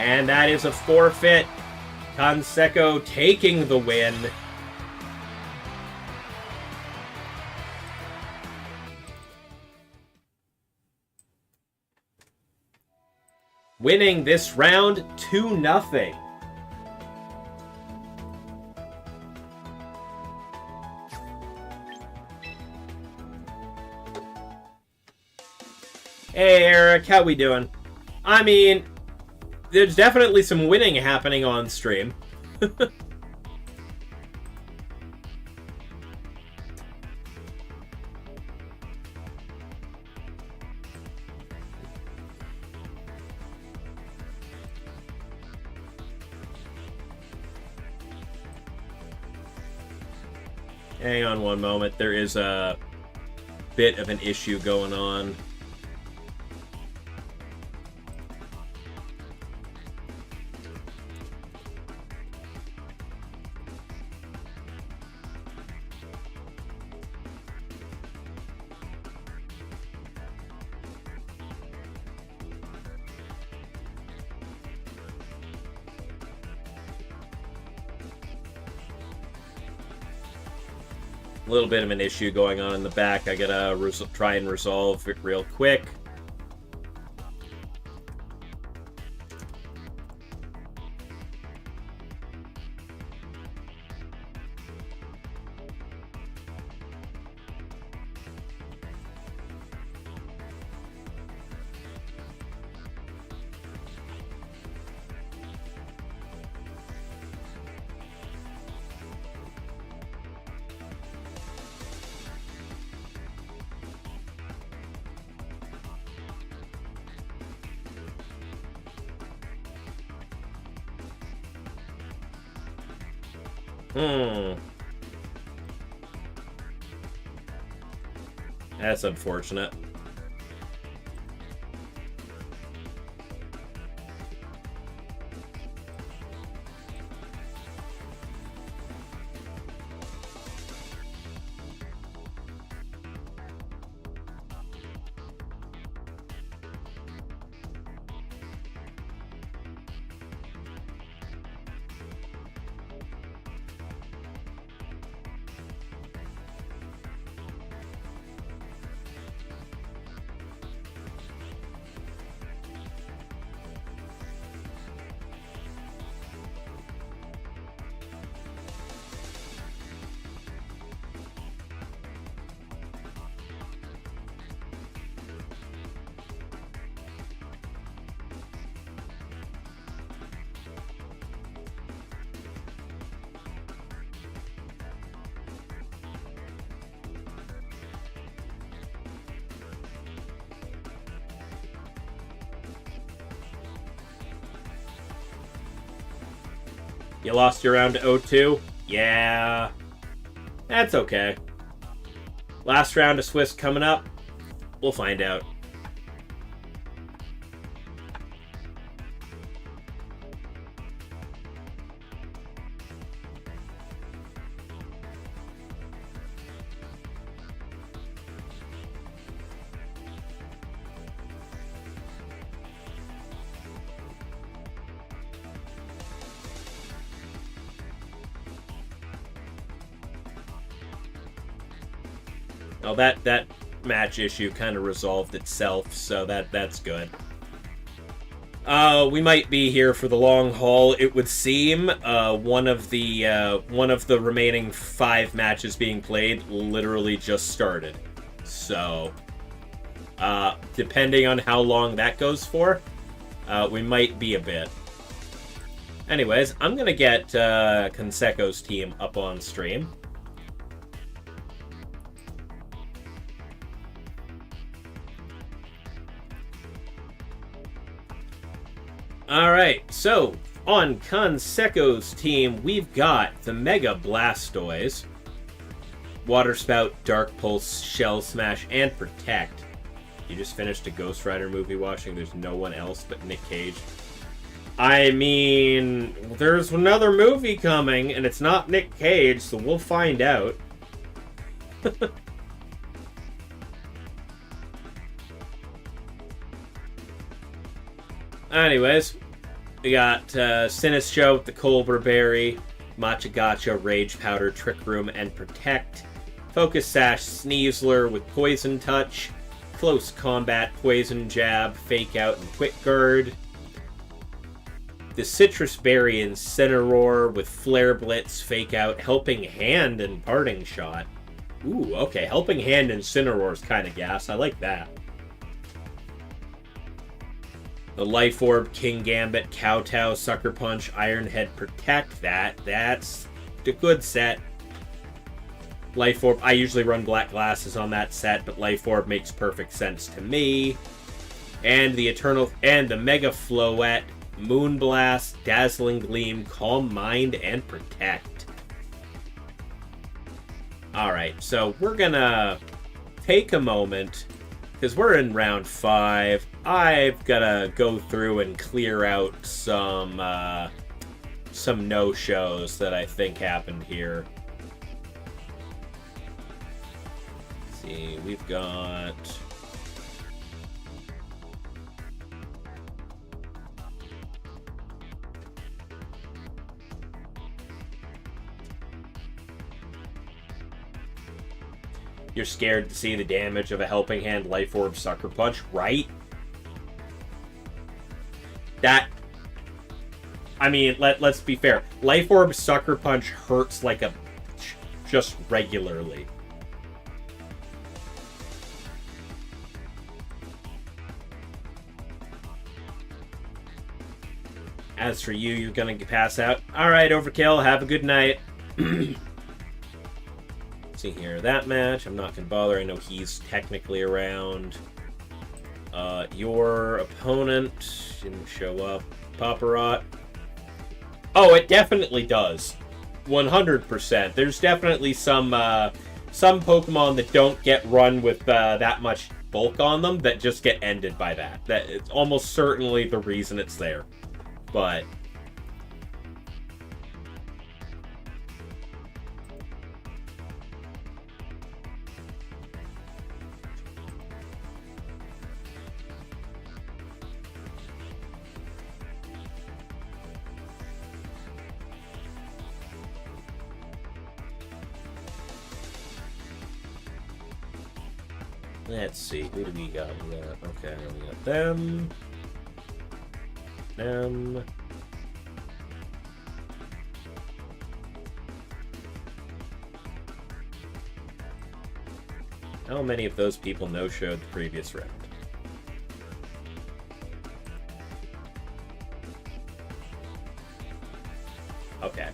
And that is a forfeit. Canseco taking the win. Winning this round 2-0. Hey Eric, how we doing? I mean, there's definitely some winning happening on stream. Hang on one moment. There is a bit of an issue going on. A little bit of an issue going on in the back. I gotta try and resolve it real quick. That's unfortunate. You lost your round to 0-2? Yeah. That's okay. Last round of Swiss coming up. We'll find out. Oh, that match issue kind of resolved itself, so that's good. We might be here for the long haul, it would seem. One of the remaining 5 matches being played literally just started. So, depending on how long that goes for, we might be a bit. Anyways, I'm gonna get Conseco's team up on stream. Alright, so on Conseco's team, we've got the Mega Blastoise, Water Spout, Dark Pulse, Shell Smash, and Protect. You just finished a Ghost Rider movie watching. There's no one else but Nick Cage. I mean, there's another movie coming, and it's not Nick Cage, so we'll find out. Anyways, we got Sinistro with the Cobra Berry, Matcha Gotcha, Rage Powder, Trick Room, and Protect. Focus Sash, Sneasler with Poison Touch, Close Combat, Poison Jab, Fake Out, and Quick Guard. The Citrus Berry Incineroar with Flare Blitz, Fake Out, Helping Hand, and Parting Shot. Ooh, okay, Helping Hand Incineroar is kind of gas. I like that. The Life Orb, King Gambit, Kowtow, Sucker Punch, Iron Head, Protect. That's a good set. Life Orb, I usually run Black Glasses on that set, but Life Orb makes perfect sense to me. And the Mega Floette, Moonblast, Dazzling Gleam, Calm Mind, and Protect. Alright, so we're gonna take a moment, because we're in round 5. I've gotta go through and clear out some no-shows that I think happened here. Let's see, we've got... You're scared to see the damage of a Helping Hand, Life Orb, Sucker Punch, right? I mean, let's be fair. Life Orb, Sucker Punch hurts like a... just regularly. As for you, you're gonna pass out. Alright, Overkill, have a good night. See here, that match, I'm not gonna bother. I know he's technically around. Your opponent didn't show up. Paparot. Oh, it definitely does. 100%. There's definitely some Pokemon that don't get run with that much bulk on them that just get ended by that. That it's almost certainly the reason it's there. But let's see, who do we got? We got them. How many of those people no-showed the previous round? Okay.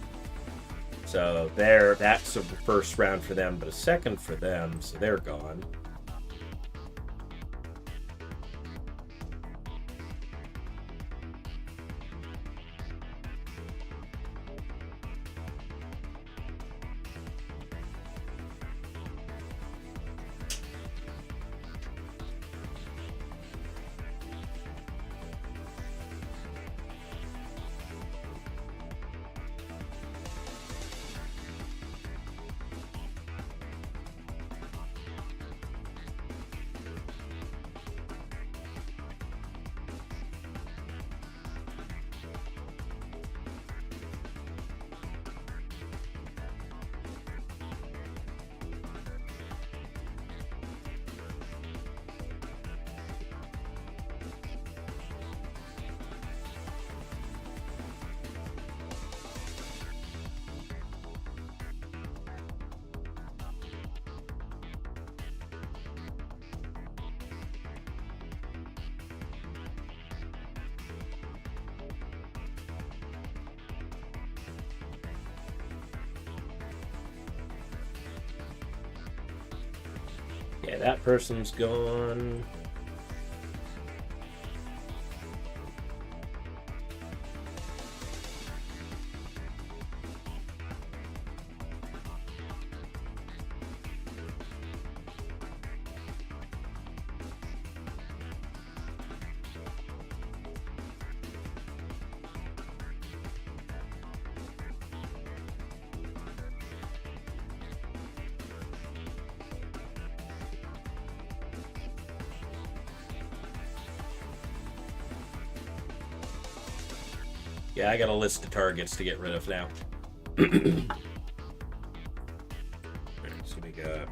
So that's a first round for them, but a second for them, so they're gone. Yeah, that person's gone. Yeah, I got a list of targets to get rid of now. Alright, so we got...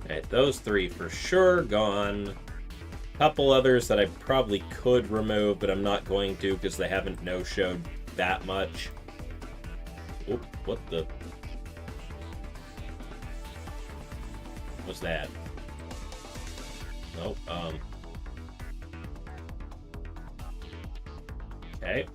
Alright, those three for sure gone. Couple others that I probably could remove, but I'm not going to because they haven't no-showed that much. Oop, what the... What's that? Oh, okay.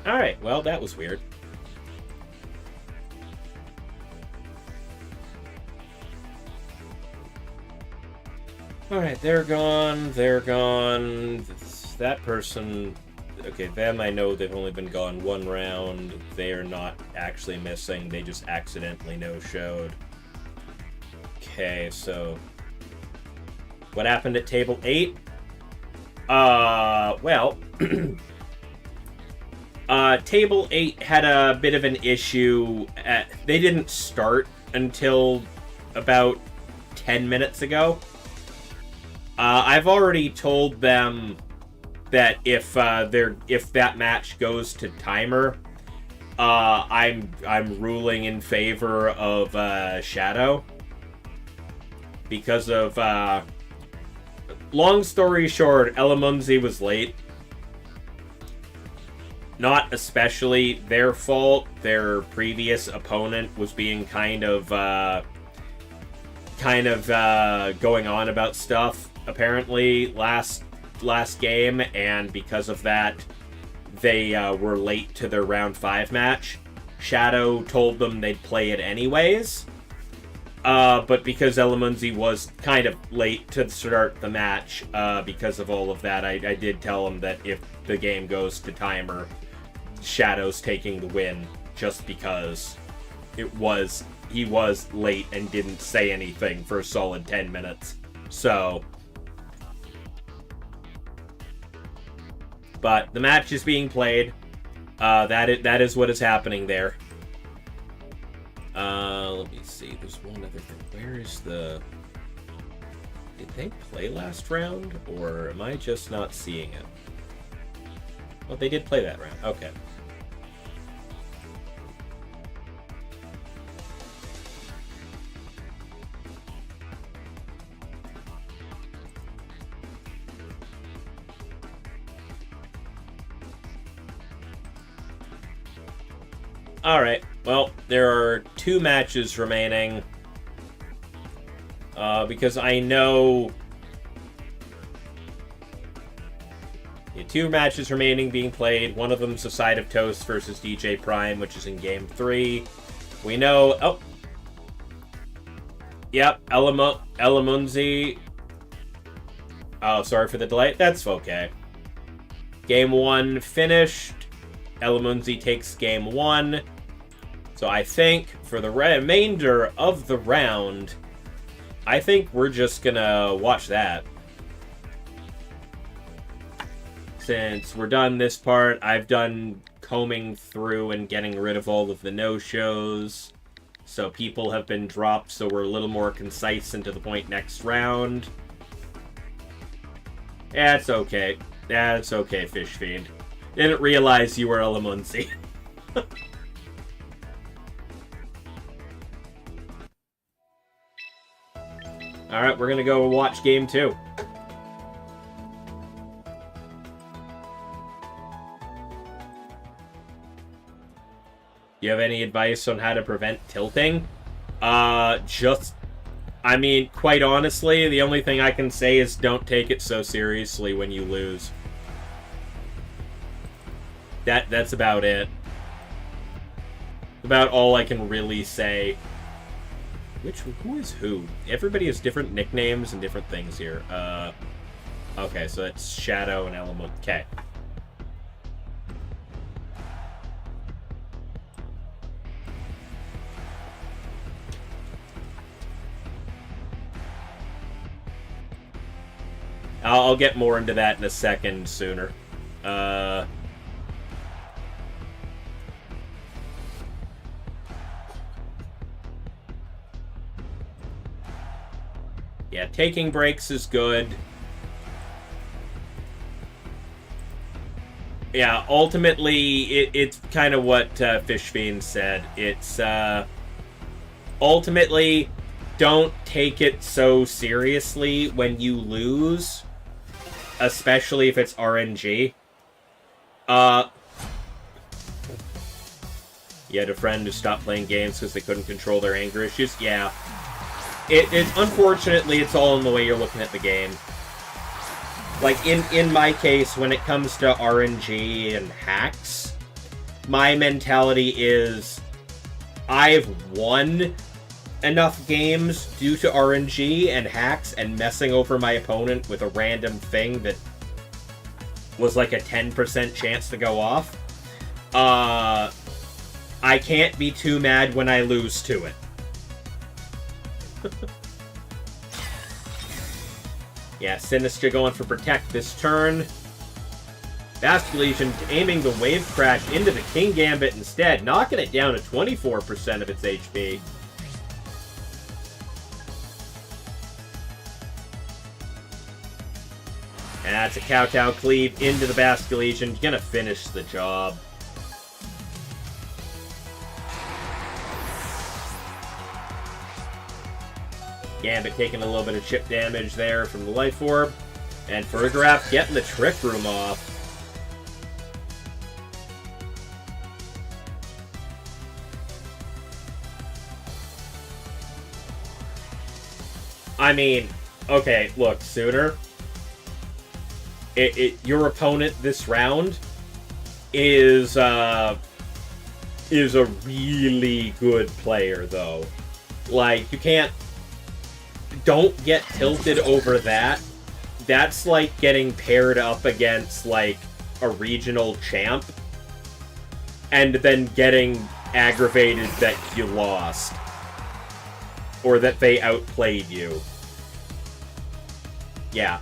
Alright, well, that was weird. Alright, they're gone, that person... Okay, them I know they've only been gone one round. They are not actually missing, they just accidentally no-showed. Okay, so... What happened at table 8? Well... Table 8 had a bit of an issue. They didn't start until about 10 minutes ago. I've already told them that if that match goes to timer, I'm ruling in favor of Shadow because of long story short, Elamunzi was late. Not especially their fault. Their previous opponent was being kind of going on about stuff apparently last game, and because of that, they were late to their round 5 match. Shadow told them they'd play it anyways, but because Elamunzi was kind of late to start the match, because of all of that, I did tell him that if the game goes to timer, Shadow's taking the win, just because he was late and didn't say anything for a solid 10 minutes. So, but the match is being played. That is what is happening there. Let me see. There's one other thing. Where is the... Did they play last round, or am I just not seeing it? Well, they did play that round. Okay. Alright, well, there are 2 matches remaining. Because I know... 2 matches remaining being played. One of them's a Side of Toast versus DJ Prime, which is in Game 3. We know... Oh! Yep, Elamunzi. Oh, sorry for the delay. That's okay. Game 1 finished. Elamunzi takes Game 1. So I think for the remainder of the round, I think we're just gonna watch that. Since we're done this part, I've done combing through and getting rid of all of the no-shows. So people have been dropped, so we're a little more concise and to the point next round. That's okay. That's okay, Fish Fiend. Didn't realize you were Elamunzi. Alright, we're gonna go watch Game 2. You have any advice on how to prevent tilting? I mean, quite honestly, the only thing I can say is don't take it so seriously when you lose. That's about it. About all I can really say. Who is who? Everybody has different nicknames and different things here. Okay, so it's Shadow and Element. Okay. I'll get more into that in a second sooner. Yeah, taking breaks is good. Yeah, ultimately, it's kind of what Fish Fiend said. It's, ultimately, don't take it so seriously when you lose, especially if it's RNG. You had a friend who stopped playing games because they couldn't control their anger issues? Yeah. Unfortunately, it's all in the way you're looking at the game. Like, in my case, when it comes to RNG and hacks, my mentality is, I've won enough games due to RNG and hacks and messing over my opponent with a random thing that was like a 10% chance to go off. I can't be too mad when I lose to it. Yeah, Sinistra going for Protect this turn. Basket Legion aiming the Wave Crash into the King Gambit instead, knocking it down to 24% of its HP. And that's a Kowtow Cleave into the Basket Legion. Gonna finish the job. Gambit taking a little bit of chip damage there from the Life Orb. And Photograph getting the Trick Room off. I mean, okay, look, Sooner. Your opponent this round is a really good player, though. Like, you can't... Don't get tilted over that. That's like getting paired up against, like, a regional champ. And then getting aggravated that you lost. Or that they outplayed you. Yeah.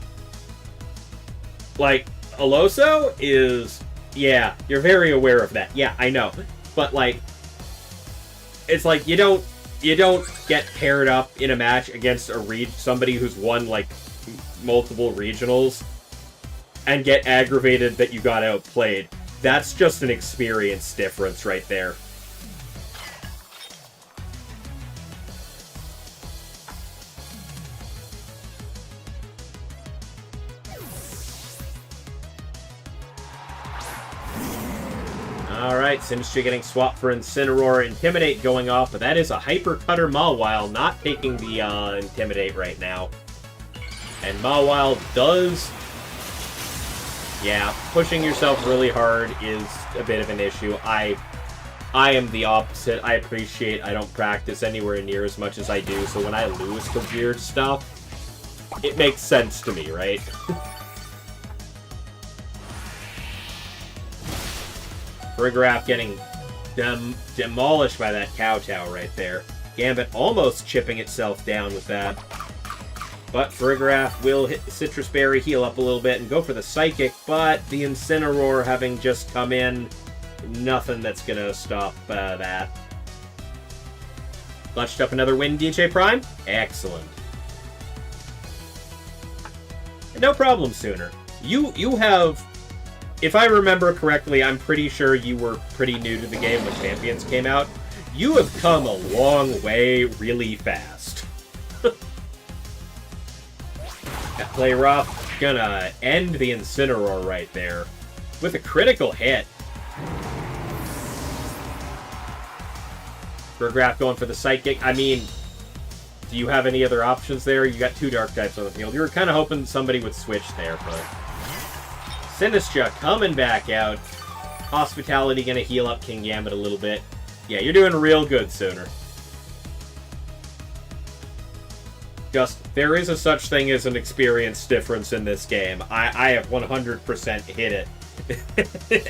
Like, Aloso is... Yeah, you're very aware of that. Yeah, I know. But, like... It's like, you don't get paired up in a match against somebody who's won, like, multiple regionals and get aggravated that you got outplayed. That's just an experience difference right there. Alright, Sinistcha getting swapped for Incineroar. Intimidate going off, but that is a Hyper Cutter Mawile, not taking the Intimidate right now. And Mawile does... Yeah, pushing yourself really hard is a bit of an issue. I am the opposite. I don't practice anywhere near as much as I do, so when I lose to weird stuff, it makes sense to me, right? Frigoraph getting demolished by that Kowtow right there. Gambit almost chipping itself down with that. But Frigoraph will hit the Citrus Berry, heal up a little bit, and go for the Psychic, but the Incineroar having just come in, nothing that's going to stop that. Clutched up another win, DJ Prime. Excellent. No problem, Sooner. You have... If I remember correctly, I'm pretty sure you were pretty new to the game when Champions came out. You have come a long way really fast. That play rough. Gonna end the Incineroar right there. With a critical hit. Burgraph going for the Psychic. I mean, do you have any other options there? You got two Dark types on the field. You were kind of hoping somebody would switch there, but... Sinistcha coming back out. Hospitality gonna heal up King Gambit a little bit. Yeah, you're doing real good, Sooner. Just, there is a such thing as an experience difference in this game. I have 100% hit it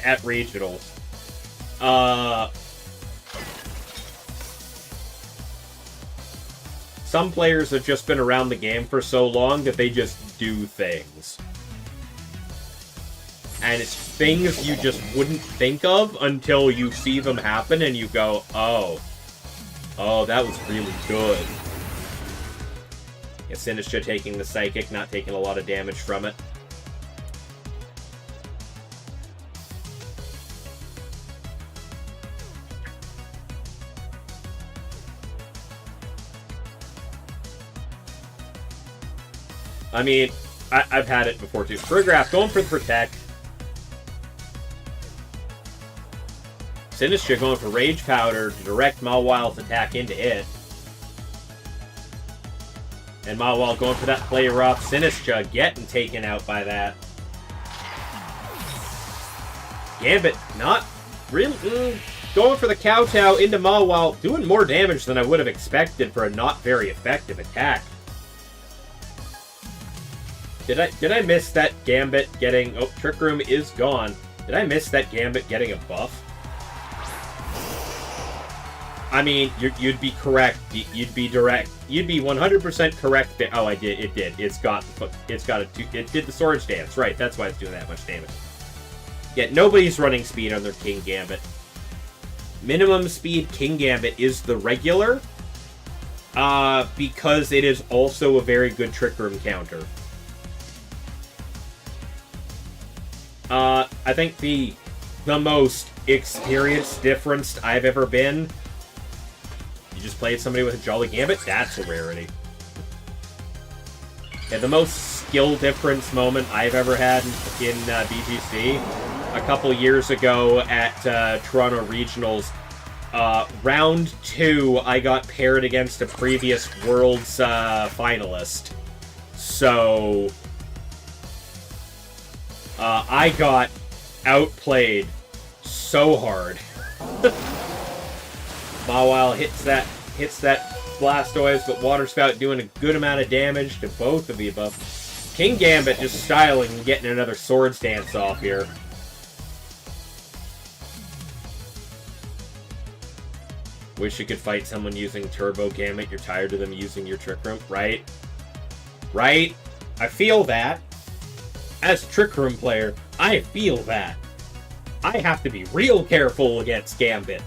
at regionals. Some players have just been around the game for so long that they just do things. And it's things you just wouldn't think of until you see them happen and you go, oh. Oh, that was really good. Yeah, Sinistcha taking the Psychic, not taking a lot of damage from it. I mean, I've had it before too. Frigoraph going for the Protect. Sinistcha going for Rage Powder to direct Mawile's attack into it. And Mawile going for that play rough. Sinistcha getting taken out by that. Gambit not really going for the Kowtow into Mawile, doing more damage than I would have expected for a not very effective attack. Did I miss that Gambit getting... Oh, Trick Room is gone. Did I miss that Gambit getting a buff? I mean, you'd be correct. You'd be direct. You'd be 100% correct. Oh, I did. It did. It did the Swords Dance. Right, that's why it's doing that much damage. Yet nobody's running speed on their King Gambit. Minimum speed King Gambit is the regular. Because it is also a very good Trick Room counter. I think the most experienced difference I've ever been... You just played somebody with a Jolly Gambit? That's a rarity. Yeah, the most skill difference moment I've ever had in VGC, a couple years ago at Toronto Regionals, round 2, I got paired against a previous Worlds finalist. So, I got outplayed so hard. Mawile hits that Blastoise, but Water Spout doing a good amount of damage to both of the above. King Gambit just styling and getting another Swords Dance off here. Wish you could fight someone using Turbo Gambit. You're tired of them using your Trick Room, right? Right? I feel that. As a Trick Room player, I feel that. I have to be real careful against Gambit,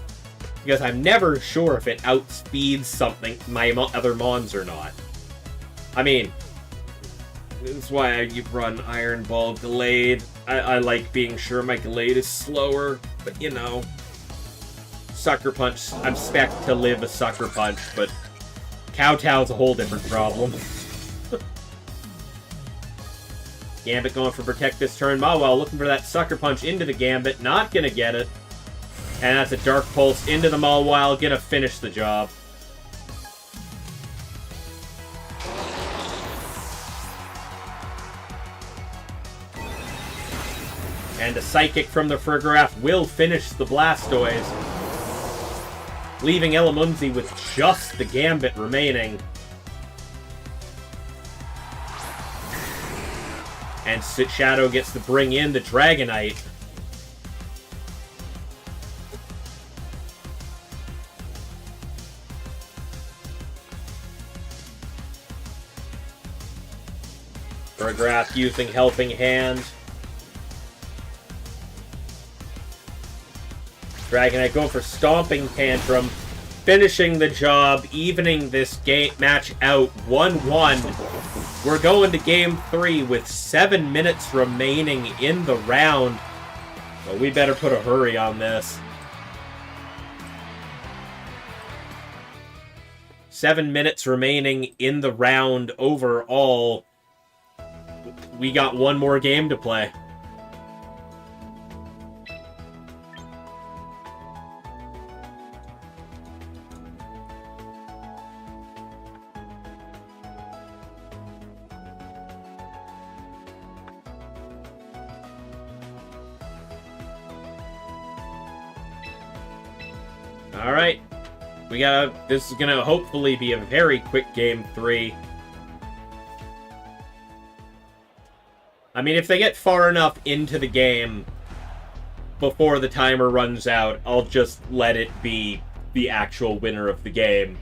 because I'm never sure if it outspeeds something, my other mons or not. I mean, that's why I run Iron Ball Gallade. I like being sure my Gallade is slower, but you know, Sucker Punch, I'm spec to live a Sucker Punch, but Kowtow's a whole different problem. Gambit going for Protect this turn. Mawile looking for that Sucker Punch into the Gambit, not gonna get it. And that's a Dark Pulse into the Mawile, gonna finish the job. And a Psychic from the Frigoraph will finish the Blastoise, leaving Elamunzi with just the Gambit remaining. And Shadow gets to bring in the Dragonite. Frigoraph using Helping Hand. Dragonite going for Stomping Tantrum, finishing the job, evening this match out 1-1. We're going to Game 3 with 7 minutes remaining in the round. Well, we better put a hurry on this. 7 minutes remaining in the round overall. We got one more game to play. Alright, this is gonna hopefully be a very quick Game 3. I mean, if they get far enough into the game before the timer runs out, I'll just let it be the actual winner of the game.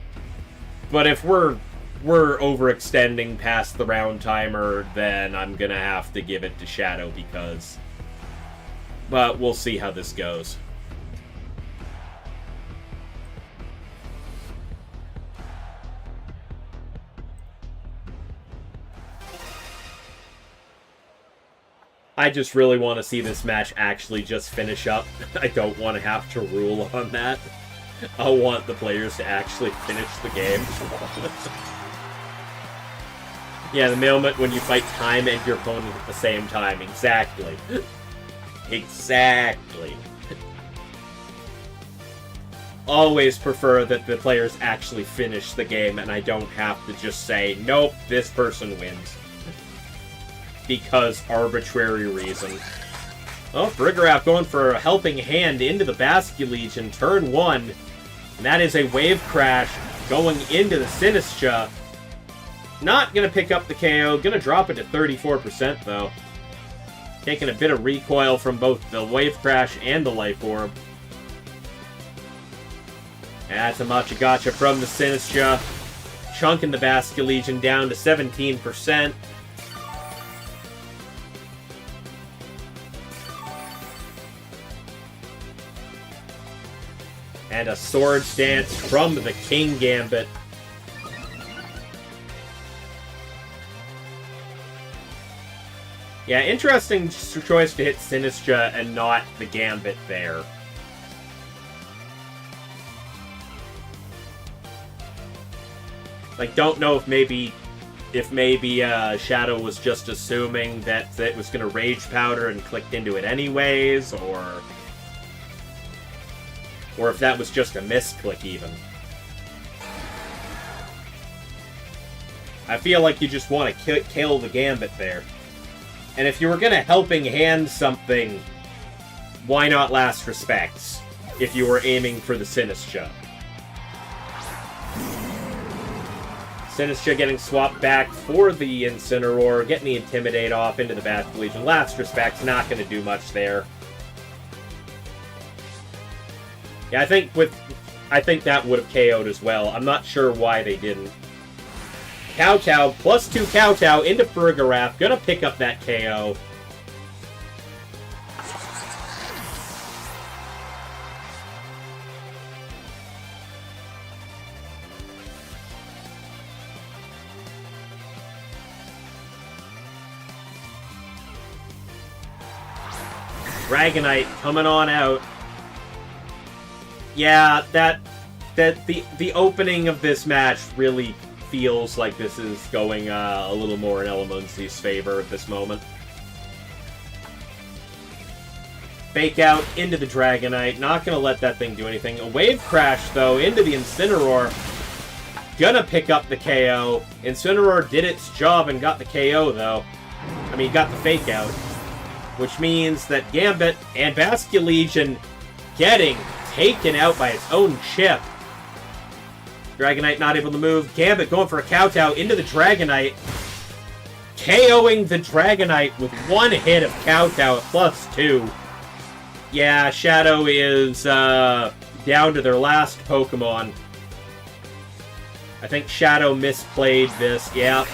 But if we're overextending past the round timer, then I'm gonna have to give it to Shadow because... But we'll see how this goes. I just really want to see this match actually just finish up. I don't want to have to rule on that. I want the players to actually finish the game. Yeah, the moment when you fight time and your opponent at the same time. Exactly. Exactly. Always prefer that the players actually finish the game and I don't have to just say, nope, this person wins. Because arbitrary reason. Oh, Frigoraph going for a Helping Hand into the Basculegion, turn 1. And that is a Wave Crash going into the Sinistcha. Not going to pick up the KO, going to drop it to 34% though. Taking a bit of recoil from both the Wave Crash and the Life Orb. And that's a Machagacha from the Sinistcha. Chunking the Basculegion down to 17%. And a Swords Dance from the King Gambit. Yeah, interesting choice to hit Sinistcha and not the Gambit there. Like, don't know if maybe if maybe Shadow was just assuming that it was going to Rage Powder and clicked into it anyways, or if that was just a misclick even. I feel like you just want to kill the Gambit there. And if you were going to Helping Hand something, why not Last Respects if you were aiming for the Sinistcha? Sinistcha getting swapped back for the Incineroar, getting the Intimidate off into the Bast Legion. Last Respect's not going to do much there. Yeah, I think that would have KO'd as well. I'm not sure why they didn't. Kowtow, +2 Kowtow into Farigiraf, gonna pick up that KO. Dragonite coming on out. Yeah, the opening of this match really feels like this is going a little more in Elemunzi's favor at this moment. Fake out into the Dragonite. Not going to let that thing do anything. A Wave Crash, though, into the Incineroar. Gonna pick up the KO. Incineroar did its job and got the KO, though. I mean, got the Fake out. Which means that Gambit and Basculegion getting taken out by its own chip. Dragonite not able to move. Gambit going for a Kowtow into the Dragonite. KOing the Dragonite with one hit of Kowtow at +2. Yeah, Shadow is down to their last Pokemon. I think Shadow misplayed this. Yeah.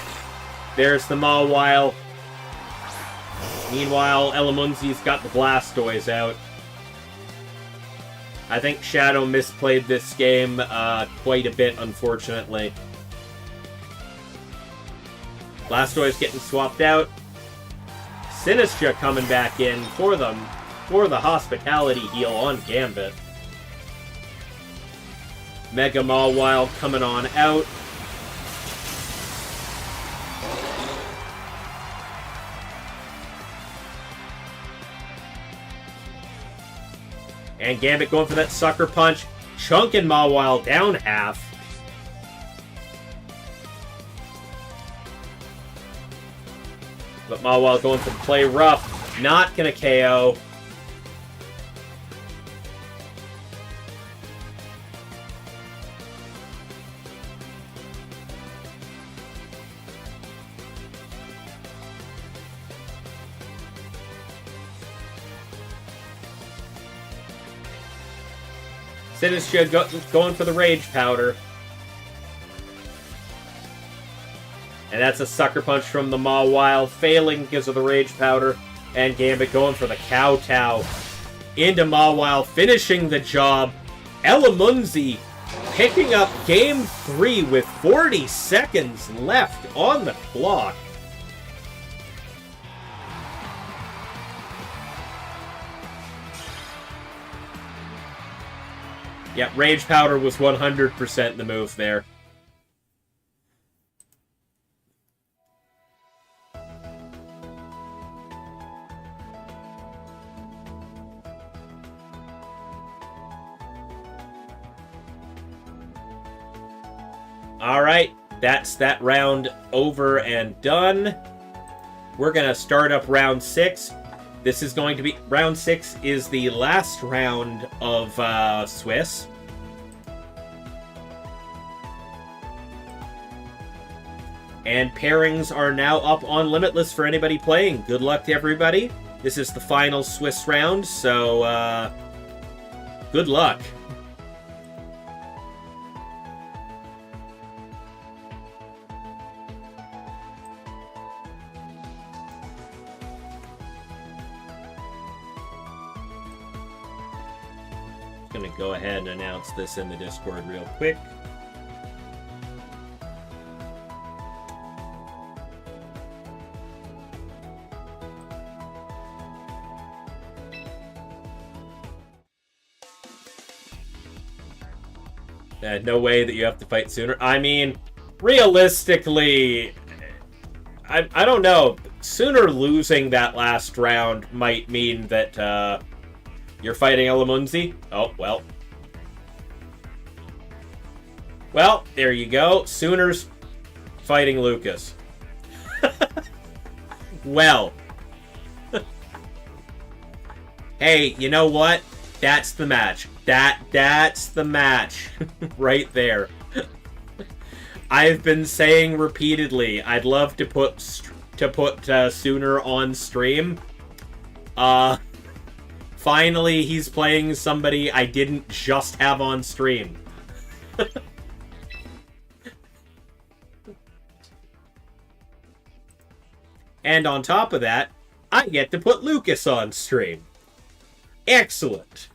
There's the Mawile. Meanwhile, Elemunzi's got the Blastoise out. I think Shadow misplayed this game quite a bit, unfortunately. Blastoise getting swapped out. Sinistcha coming back in for the Hospitality heal on Gambit. Mega Mawile coming on out. And Gambit going for that Sucker Punch. Chunking Mawile down half. But Mawile going for the play rough. Not going to KO. Sinistcha going for the Rage Powder. And that's a Sucker Punch from the Mawile, failing because of the Rage Powder. And Gambit going for the Kowtow into Mawile, finishing the job. Elemunzi picking up Game 3 with 40 seconds left on the clock. Yeah, Rage Powder was 100% the move there. Alright, that's that round over and done. We're going to start up round 6. This is going to be... Round 6 is the last round of Swiss. And pairings are now up on Limitless for anybody playing. Good luck to everybody. This is the final Swiss round, so good luck. Going to go ahead and announce this in the Discord real quick. No way that you have to fight sooner. I mean, realistically, I don't know. Sooner losing that last round might mean that you're fighting Elamunzi. Oh, well. Well, there you go. Sooners fighting Lucas. Well. Hey, you know what? That's the match. That's the match. Right there. I've been saying repeatedly, I'd love to put Sooner on stream. Finally, he's playing somebody I didn't just have on stream. And on top of that, I get to put Lucas on stream. Excellent.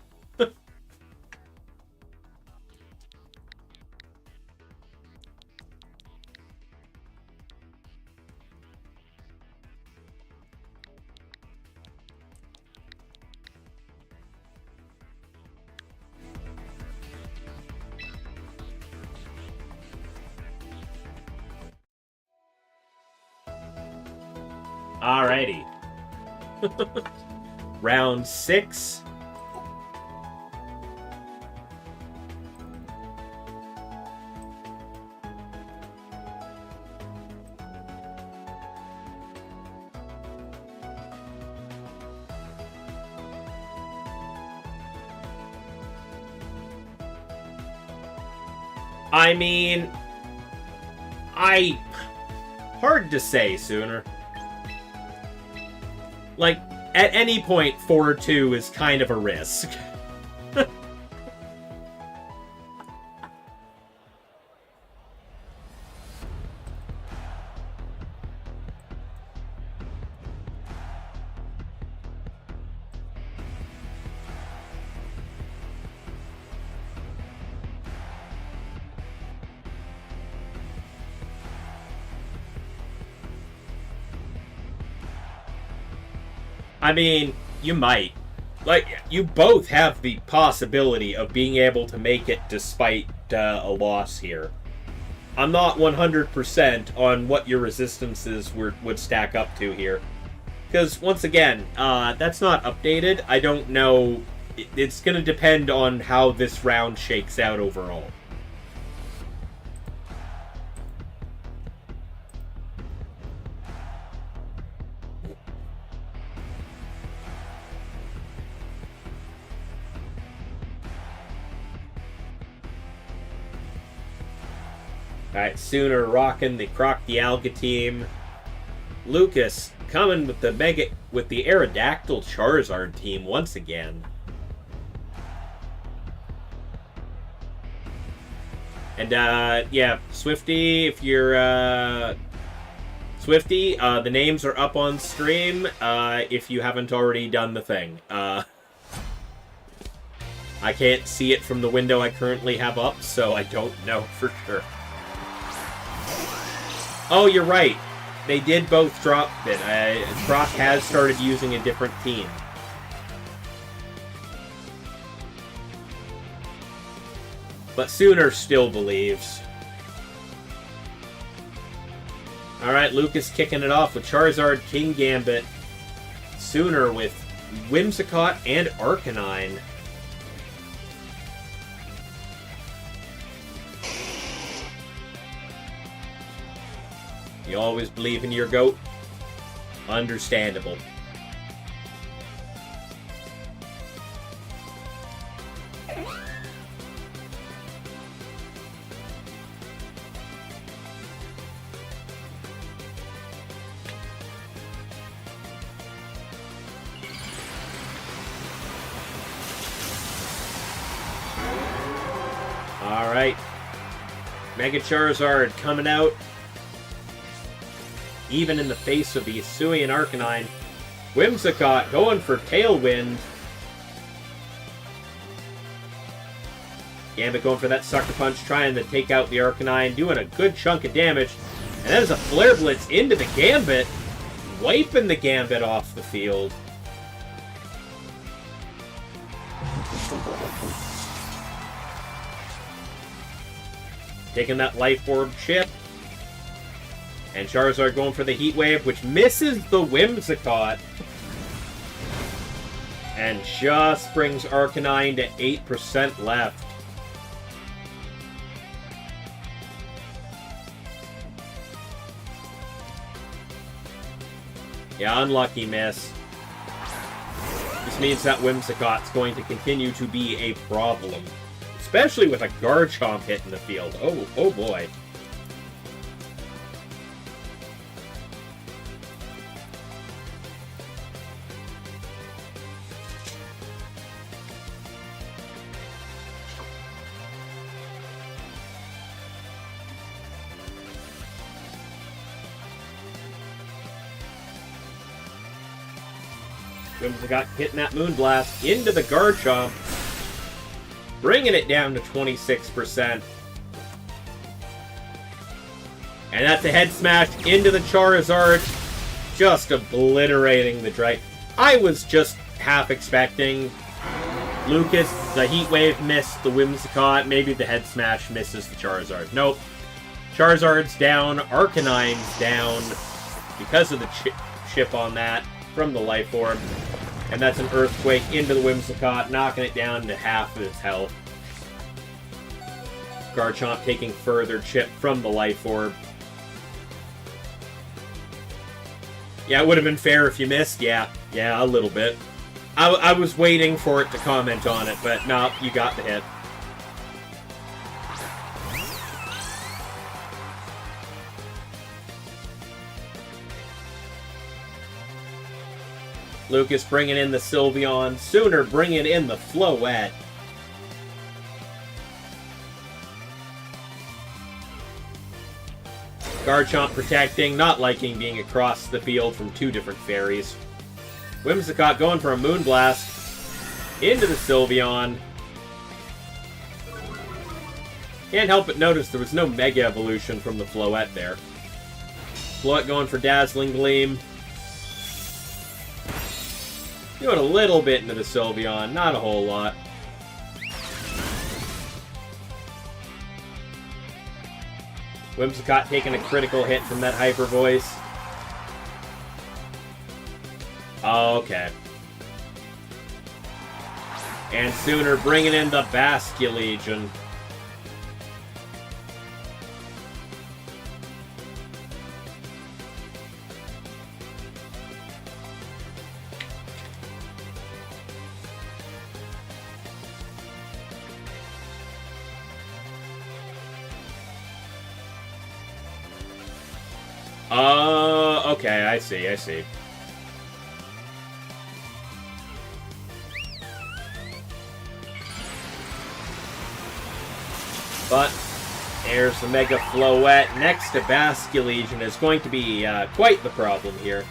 Alrighty. Round 6. I mean, hard to say, Sooner. Like, at any point, 4-2 is kind of a risk. I mean, you might. Like, you both have the possibility of being able to make it despite a loss here. I'm not 100% on what your resistances would stack up to here. Because, once again, that's not updated. I don't know. It's going to depend on how this round shakes out overall. Alright, Sooner rocking the Croc the Alga team. Lucas coming with the Aerodactyl Charizard team once again. And yeah, Swifty, if you're Swifty, the names are up on stream if you haven't already done the thing. I can't see it from the window I currently have up, so I don't know for sure. Oh, you're right. They did both drop it. Croc has started using a different team. But Sooner still believes. Alright, Lucas kicking it off with Charizard, King Gambit. Sooner with Whimsicott and Arcanine. You always believe in your goat? Understandable. Alright. Mega Charizard coming out. Even in the face of the Hisuian Arcanine. Whimsicott going for Tailwind. Gambit going for that Sucker Punch, trying to take out the Arcanine, doing a good chunk of damage. And that is a Flare Blitz into the Gambit, wiping the Gambit off the field. Taking that Life Orb chip. And Charizard going for the Heat Wave, which misses the Whimsicott. And just brings Arcanine to 8% left. Yeah, unlucky miss. This means that Whimsicott's going to continue to be a problem. Especially with a Garchomp hit in the field. Oh boy. Whimsicott hitting that Moonblast into the Garchomp, bringing it down to 26%. And that's a head smash into the Charizard, just obliterating the Drake. I was just half expecting Lucas, the Heat Wave missed the Whimsicott, maybe the head smash misses the Charizard. Nope. Charizard's down, Arcanine's down, because of the chip on that from the Life Orb. And that's an Earthquake into the Whimsicott, knocking it down to half of its health. Garchomp taking further chip from the Life Orb. Yeah, it would have been fair if you missed. Yeah, a little bit. I was waiting for it to comment on it, but no, you got the hit. Lucas bringing in the Sylveon. Sooner bringing in the Floette. Garchomp protecting, not liking being across the field from two different fairies. Whimsicott going for a Moonblast into the Sylveon. Can't help but notice there was no Mega Evolution from the Floette there. Floette going for Dazzling Gleam. Doing a little bit into the Sylveon, not a whole lot. Whimsicott taking a critical hit from that Hyper Voice. Okay. And Sooner bringing in the Basculegion. Okay, I see. But there's the Mega Floette next to Basculegion is going to be quite the problem here.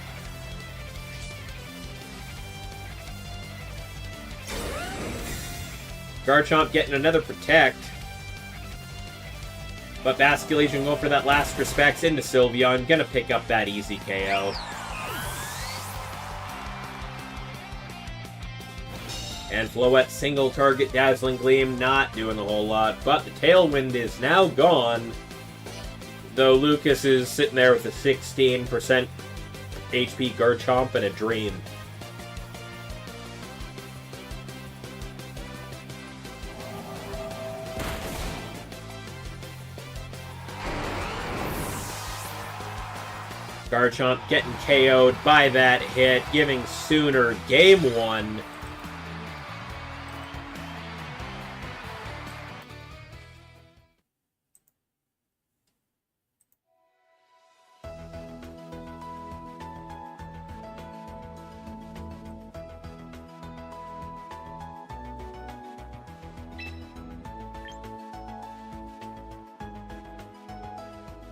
Garchomp getting another Protect. But Basculegion going for that last respects into Sylveon. Gonna pick up that easy KO. And Floette single target Dazzling Gleam, not doing a whole lot. But the Tailwind is now gone. Though Lucas is sitting there with a 16% HP Garchomp and a Dream. Garchomp getting KO'd by that hit, giving Sooner game one.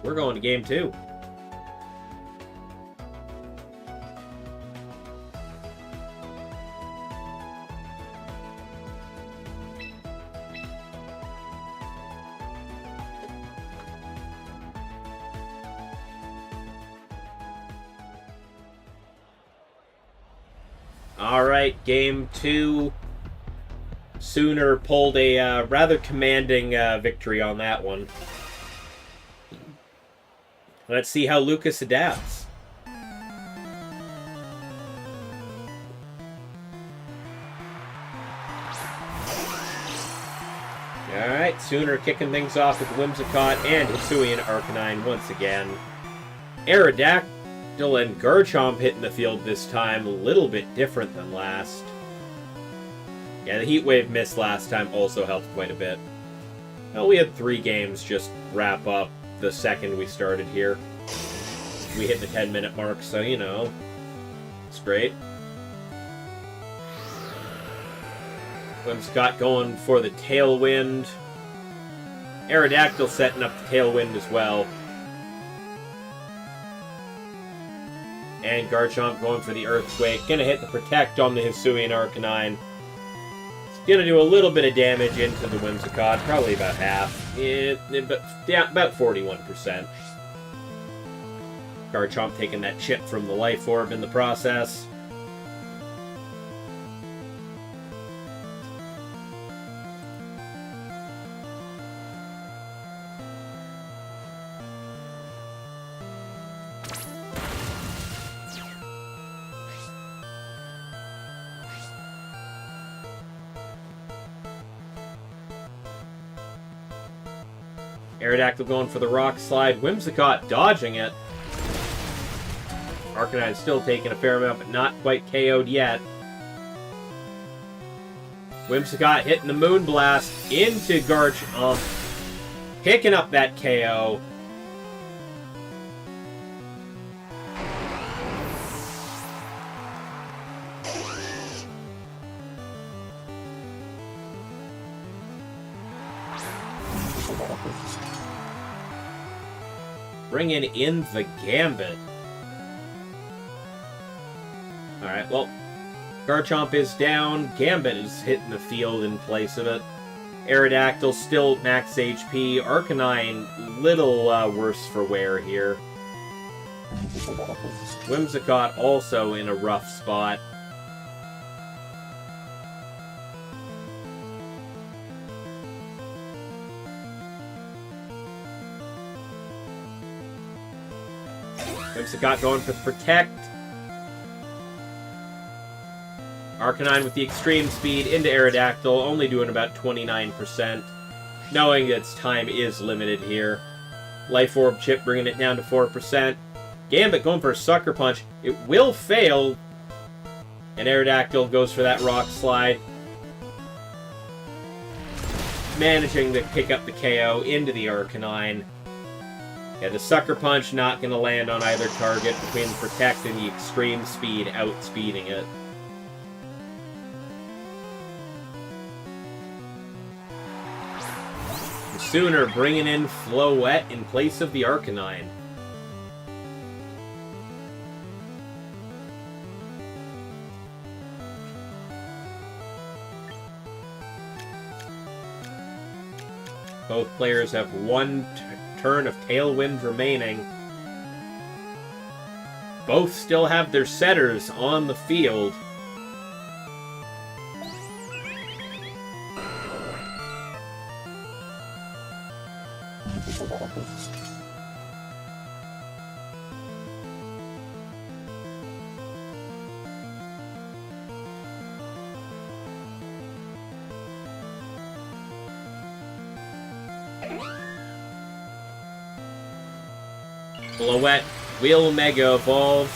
We're going to game two. Alright, game two. Sooner pulled a rather commanding victory on that one. Let's see how Lucas adapts. Alright, Sooner kicking things off with Whimsicott and Hisuian Arcanine once again. Aerodactyl and Garchomp hitting the field this time, a little bit different than last. Yeah, the Heat Wave miss last time also helped quite a bit. Well, we had 3 games just wrap up the second we started here. We hit the 10-minute mark, so, you know, it's great. Whimsicott going for the Tailwind. Aerodactyl setting up the Tailwind as well. And Garchomp going for the Earthquake. Gonna hit the Protect on the Hisuian Arcanine. It's gonna do a little bit of damage into the Whimsicott, probably about half. About 41%. Garchomp taking that chip from the Life Orb in the process. Aerodactyl going for the Rock Slide. Whimsicott dodging it. Arcanine still taking a fair amount, but not quite KO'd yet. Whimsicott hitting the Moonblast into Garchomp. Picking up that KO. Bringing in the Gambit. Alright, well, Garchomp is down. Gambit is hitting the field in place of it. Aerodactyl still max HP. Arcanine, little worse for wear here. Whimsicott also in a rough spot. Whimsicott going for the Protect. Arcanine with the Extreme Speed into Aerodactyl, only doing about 29%. Knowing its time is limited here. Life Orb Chip bringing it down to 4%. Gambit going for a Sucker Punch. It will fail. And Aerodactyl goes for that Rock Slide. Managing to pick up the KO into the Arcanine. Yeah, the Sucker Punch not going to land on either target between the Protect and the Extreme Speed outspeeding it. The Sooner bringing in Floette in place of the Arcanine. Both players have one turn of Tailwind remaining. Both still have their setters on the field. Floette will Mega Evolve.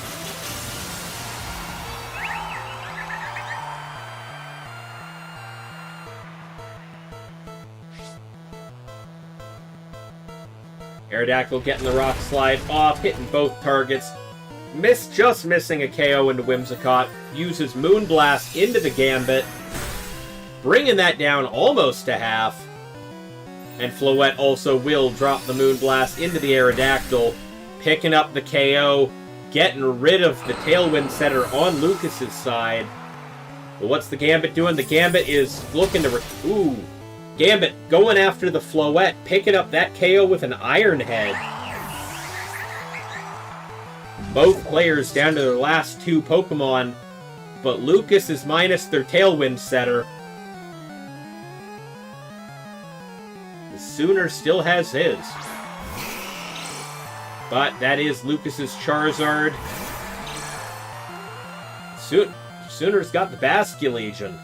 Aerodactyl getting the Rock Slide off, hitting both targets. Just missing a KO into Whimsicott. Uses Moonblast into the Gambit. Bringing that down almost to half. And Floette also will drop the Moonblast into the Aerodactyl. Picking up the KO, getting rid of the Tailwind setter on Lucas's side. But what's the Gambit doing? The Gambit is looking to... Ooh. Gambit going after the Floette, picking up that KO with an Iron Head. Both players down to their last 2 Pokemon, but Lucas is minus their Tailwind setter. The Sooner still has his. But that is Lucas's Charizard. Sooner's got the Basculegion.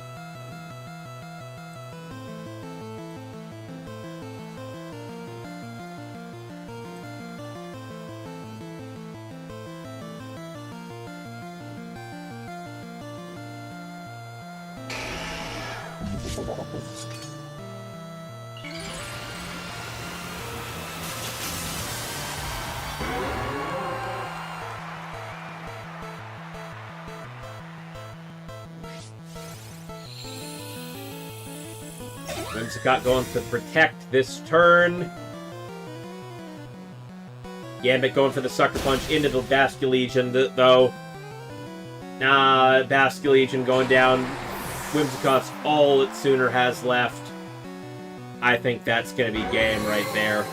Whimsicott going for Protect this turn. Gambit going for the Sucker Punch into the Basculegion, though. Nah, Basculegion going down. Whimsicott's all that Sooner has left. I think that's going to be game right there.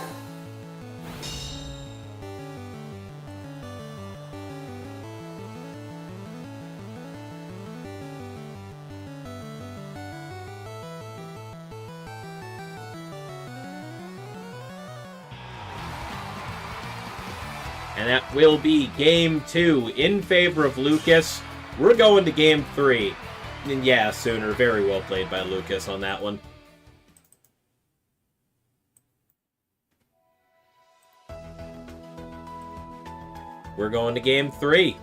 And that will be Game 2 in favor of Lucas. We're going to Game 3. And yeah, Sooner, very well played by Lucas on that one. We're going to Game 3.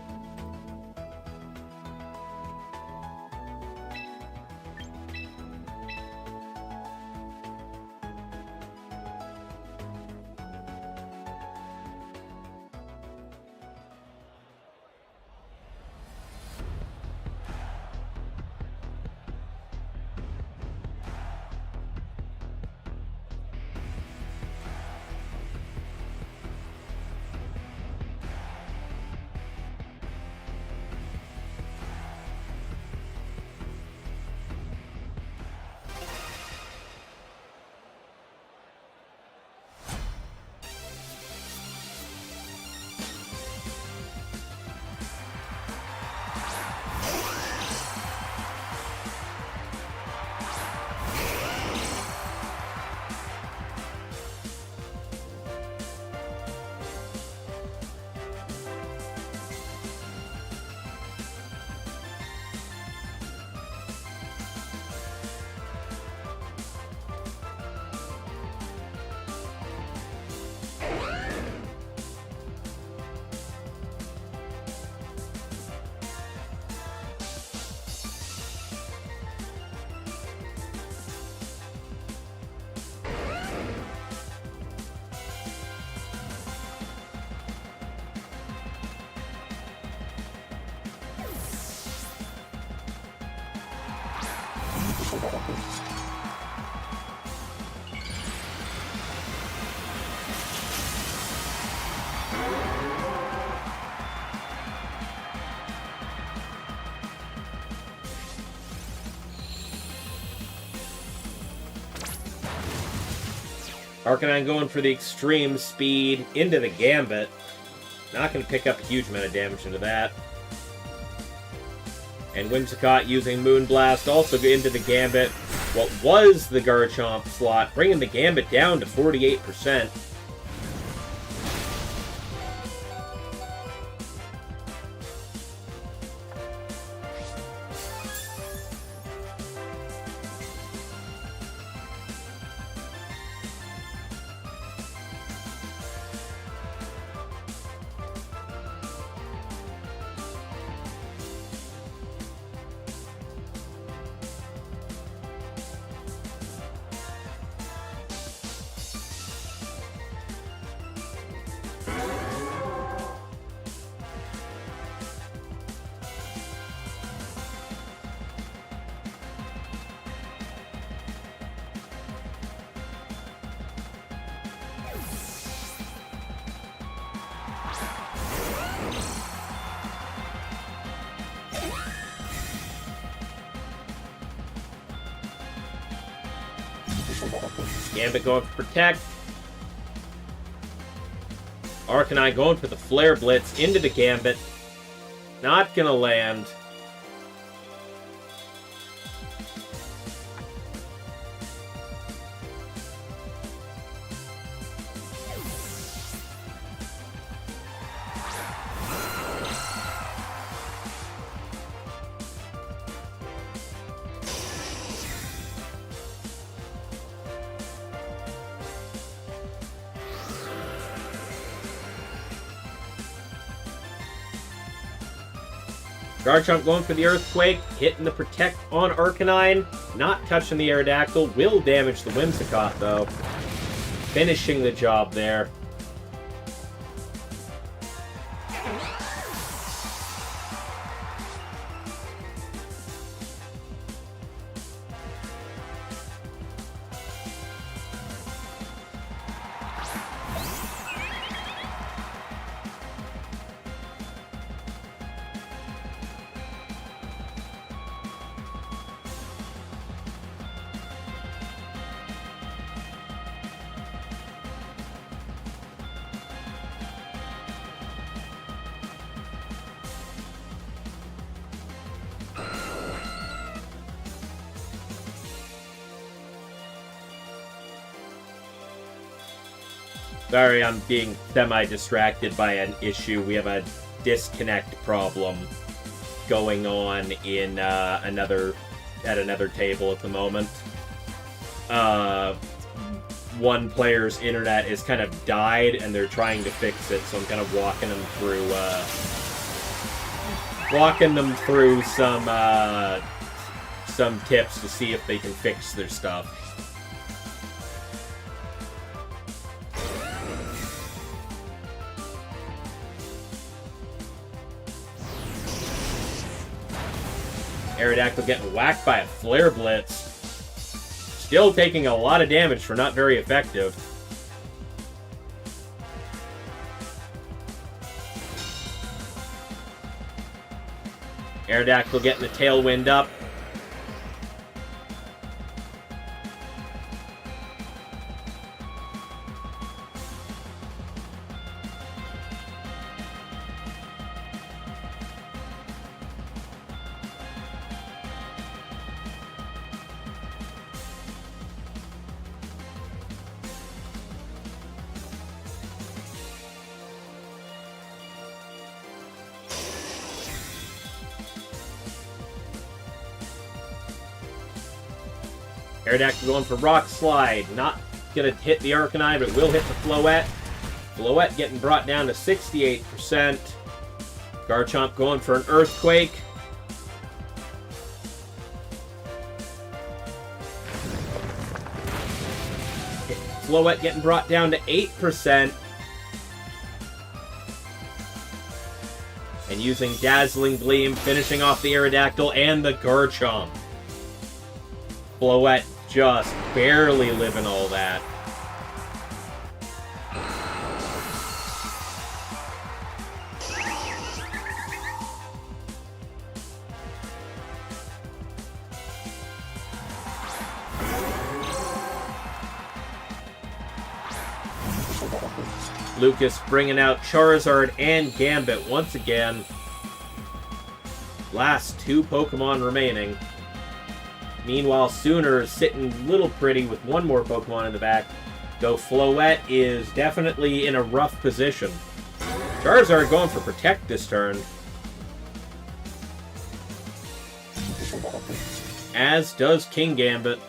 Arcanine going for the extreme speed into the Gambit. Not going to pick up a huge amount of damage into that. And Whimsicott using Moonblast also into the Gambit. What was the Garchomp slot, bringing the Gambit down to 48%. Gambit going for Protect. Arcanine going for the Flare Blitz into the Gambit. Not gonna land. Garchomp going for the Earthquake, hitting the Protect on Arcanine, not touching the Aerodactyl, will damage the Whimsicott though. Finishing the job there. Sorry, I'm being semi-distracted by an issue. We have a disconnect problem going on in another table at the moment. One player's internet is kind of died, and they're trying to fix it. So I'm kind of walking them through some tips to see if they can fix their stuff. Aerodactyl getting whacked by a Flare Blitz. Still taking a lot of damage for not very effective. Aerodactyl getting the Tailwind up. Aerodactyl going for Rock Slide. Not going to hit the Arcanine, but will hit the Floette. Floette getting brought down to 68%. Garchomp going for an Earthquake. Floette getting brought down to 8%. And using Dazzling Gleam, finishing off the Aerodactyl and the Garchomp. Floette just barely living all that. Lucas bringing out Charizard and Gambit once again. Last two Pokemon remaining. Meanwhile, Sooner is sitting little pretty with one more Pokemon in the back, though Floette is definitely in a rough position. Charizard going for Protect this turn. As does King Gambit.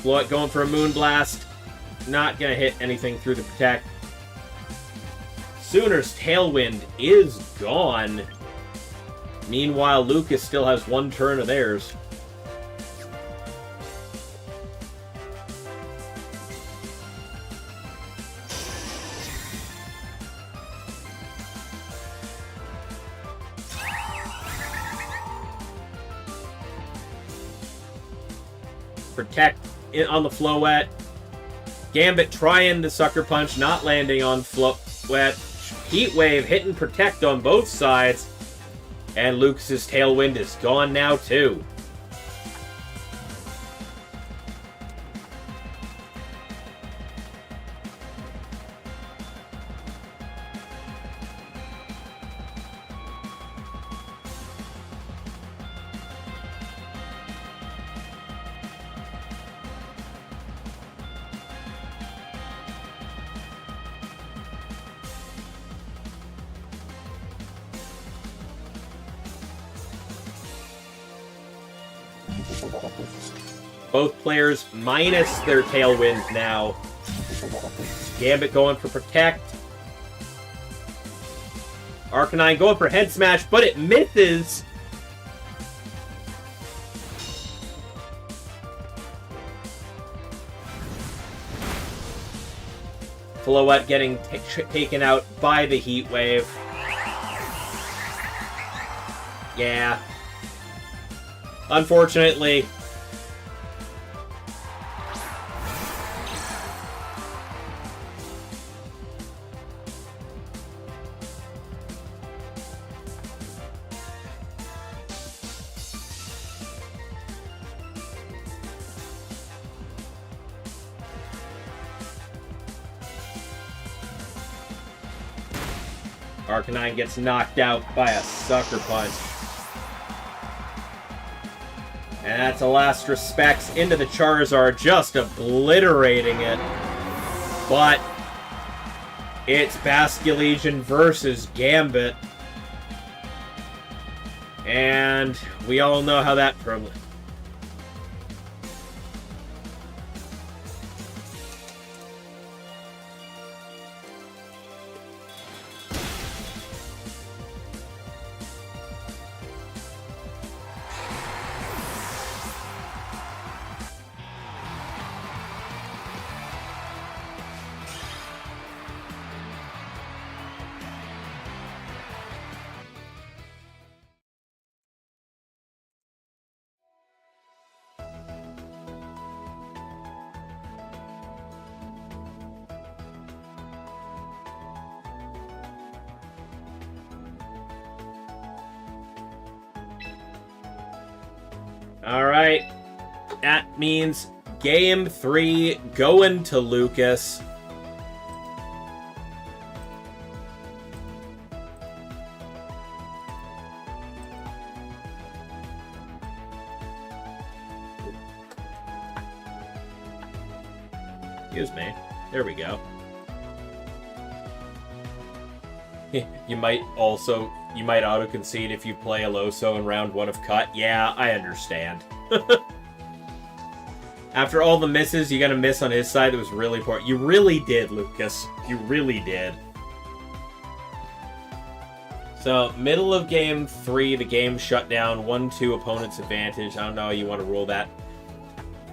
Floette going for a Moonblast. Not going to hit anything through the Protect. Sooner's Tailwind is gone. Meanwhile, Lucas still has one turn of theirs. Protect on the Floette. Gambit trying the Sucker Punch, not landing on Floette. Heat Wave hitting Protect on both sides. And Lucas's Tailwind is gone now too. Both players minus their Tailwind now. Gambit going for Protect. Arcanine going for Head Smash, but it misses. Floette getting taken out by the Heat Wave. Yeah. Unfortunately. Arcanine gets knocked out by a Sucker Punch. And that's a last respects into the Charizard, just obliterating it. But it's Basculegion versus Gambit. And we all know how that probably... Alright, that means Game 3 going to Lucas. Excuse me. There we go. You might auto-concede if you play a Loso in round 1 of Cut. Yeah, I understand. After all the misses, you got a miss on his side that was really important. You really did, Lucas. You really did. So, middle of Game 3, the game shut down. 1-2 opponent's advantage. I don't know how you want to rule that.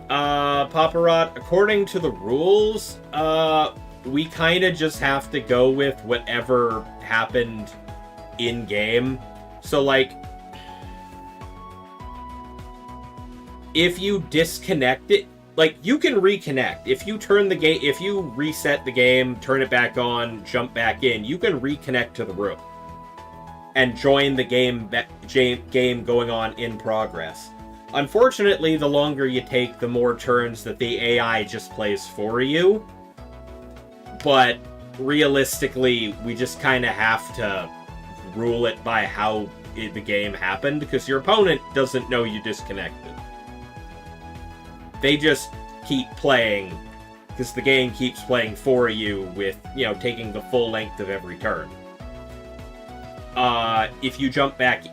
Paparot, according to the rules, we kind of just have to go with whatever happened in-game. So, like, if you disconnect it, like, you can reconnect. If you if you reset the game, turn it back on, jump back in, you can reconnect to the room and join the game going on in progress. Unfortunately, the longer you take, the more turns that the AI just plays for you. But realistically, we just kind of have to rule it by how the game happened, because your opponent doesn't know you disconnected. They just keep playing, because the game keeps playing for you with, taking the full length of every turn. If you jump back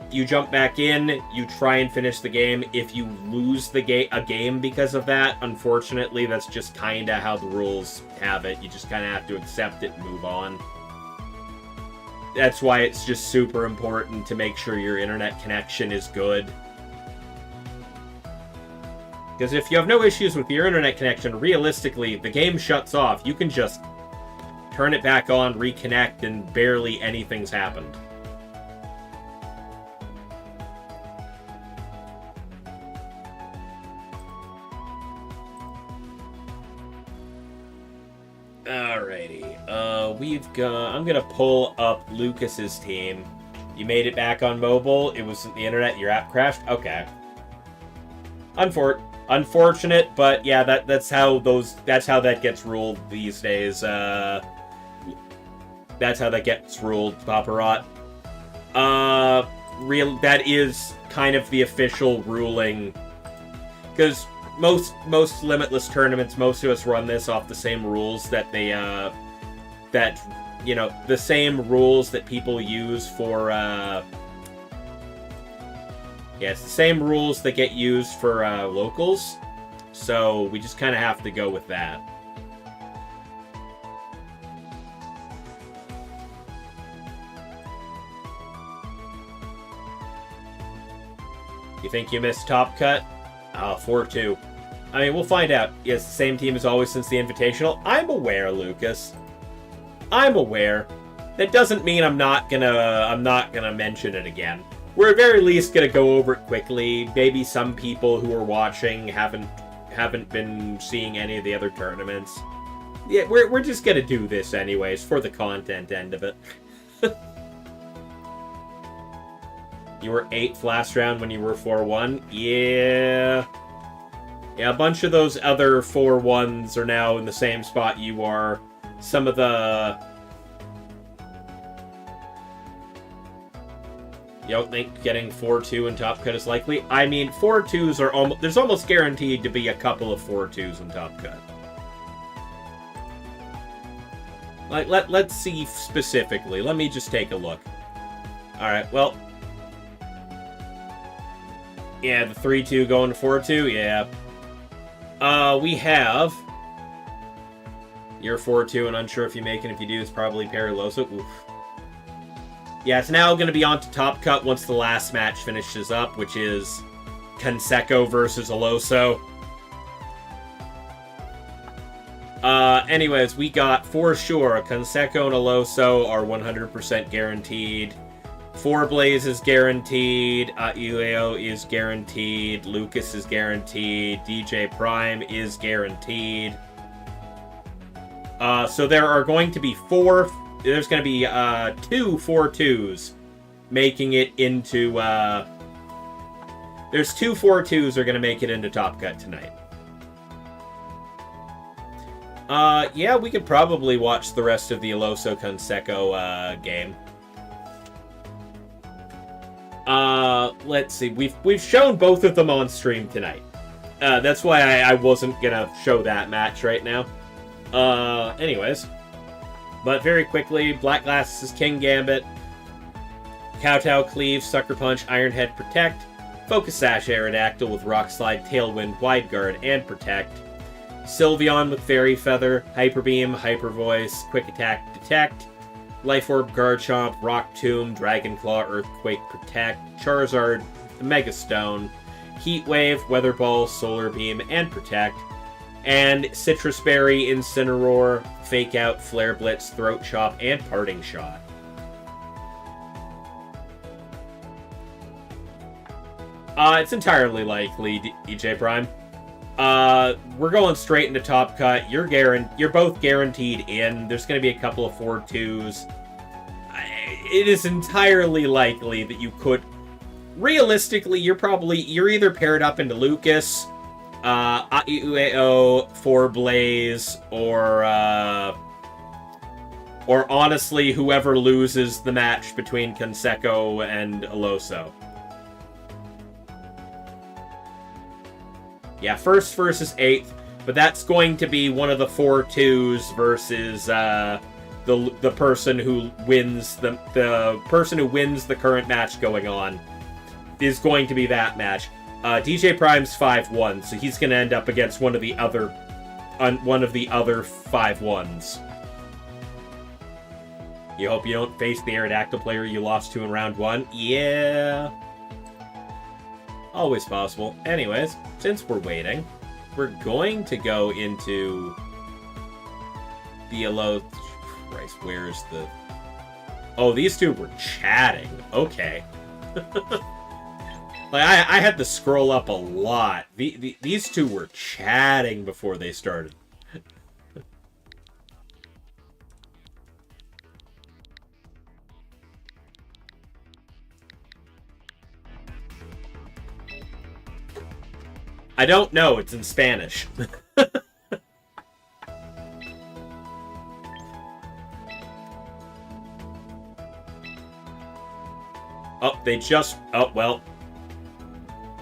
in, you try and finish the game. If you lose a game because of that, unfortunately, that's just kind of how the rules have it. You just kind of have to accept it and move on. That's why it's just super important to make sure your internet connection is good. Because if you have no issues with your internet connection, realistically, the game shuts off. You can just turn it back on, reconnect, and barely anything's happened. Alrighty, I'm gonna pull up Lucas's team. You made it back on mobile, it wasn't the internet, your app crashed? Okay. Unfortunate, but yeah, that's how that gets ruled these days. That's how that gets ruled, Paparot. That is kind of the official ruling, because most limitless tournaments, most of us run this off the same rules that the same rules that people use for, it's the same rules that get used for, locals, so we just kind of have to go with that. You think you missed Top Cut? 4-2. I mean, we'll find out. Yes, the same team as always since the Invitational. I'm aware, Lucas. I'm aware. That doesn't mean I'm not gonna mention it again. We're at very least gonna go over it quickly. Maybe some people who are watching haven't been seeing any of the other tournaments. Yeah, we're just gonna do this anyways for the content end of it. You were 8th last round when you were 4-1? Yeah. Yeah, a bunch of those other 4-1s are now in the same spot you are. Some of the... You don't think getting 4-2 in Top Cut is likely? I mean, 4-2s are almost... There's almost guaranteed to be a couple of 4-2s in Top Cut. Like, let's see specifically. Let me just take a look. Alright, well... Yeah, the 3-2 going to 4-2, yeah. We have... You're 4-2 and unsure if you make it. If you do, it's probably Periloso. Oof. Yeah, it's now going to be on to Top Cut once the last match finishes up, which is Canseco versus Aloso. Anyways, we got, for sure, Canseco and Aloso are 100% guaranteed. 4Blaze is guaranteed. Ileo is guaranteed. Lucas is guaranteed. DJ Prime is guaranteed. So there are going to be there's going to be 2 4-2s making it into... There's 2 4-2s are going to make it into Top Cut tonight. Yeah, we could probably watch the rest of the Aloso Canseco game. Let's see. We've shown both of them on stream tonight. That's why I wasn't gonna show that match right now. Anyways. But very quickly, Black Glasses King Gambit, Kowtow Cleave, Sucker Punch, Iron Head Protect, Focus Sash Aerodactyl with Rock Slide, Tailwind, Wide Guard, and Protect, Sylveon with Fairy Feather, Hyper Beam, Hyper Voice, Quick Attack, Detect, Life Orb, Garchomp, Rock Tomb, Dragon Claw, Earthquake, Protect, Charizard, Mega Stone, Heat Wave, Weather Ball, Solar Beam, and Protect, and Citrus Berry, Incineroar, Fake Out, Flare Blitz, Throat Chop, and Parting Shot. It's entirely likely, DJ Prime. We're going straight into Top Cut. You're both guaranteed in. There's going to be a couple of 4-2s. It is entirely likely that you could... Realistically, you're either paired up into Lucas, Aiueo, 4Blaze, or honestly, whoever loses the match between Canseco and Aloso. Yeah, 1st versus 8th, but that's going to be one of the 4-2s versus the person who wins the person who wins the current match going on is going to be that match. DJ Prime's 5-1, so he's going to end up against one of the other 5-1s. You hope you don't face the Aerodactyl player you lost to in round 1. Yeah. Always possible. Anyways, since we're waiting, we're going to go into the Aloso. Christ, where's the... Oh, these two were chatting. Okay. Like, I had to scroll up a lot. These two were chatting before they started. I don't know. It's in Spanish. Oh, they just... Oh, well...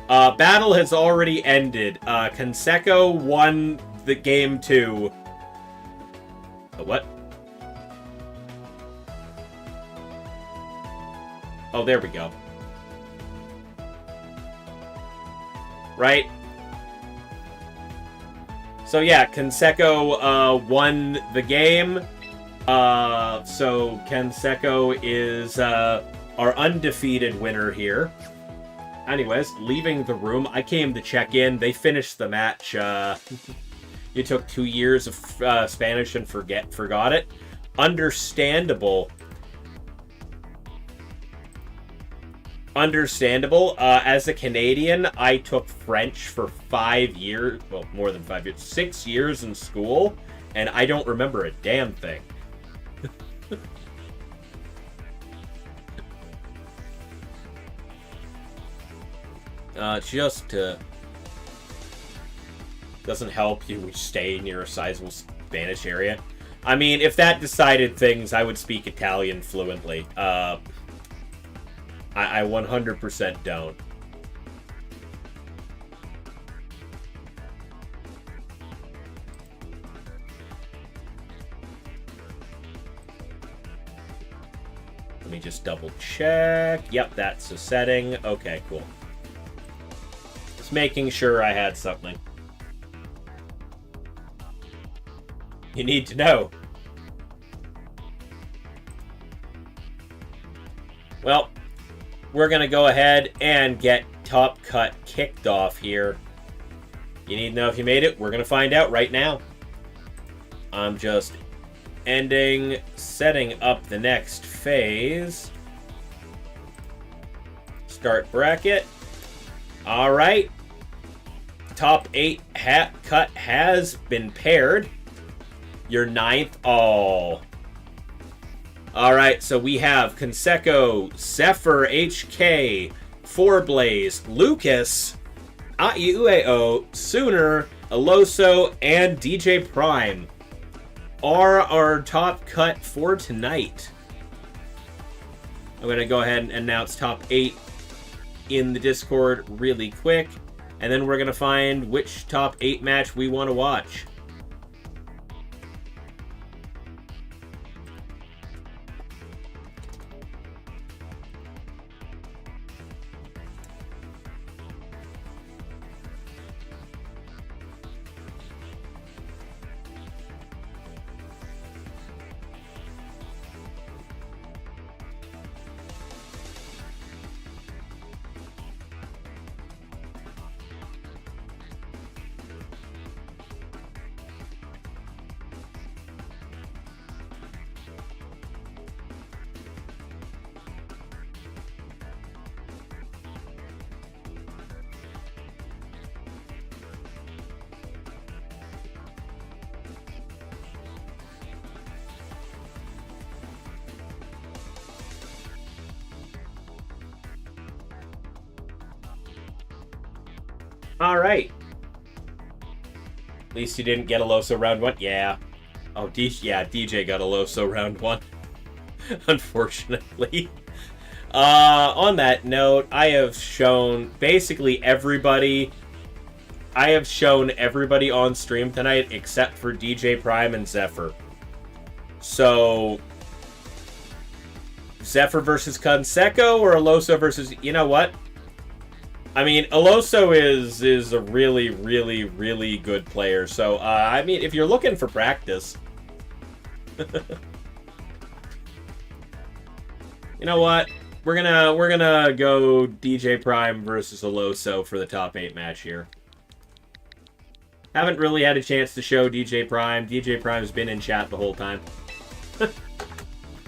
battle has already ended. Canseco won the game 2. What? Oh, there we go. Right? So yeah, Canseco won the game. So Canseco is our undefeated winner here. Anyways, leaving the room, I came to check in. They finished the match. You took 2 years of Spanish and forgot it. Understandable. Understandable. As a Canadian, I took French for 5 years. Well, more than 5 years. 6 years in school. And I don't remember a damn thing. Just doesn't help you stay near a sizable Spanish area. I mean, if that decided things, I would speak Italian fluently. I 100% don't. Let me just double check. Yep, that's a setting. Okay, cool. Just making sure I had something. You need to know. Well, we're going to go ahead and get Top Cut kicked off here. You need to know if you made it. We're going to find out right now. I'm just setting up the next phase. Start bracket. All right. Top 8 cut has been paired. Your 9th. Oh. Alright, so we have Conseco, Zephyr, HK, Forblaze, Lucas, Aiueo, Sooner, Aloso, and DJ Prime are our top cut for tonight. I'm going to go ahead and announce top 8 in the Discord really quick, and then we're going to find which top 8 match we want to watch. All right. At least you didn't get a Loso round 1. Yeah. Oh, DJ got a Loso round 1. Unfortunately. On that note, I have shown basically everybody. I have shown everybody on stream tonight except for DJ Prime and Zephyr. So, Zephyr versus Conseco or Aloso versus... You know what? I mean, Aloso is a really, really, really good player. So, I mean, if you're looking for practice... You know what? We're gonna go DJ Prime versus Aloso for the top 8 match here. Haven't really had a chance to show DJ Prime. DJ Prime's been in chat the whole time.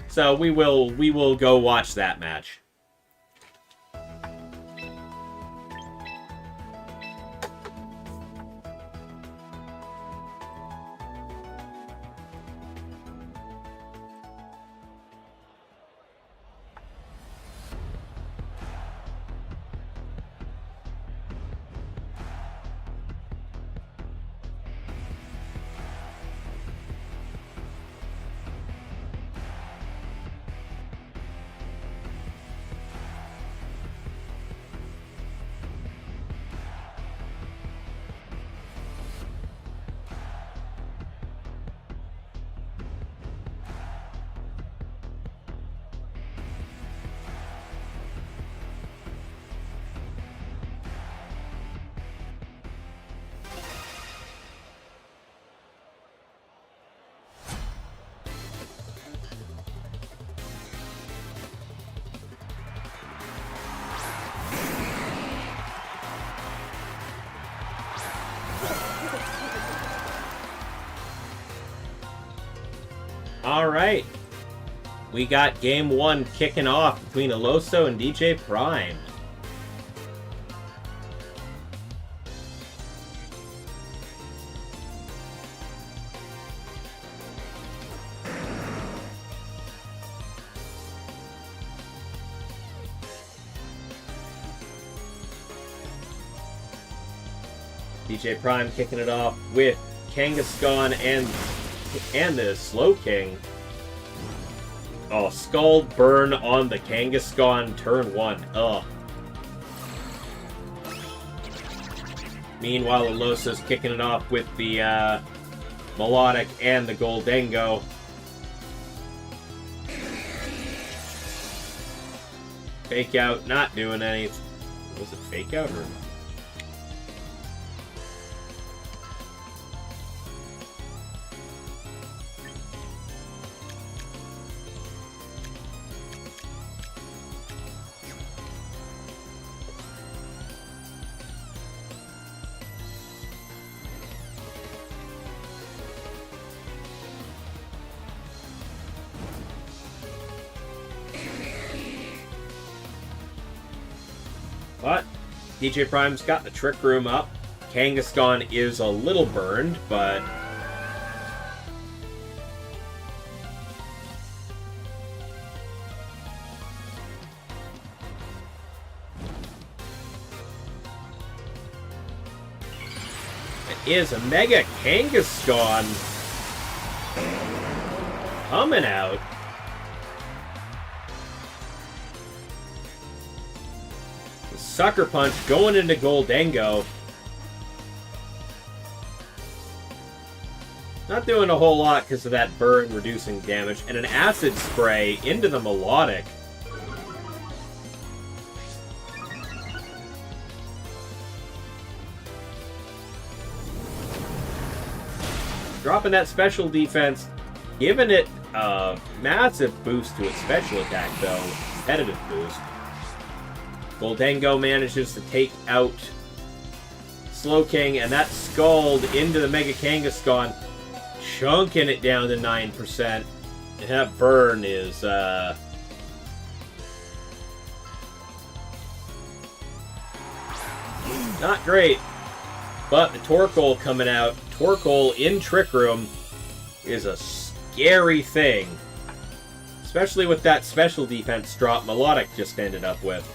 So we will go watch that match. Alright. We got game 1 kicking off between Aloso and DJ Prime. DJ Prime kicking it off with Kangaskhan and the Slow King. Oh, Scald Burn on the Kangaskhan turn 1. Ugh. Meanwhile, Alosa's kicking it off with the Melodic and the Goldengo. Fake Out, not doing anything. Was it Fake Out or... But DJ Prime's got the Trick Room up. Kangaskhan is a little burned, but... it is a Mega Kangaskhan coming out. Sucker Punch going into Goldengo. Not doing a whole lot because of that burn reducing damage. And an Acid Spray into the Melodic. Dropping that special defense, giving it a massive boost to its special attack though. Competitive boost. Goldengo manages to take out Slow King, and that Scald into the Mega Kangaskhan, chunking it down to 9%. And that burn is, not great. But the Torkoal coming out. Torkoal in Trick Room is a scary thing. Especially with that special defense drop Melodic just ended up with.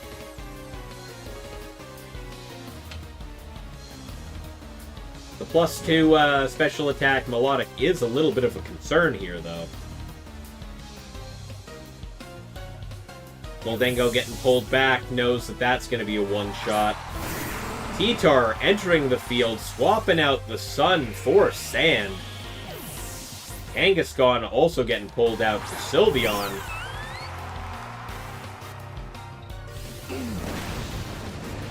The +2 special attack Melodic is a little bit of a concern here, though. Goldengo getting pulled back, knows that that's going to be a one-shot. T-Tar entering the field, swapping out the Sun for Sand. Kangaskhan also getting pulled out to Sylveon.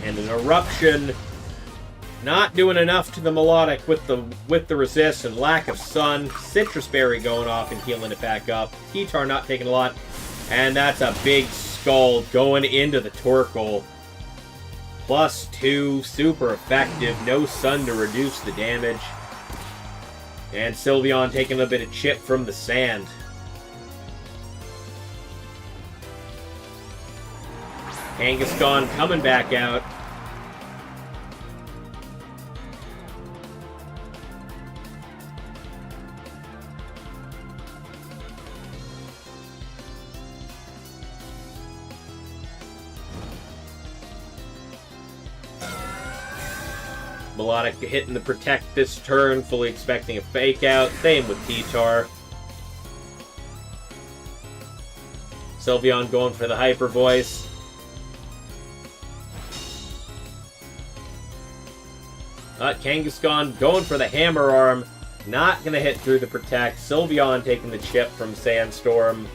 And an Eruption... not doing enough to the Melodic with the resist and lack of Sun. Citrus Berry going off and healing it back up. T-Tar not taking a lot. And that's a big Scald going into the Torkoal. +2, super effective. No Sun to reduce the damage. And Sylveon taking a bit of chip from the Sand. Kangaskhan coming back out. Melodic hitting the Protect this turn, fully expecting a Fake Out. Same with T-Tar. Sylveon going for the Hyper Voice. Kangaskhan going for the Hammer Arm. Not going to hit through the Protect. Sylveon taking the chip from Sandstorm.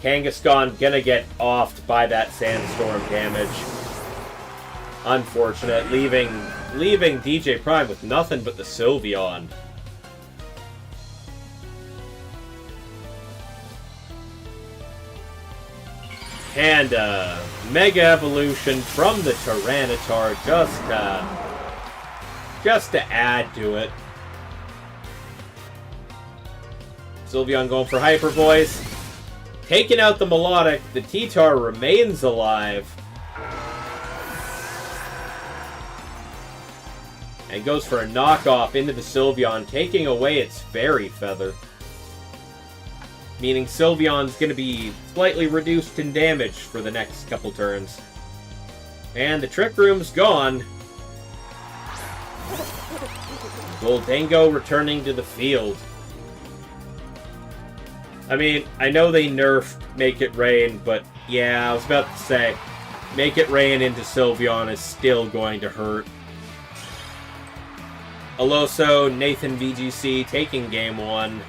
Kangaskhan going to get offed by that Sandstorm damage. Unfortunate, leaving DJ Prime with nothing but the Sylveon. And Mega Evolution from the Tyranitar just to add to it. Sylveon going for Hyper Voice. Taking out the Melodic. The T-Tar remains alive. And goes for a knockoff into the Sylveon, taking away its Fairy Feather. Meaning Sylveon's going to be slightly reduced in damage for the next couple turns. And the Trick Room's gone. Goldango returning to the field. I mean, I know they nerfed Make It Rain, but yeah, I was about to say, Make It Rain into Sylveon is still going to hurt. Aloso, Nathan VGC taking game 1.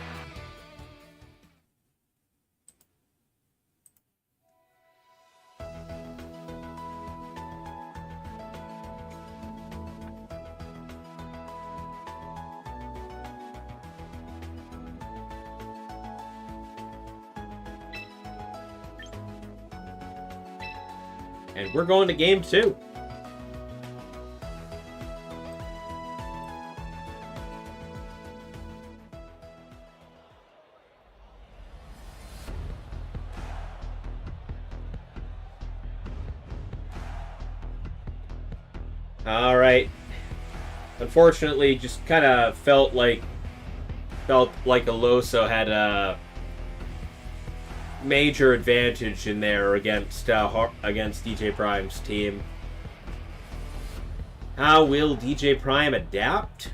And we're going to game 2. Alright. Unfortunately, just kind of felt like Aloso had a major advantage in there against DJ Prime's team. How will DJ Prime adapt?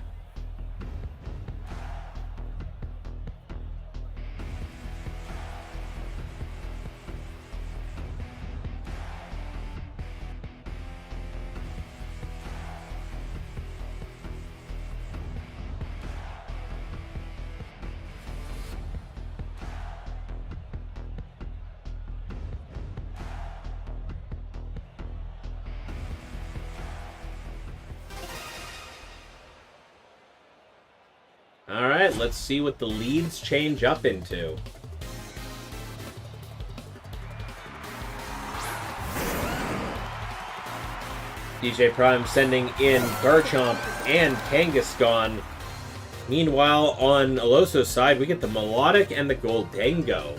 Alright, let's see what the leads change up into. DJ Prime sending in Garchomp and Kangaskhan. Meanwhile, on Aloso's side, we get the Melodic and the Goldango.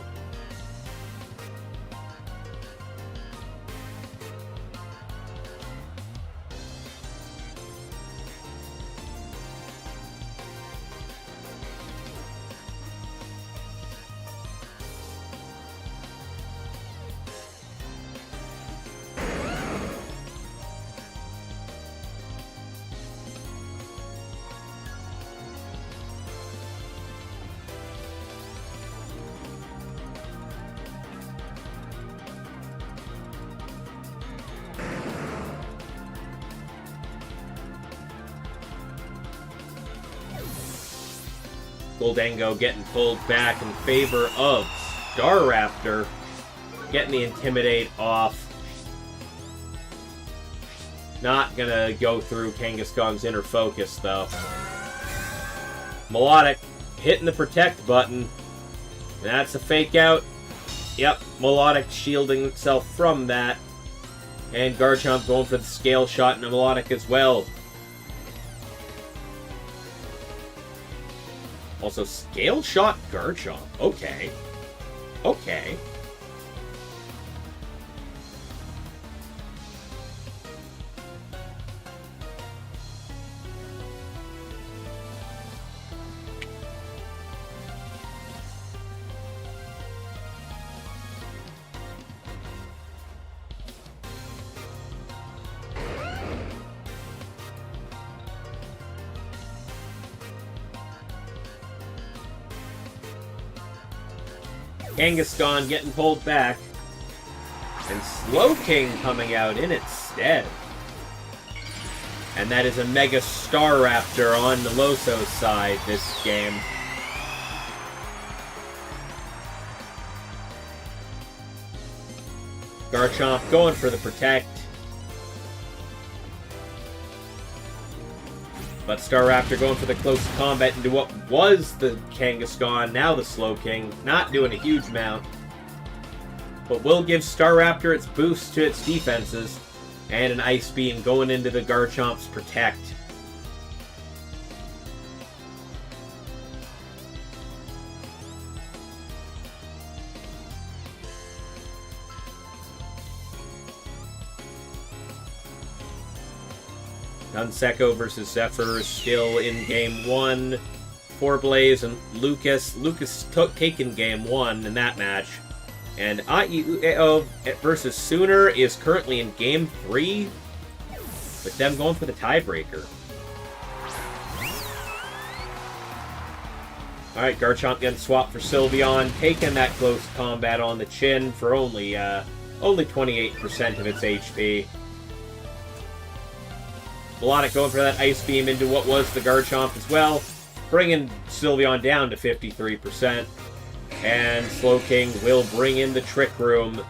Goldango getting pulled back in favor of Staraptor. Getting the Intimidate off. Not gonna go through Kangaskhan's Inner Focus, though. Melodic hitting the Protect button. That's a fake out. Yep, Melodic shielding itself from that. And Garchomp going for the Scale Shot and a Melodic as well. Also, Scale Shot Garchomp. Okay. Okay. Kangaskhan getting pulled back. And Slowking coming out in its stead. And that is a Mega Staraptor on Aloso's side this game. Garchomp going for the Protect. But Staraptor going for the close combat into what was the Kangaskhan, now the Slowking. Not doing a huge amount. But will give Staraptor its boost to its defenses. And an Ice Beam going into the Garchomp's Protect. Gunseco versus Zephyr is still in game 1 for Blaze and Lucas. Lucas taken game 1 in that match. And IEUAO versus Sooner is currently in game 3, with them going for the tiebreaker. Alright, Garchomp getting swapped for Sylveon, taking that close combat on the chin for only 28% of its HP. Melodic going for that Ice Beam into what was the Garchomp as well, bringing Sylveon down to 53%. And Slowking will bring in the Trick Room,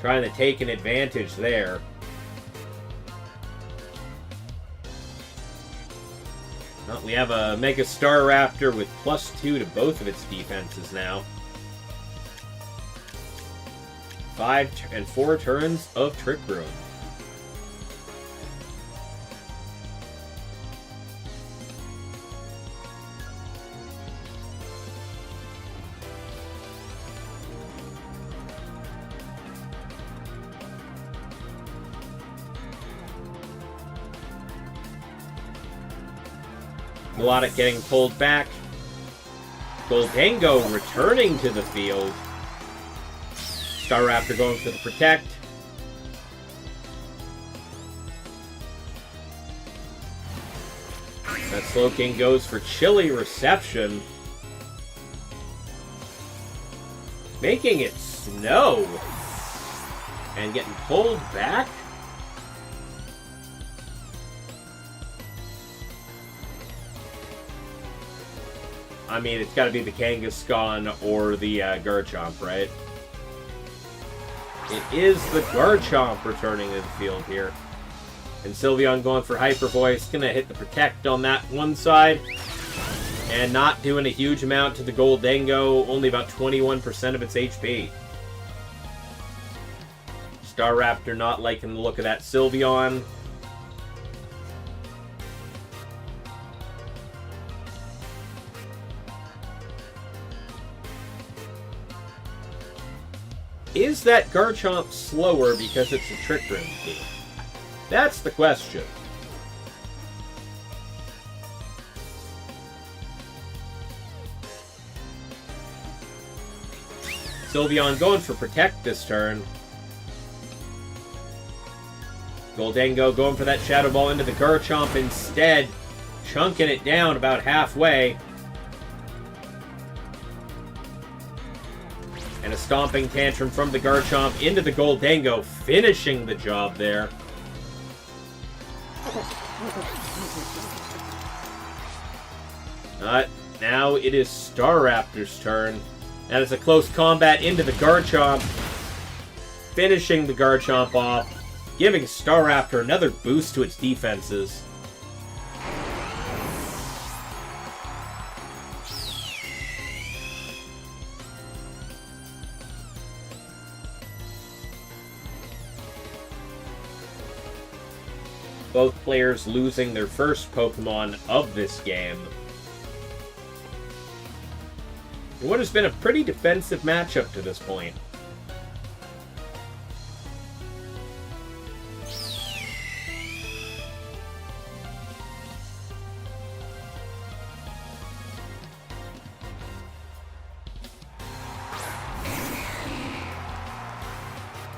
trying to take an advantage there. Well, we have a Mega Staraptor with +2 to both of its defenses now. 5 and 4 turns of Trick Room. Melodic getting pulled back. Goldango returning to the field. Staraptor going for the Protect. That Slowking goes for Chilly Reception. Making it snow. And getting pulled back. I mean, it's got to be the Kangaskhan or the Garchomp, right? It is the Garchomp returning to the field here. And Sylveon going for Hyper Voice. Going to hit the Protect on that one side. And not doing a huge amount to the Goldango. Only about 21% of its HP. Staraptor not liking the look of that Sylveon. Is that Garchomp slower because it's a Trick Room team? That's the question. Sylveon going for Protect this turn. Goldango going for that Shadow Ball into the Garchomp instead, chunking it down about halfway. And a Stomping Tantrum from the Garchomp into the Goldango, finishing the job there. Now it is Staraptor's turn. That is a close combat into the Garchomp, finishing the Garchomp off, giving Staraptor another boost to its defenses. Both players losing their first Pokemon of this game. In what has been a pretty defensive matchup to this point.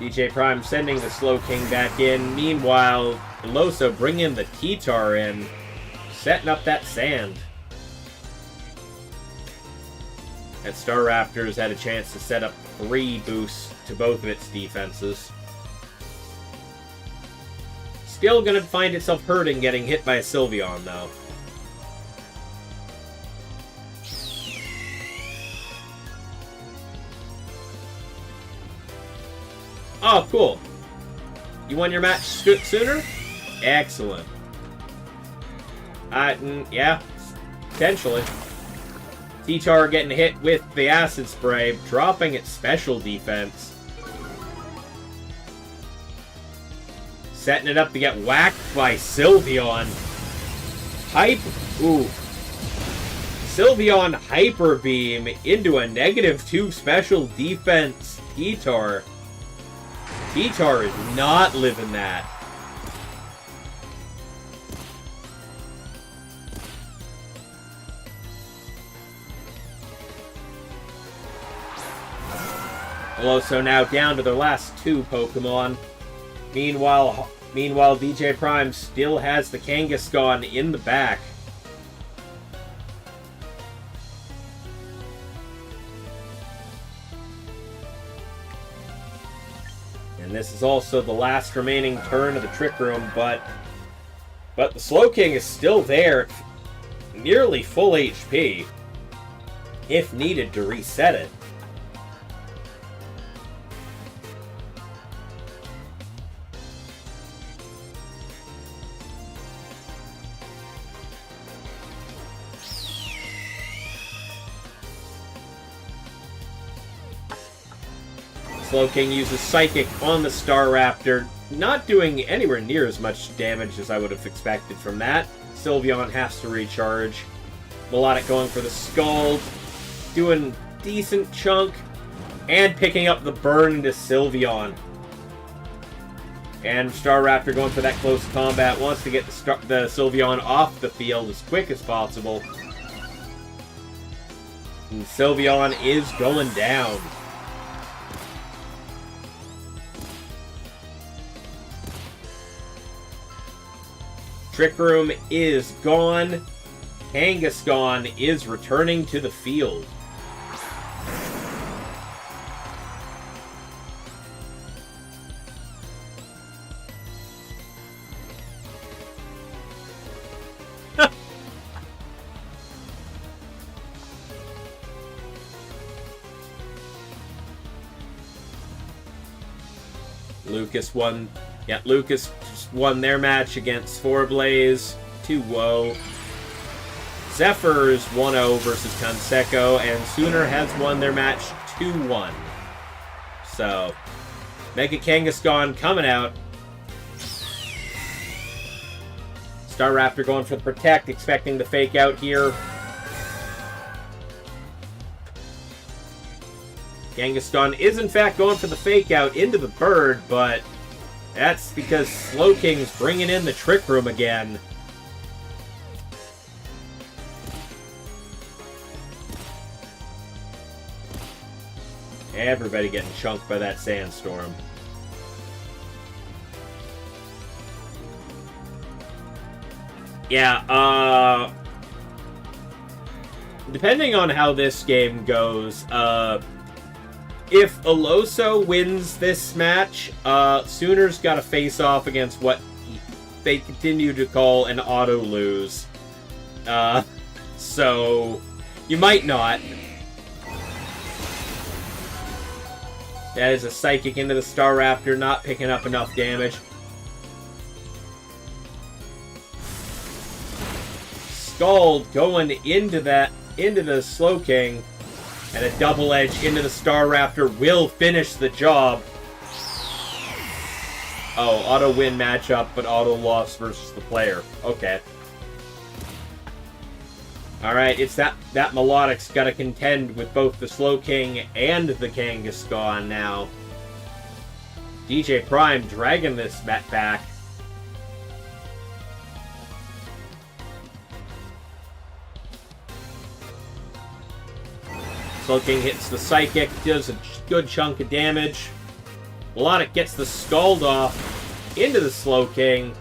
DJ Prime sending the Slowking back in. Meanwhile, Veloso bringing the T-Tar in, setting up that sand. And Staraptor's had a chance to set up 3 boosts to both of its defenses. Still gonna find itself hurting getting hit by a Sylveon, though. Oh, cool. You won your match sooner? Excellent. Yeah, potentially. T-Tar getting hit with the Acid Spray, dropping its special defense. Setting it up to get whacked by Sylveon. Sylveon Hyper Beam into a -2 special defense T-Tar. T-Tar is not living that. Also now down to their last 2 Pokemon. Meanwhile, DJ Prime still has the Kangaskhan in the back. And this is also the last remaining turn of the Trick Room, but the Slowking is still there, nearly full HP, if needed to reset it. Slowking uses Psychic on the Staraptor, not doing anywhere near as much damage as I would have expected from that. Sylveon has to recharge. Melodic going for the Scald, doing decent chunk, and picking up the burn to Sylveon. And Staraptor going for that close combat, wants to get the Sylveon off the field as quick as possible. And Sylveon is going down. Trick Room is gone. Kangaskhan is returning to the field. Lucas won. Yeah, Lucas won their match against Forblaze 2-0. Zephyr's 1-0 versus Canseco, and Sooner has won their match 2-1. So, Mega Kangaskhan coming out. Staraptor going for the Protect, expecting the fake out here. Kangaskhan is in fact going for the fake out into the bird, but that's because Slowking's bringing in the Trick Room again. Everybody getting chunked by that Sandstorm. Yeah, depending on how this game goes, if Aloso wins this match, Sooners got to face off against what they continue to call an auto-lose. So, you might not. That is a Psychic into the Staraptor, not picking up enough damage. Scald going into the Slowking, and a double edge into the Staraptor will finish the job. Oh, auto win matchup, but auto loss versus the player. Okay. Alright, it's that Melodic's got to contend with both the Slowking and the Kangaskhan now. DJ Prime dragging this back. Slowking hits the Psychic, does a good chunk of damage. Melodic gets the Scald off into the Slowking.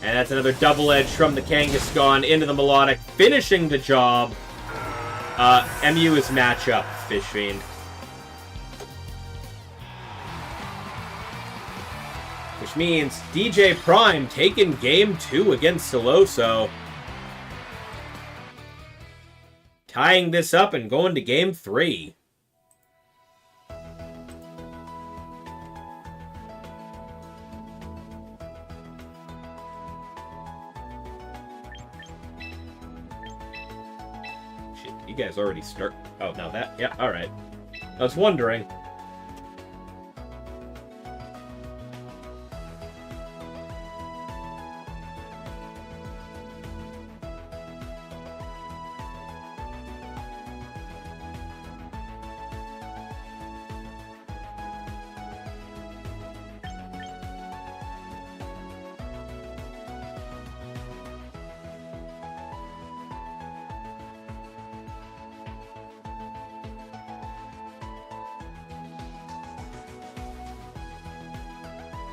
And that's another double edge from the Kangaskhan into the Melodic, finishing the job. MU is matchup, Fish Fiend. Which means DJ Prime taking game 2 against Soloso. Tying this up and going to game 3. Shit, you guys already start. Oh, now that. Yeah, alright. I was wondering.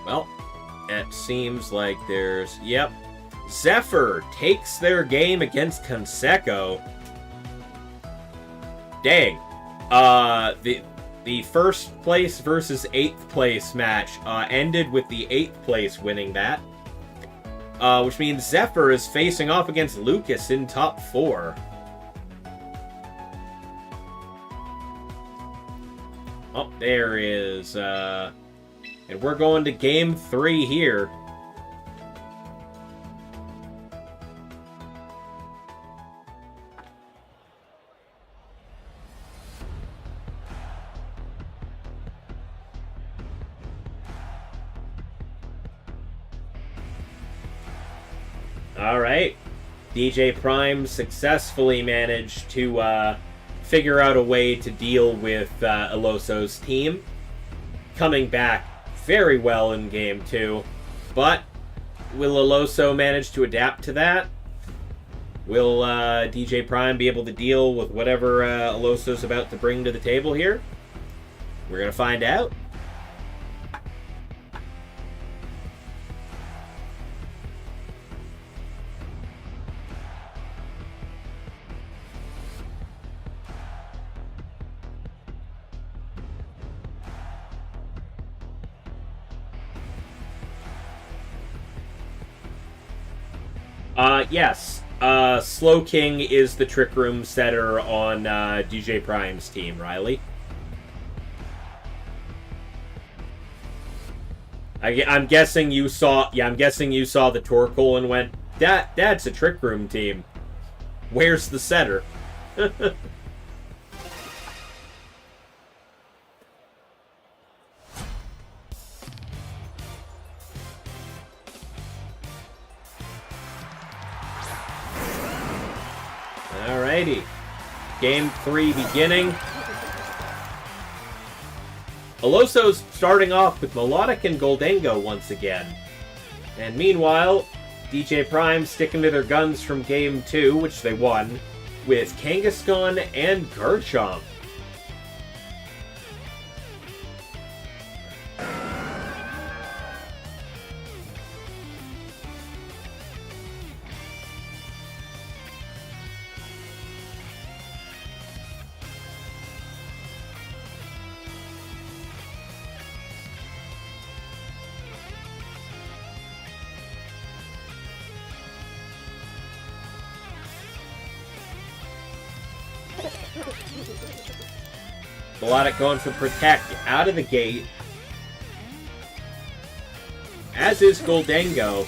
Well, it seems like there's... Yep. Zephyr takes their game against Conseco. Dang. The first place versus 8th place match ended with the 8th place winning that. Which means Zephyr is facing off against Lucas in top 4. Oh, there is... And we're going to game 3 here. Alright. DJ Prime successfully managed to figure out a way to deal with Eloso's team. Coming back very well in game 2. But will Eloso manage to adapt to that? Will DJ Prime be able to deal with whatever Eloso's about to bring to the table here? We're going to find out. Yes. Slow King is the Trick Room setter on DJ Prime's team, Riley. I'm guessing you saw... Yeah, I'm guessing you saw the Torkoal and went, that's a Trick Room team. Where's the setter? Alrighty. Game 3 beginning. Eloso's starting off with Melodic and Goldango once again. And meanwhile, DJ Prime sticking to their guns from Game 2, which they won, with Kangaskhan and Garchomp. Melodic going for Protect out of the gate. As is Goldango.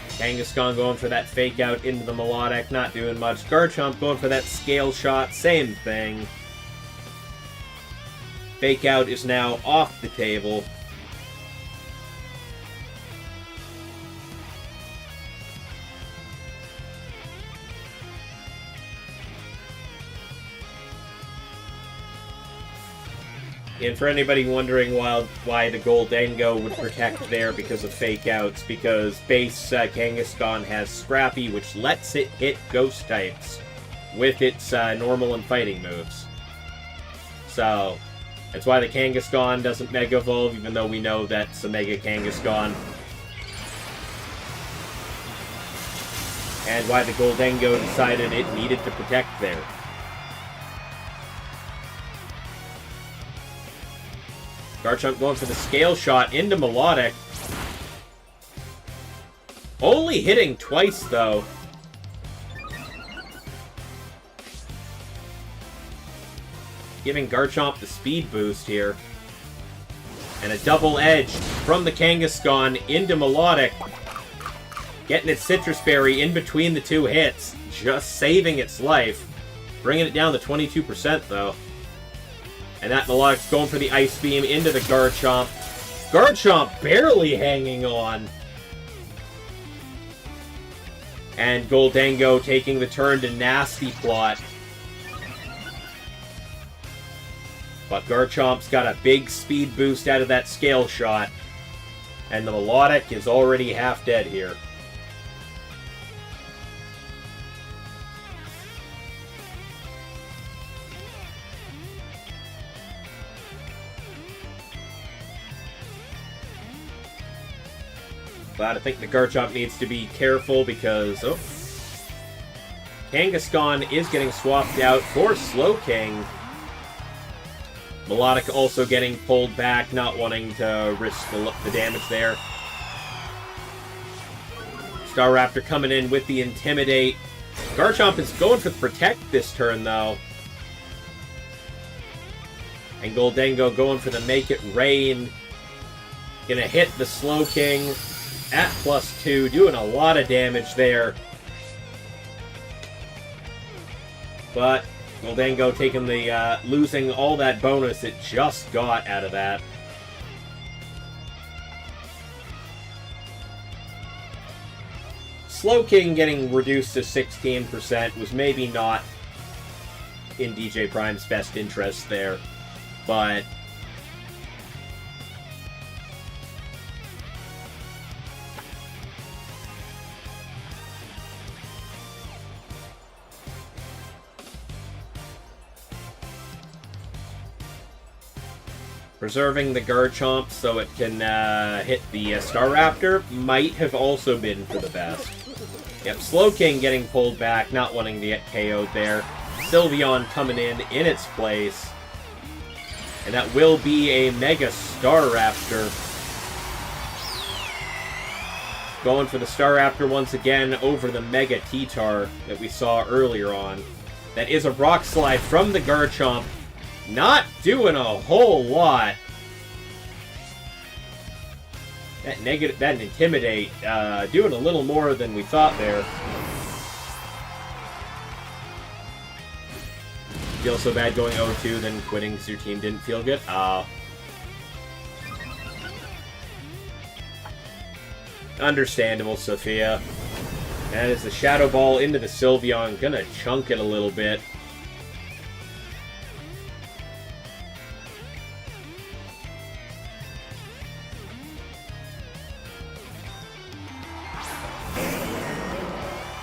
Kangaskhan going for that fake out into the Melodic, not doing much. Garchomp going for that scale shot, same thing. Fake out is now off the table. And for anybody wondering why the Goldango would protect there because of fake outs, because base Kangaskhan has Scrappy, which lets it hit ghost types with its normal and fighting moves. So that's why the Kangaskhan doesn't Mega Evolve, even though we know that's a Mega Kangaskhan. And why the Goldango decided it needed to protect there. Garchomp going for the scale shot into Melodic. Only hitting twice, though. Giving Garchomp the speed boost here. And a double edge from the Kangaskhan into Melodic. Getting its Citrus Berry in between the two hits. Just saving its life. Bringing it down to 22%, though. And that Melodic's going for the Ice Beam into the Garchomp. Garchomp barely hanging on. And Goldango taking the turn to Nasty Plot. But Garchomp's got a big speed boost out of that scale shot. And the Melodic is already half dead here. But I think the Garchomp needs to be careful because... Oh. Kangaskhan is getting swapped out for Slowking. Melodic also getting pulled back, not wanting to risk the damage there. Staraptor coming in with the Intimidate. Garchomp is going for the Protect this turn, though. And Goldengo going for the Make It Rain. Gonna hit the Slowking at +2, doing a lot of damage there. But Goldengo taking the, losing all that bonus it just got out of that. Slowking getting reduced to 16% was maybe not in DJ Prime's best interest there, but preserving the Garchomp so it can hit the Staraptor might have also been for the best. Yep, Slowking getting pulled back, not wanting to get KO'd there. Sylveon coming in its place. And that will be a Mega Staraptor. Going for the Staraptor once again over the Mega T-Tar that we saw earlier on. That is a Rock Slide from the Garchomp. Not doing a whole lot. That Intimidate, doing a little more than we thought there. Feel so bad going 0-2, then quitting because your team didn't feel good? Understandable, Sophia. That is the Shadow Ball into the Sylveon. Gonna chunk it a little bit.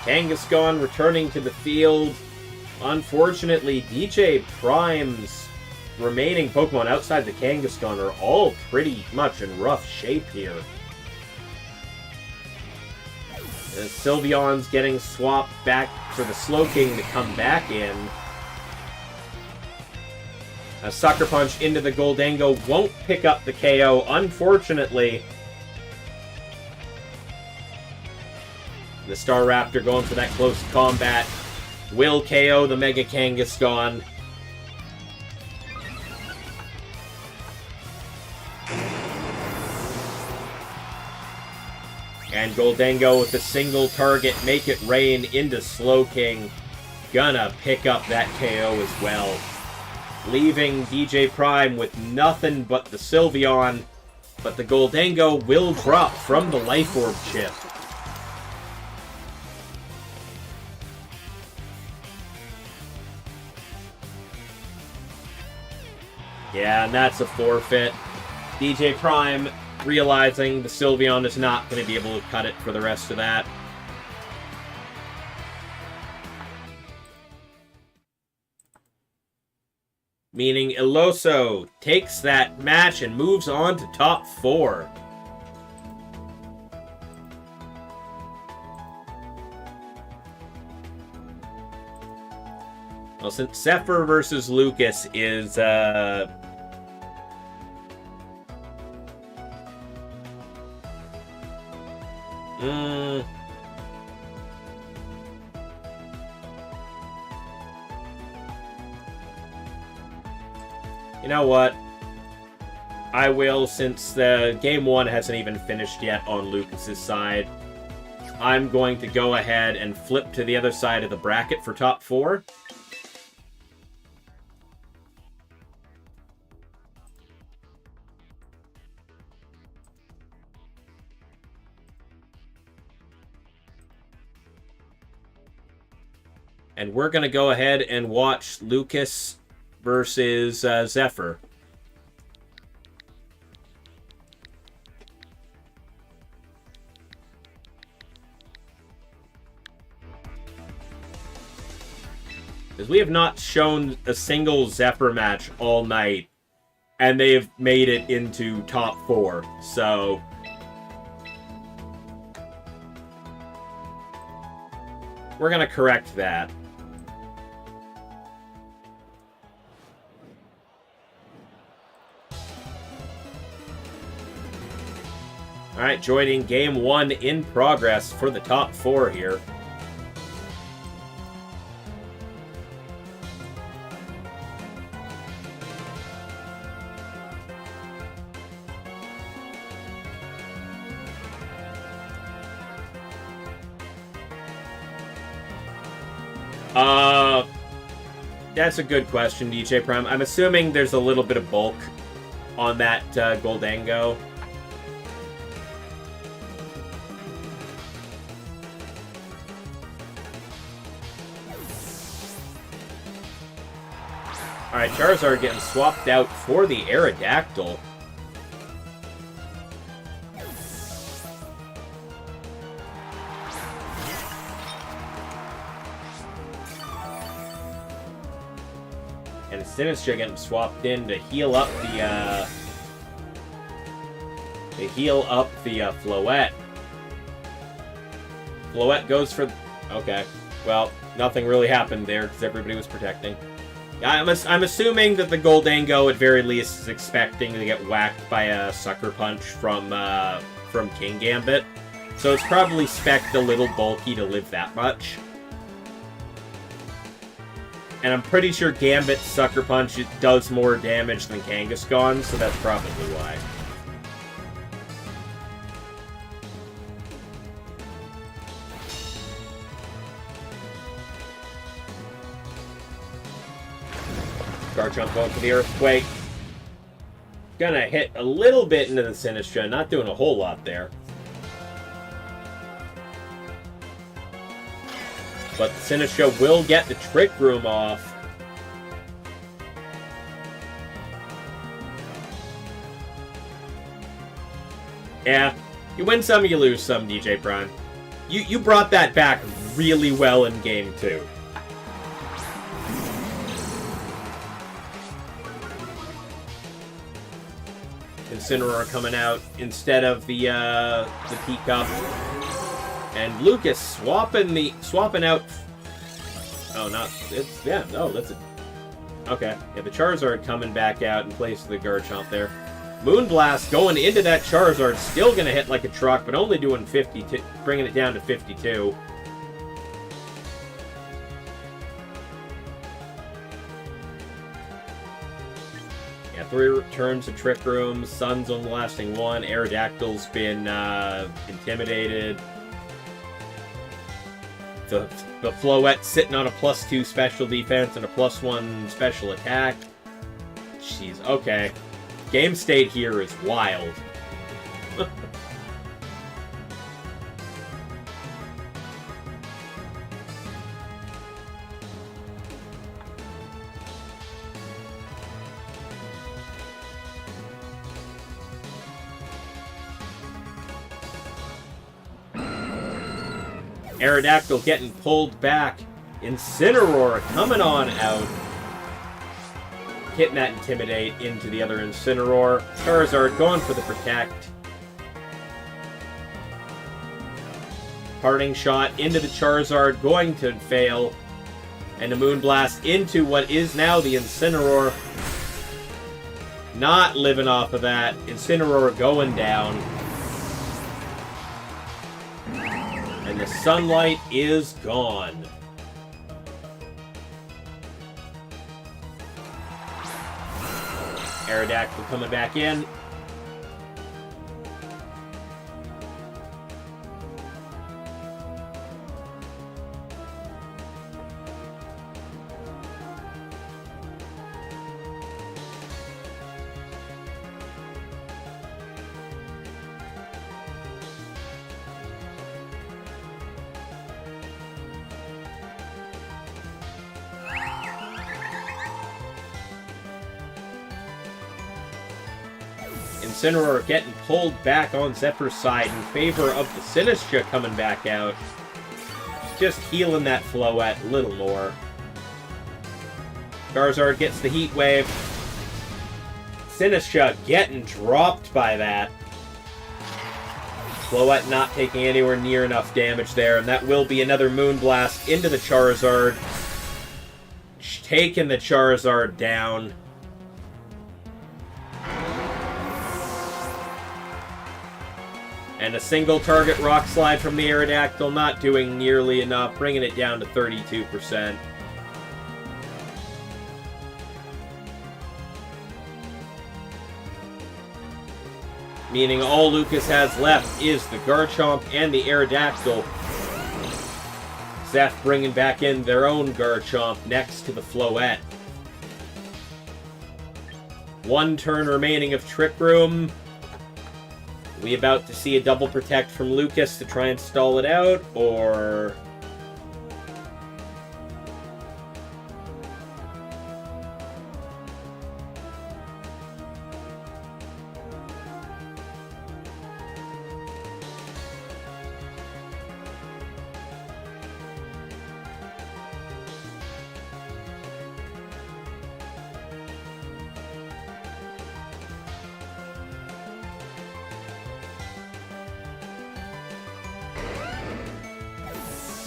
Kangaskhan returning to the field. Unfortunately, DJ Prime's remaining Pokemon outside the Kangaskhan are all pretty much in rough shape here. The Sylveon's getting swapped back for the Slowking to come back in. A Sucker Punch into the Goldengo won't pick up the KO, unfortunately. The Staraptor going for that close combat will KO the Mega Kangaskhan. And Goldengo with the single target Make It Rain into Slowking. Gonna pick up that KO as well. Leaving DJ Prime with nothing but the Sylveon. But the Goldengo will drop from the Life Orb chip. Yeah, and that's a forfeit. DJ Prime realizing the Sylveon is not going to be able to cut it for the rest of that. Meaning Iloso takes that match and moves on to top 4. Well, since Zephyr versus Lucas is, you know what? I will, since the Game 1 hasn't even finished yet on Lucas's side. I'm going to go ahead and flip to the other side of the bracket for top 4. And we're going to go ahead and watch Lucas versus Zephyr. Because we have not shown a single Zephyr match all night, and they have made it into top 4. So we're gonna correct that. Alright, joining game 1 in progress for the top 4 here. That's a good question, DJ Prime. I'm assuming there's a little bit of bulk on that Goldango. Alright, Charizard getting swapped out for the Aerodactyl. And Sinistcha getting swapped in to heal up the Floette. Floette goes for... Okay. Well, nothing really happened there because everybody was protecting. I'm assuming that the Goldango at very least is expecting to get whacked by a Sucker Punch from King Gambit. So it's probably spec'd a little bulky to live that much. And I'm pretty sure Gambit's Sucker Punch does more damage than Kangaskhan, so that's probably why. Garchomp going for the Earthquake. Gonna hit a little bit into the Sinistcha, not doing a whole lot there. But the Sinistcha will get the Trick Room off. Yeah, you win some, you lose some, DJ Prime. You brought that back really well in Game 2. Incineroar coming out instead of the Teacup. And Lucas swapping out. Oh, that's it. Okay, yeah, the Charizard coming back out in place of the Garchomp there. Moonblast going into that Charizard, still gonna hit like a truck, but only doing 52, bringing it down to 52. Yeah, 3 turns of Trick Room. Sun's only lasting 1. Aerodactyl's been intimidated. The Floette sitting on a +2 special defense and a +1 special attack. Jeez, okay. Game state here is wild. Aerodactyl getting pulled back. Incineroar coming on out. Hitting that Intimidate into the other Incineroar. Charizard going for the Protect. Parting Shot into the Charizard, going to fail. And a Moonblast into what is now the Incineroar. Not living off of that. Incineroar going down. And the sunlight is gone. Aerodactyl coming back in. Incineroar getting pulled back on Zephyr's side in favor of the Sinistcha coming back out. Just healing that Floette a little more. Charizard gets the Heat Wave. Sinistcha getting dropped by that. Floette not taking anywhere near enough damage there, and that will be another Moonblast into the Charizard. Taking the Charizard down. And a single target Rock Slide from the Aerodactyl, not doing nearly enough, bringing it down to 32%. Meaning all Lucas has left is the Garchomp and the Aerodactyl. Zeph bringing back in their own Garchomp next to the Floette. One turn remaining of Trick Room. We about to see a double protect from Lucas to try and stall it out, or...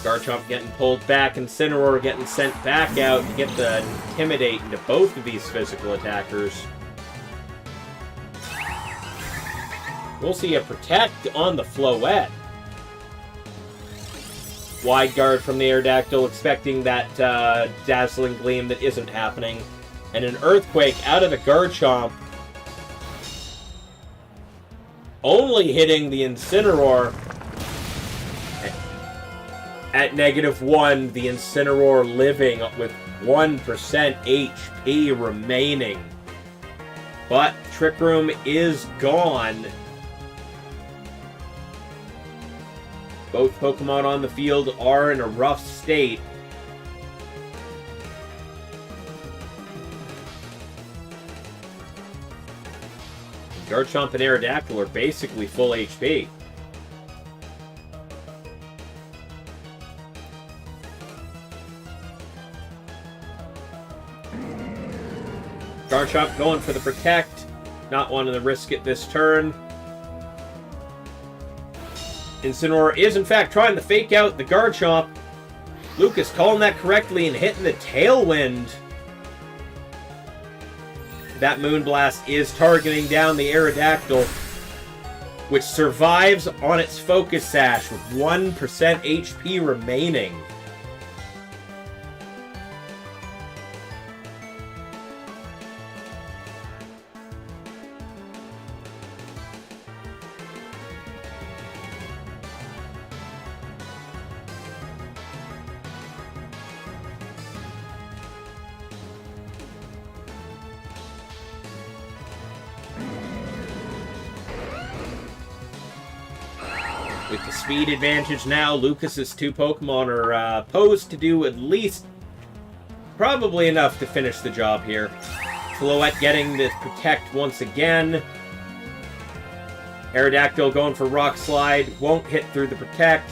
Garchomp getting pulled back, Incineroar getting sent back out to get the Intimidate into both of these physical attackers. We'll see a Protect on the Floette. Wide Guard from the Aerodactyl, expecting that Dazzling Gleam that isn't happening. And an Earthquake out of the Garchomp. Only hitting the Incineroar. At -1, the Incineroar living with 1% HP remaining. But Trick Room is gone. Both Pokemon on the field are in a rough state. Garchomp and Aerodactyl are basically full HP. Garchomp going for the Protect, not wanting to risk it this turn. Incineroar is in fact trying to fake out the Garchomp. Lucas calling that correctly and hitting the Tailwind. That Moonblast is targeting down the Aerodactyl, which survives on its Focus Sash with 1% HP remaining. With the speed advantage now, Lucas's two Pokemon are posed to do at least probably enough to finish the job here. Floette getting the Protect once again. Aerodactyl going for Rock Slide. Won't hit through the Protect,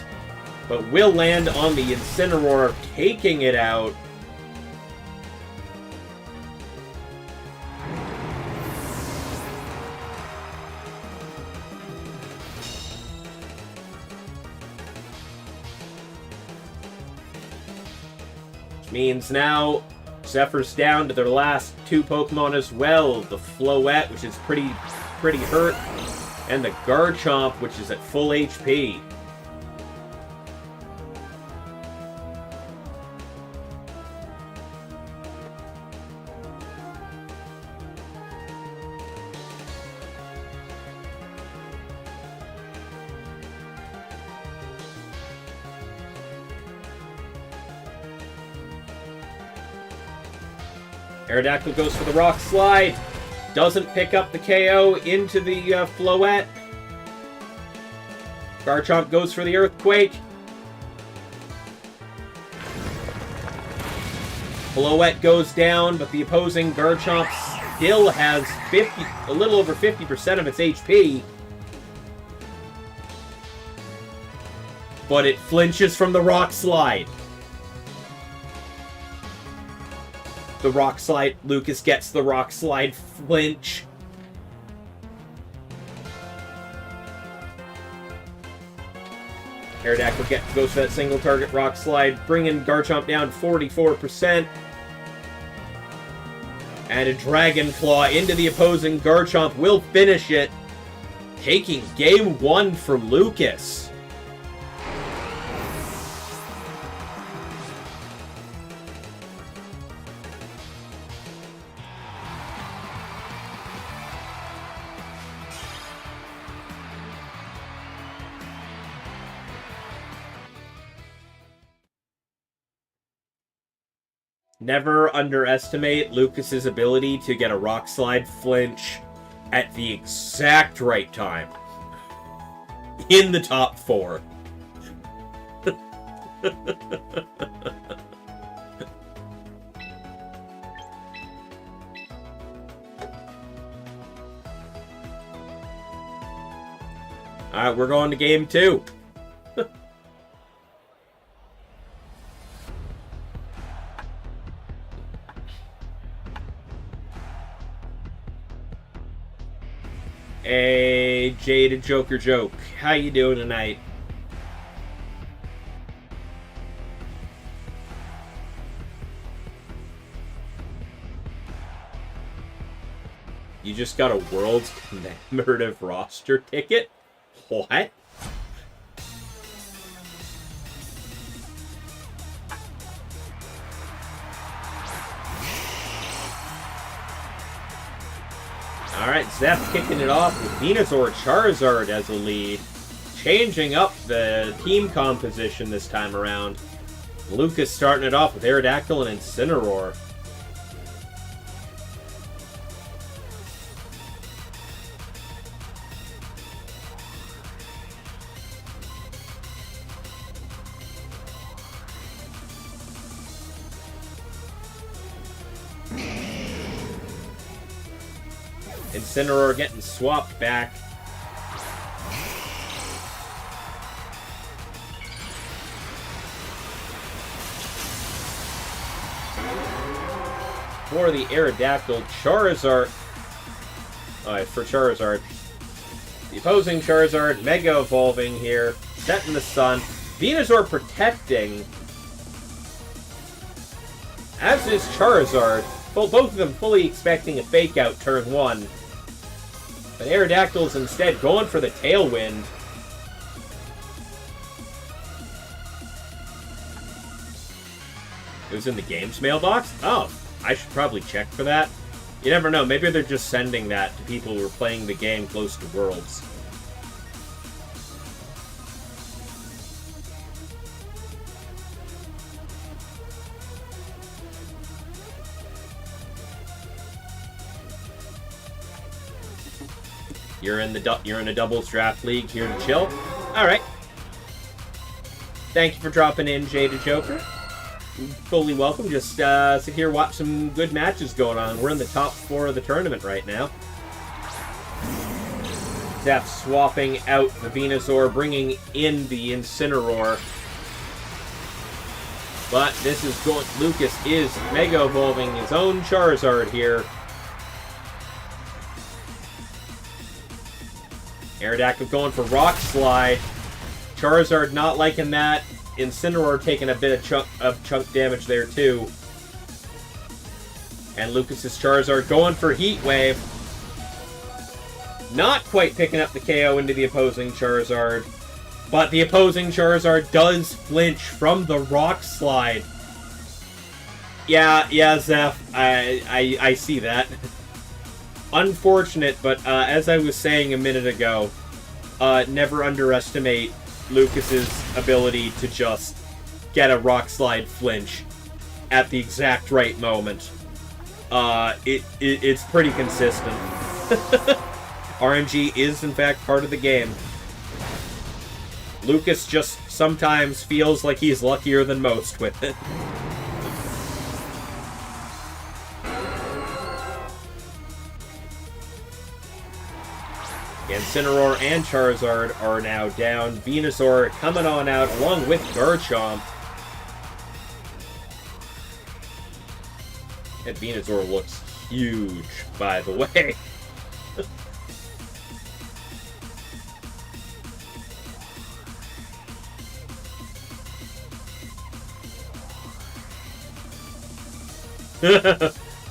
but will land on the Incineroar, taking it out. Means now Zephyr's down to their last two Pokemon as well. The Floette, which is pretty hurt, and the Garchomp, which is at full HP. Aerodactyl goes for the Rock Slide. Doesn't pick up the KO into the Floette. Garchomp goes for the Earthquake. Floette goes down, but the opposing Garchomp still has a little over 50% of its HP. But it flinches from the Rock Slide. The Rock Slide. Lucas gets the Rock Slide flinch. Aerodactyl goes for that single target rock slide, bringing Garchomp down 44%. And a Dragon Claw into the opposing Garchomp will finish it, taking game 1 from Lucas. Never underestimate Lucas's ability to get a Rock Slide flinch at the exact right time. In the top 4. Alright, we're going to game 2. Hey, Jade and Joker Joke. How you doing tonight? You just got a World's Commemorative Roster ticket? What? Alright, Zeph kicking it off with Venusaur Charizard as a lead. Changing up the team composition this time around. Lucas starting it off with Aerodactyl and Incineroar. Incineroar getting swapped back. For the Aerodactyl, Charizard. Alright, for Charizard. The opposing Charizard, Mega Evolving here. Setting the sun. Venusaur protecting. As is Charizard. Well, both of them fully expecting a fake out turn 1. But Aerodactyl's instead going for the Tailwind. It was in the games mailbox? Oh, I should probably check for that. You never know, maybe they're just sending that to people who are playing the game close to Worlds. You're in a doubles draft league here to chill. All right. Thank you for dropping in, Jada Joker. Fully welcome. Just sit here, watch some good matches going on. We're in the top 4 of the tournament right now. Zeph swapping out the Venusaur, bringing in the Incineroar. But this is going. Lucas is Mega Evolving his own Charizard here. Aerodactyl going for Rock Slide. Charizard not liking that. Incineroar taking a bit of chunk damage there too. And Lucas's Charizard going for Heat Wave. Not quite picking up the KO into the opposing Charizard. But the opposing Charizard does flinch from the Rock Slide. Yeah, Zeph. I see that. Unfortunate, but as I was saying a minute ago, never underestimate Lucas's ability to just get a Rock Slide flinch at the exact right moment. It's pretty consistent. RNG is, in fact, part of the game. Lucas just sometimes feels like he's luckier than most with it. Incineroar and Charizard are now down. Venusaur coming on out along with Garchomp. And Venusaur looks huge, by the way.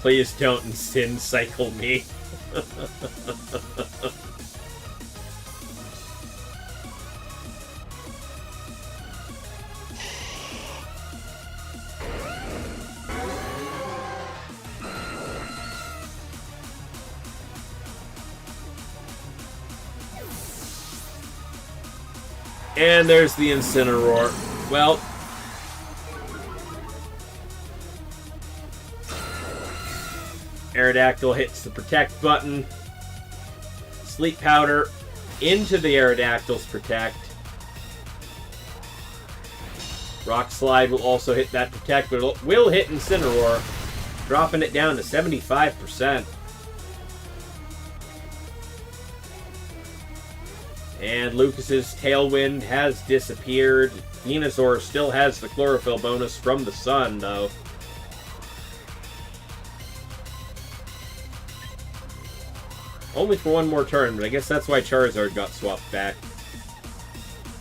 Please don't sin cycle me. And there's the Incineroar. Well, Aerodactyl hits the protect button. Sleep Powder into the Aerodactyl's protect. Rock Slide will also hit that protect, but it will hit Incineroar, dropping it down to 75%. And Lucas's Tailwind has disappeared. Venusaur still has the Chlorophyll bonus from the sun, though. Only for one more turn, but I guess that's why Charizard got swapped back.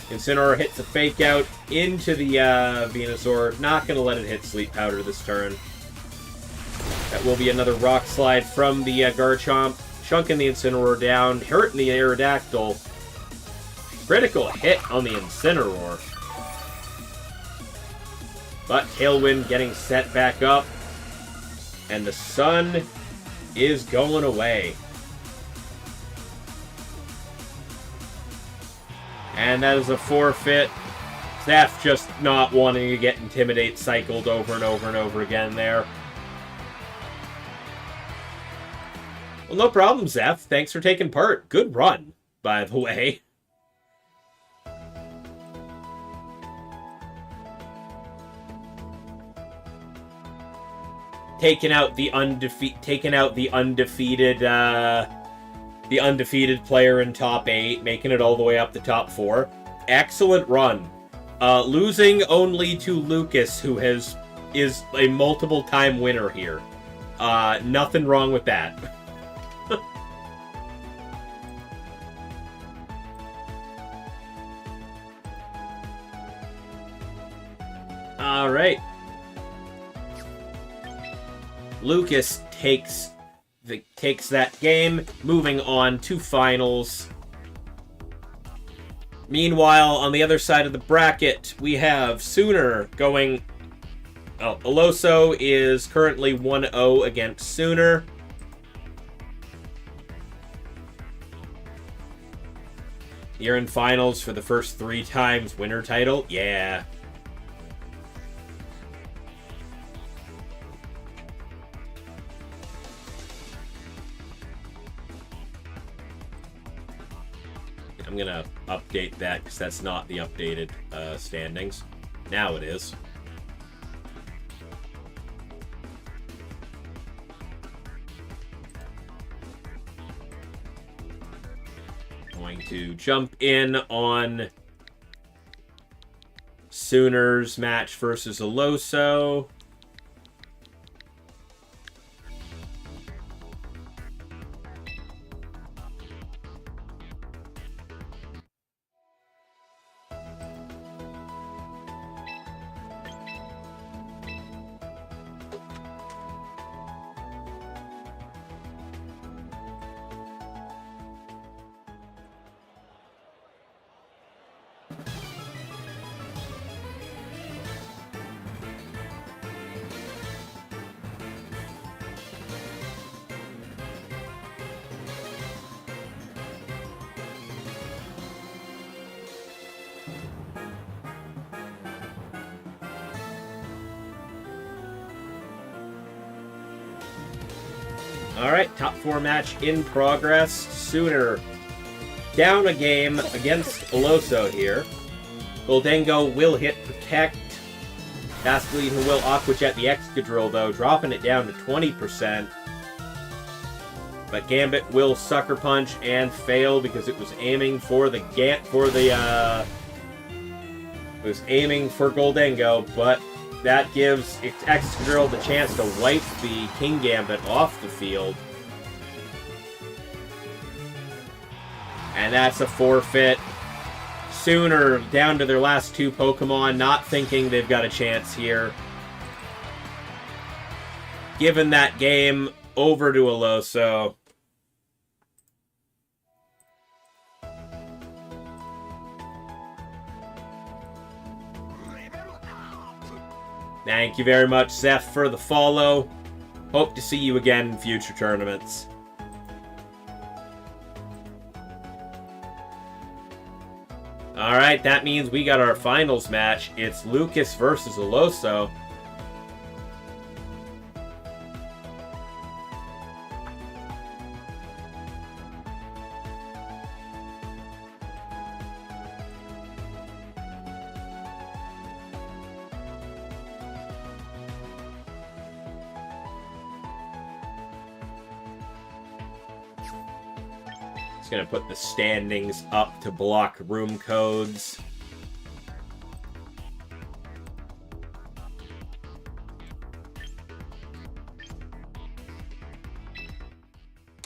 Incineroar hits a Fake Out into the Venusaur. Not going to let it hit Sleep Powder this turn. That will be another Rock Slide from the Garchomp. Chunking the Incineroar down, hurting the Aerodactyl. Critical hit on the Incineroar. But Tailwind getting set back up. And the sun is going away. And that is a forfeit. Zeph just not wanting to get Intimidate cycled over and over and over again there. Well, no problem, Zeph. Thanks for taking part. Good run, by the way. Taking out the undefeated player in top 8, making it all the way up to top 4. Excellent run. Losing only to Lucas, who is a multiple-time winner here. Nothing wrong with that. All right. Lucas takes that game, moving on to finals. Meanwhile, on the other side of the bracket, we have Sooner going... Oh, Aloso is currently 1-0 against Sooner. You're in finals for the first 3 times winner title? Yeah. I'm gonna update that because that's not the updated standings. Now it is. Going to jump in on Sooners match versus Aloso. Alright, top 4 match in progress. Sooner down a game against Aloso here. Goldengo will hit Protect. Fast Bleed will Aqua Jet the Excadrill, though, dropping it down to 20%. But Gambit will Sucker Punch and fail because it was aiming for the it was aiming for Goldengo, but that gives Excadrill the chance to wipe the King Gambit off the field. And that's a forfeit. Sooner down to their last 2 Pokemon, not thinking they've got a chance here. giving that game over to Aloso. Thank you very much, Zeph, for the follow. Hope to see you again in future tournaments. Alright, that means we got our finals match. It's Lucas versus Aloso. Gonna put the standings up to block room codes.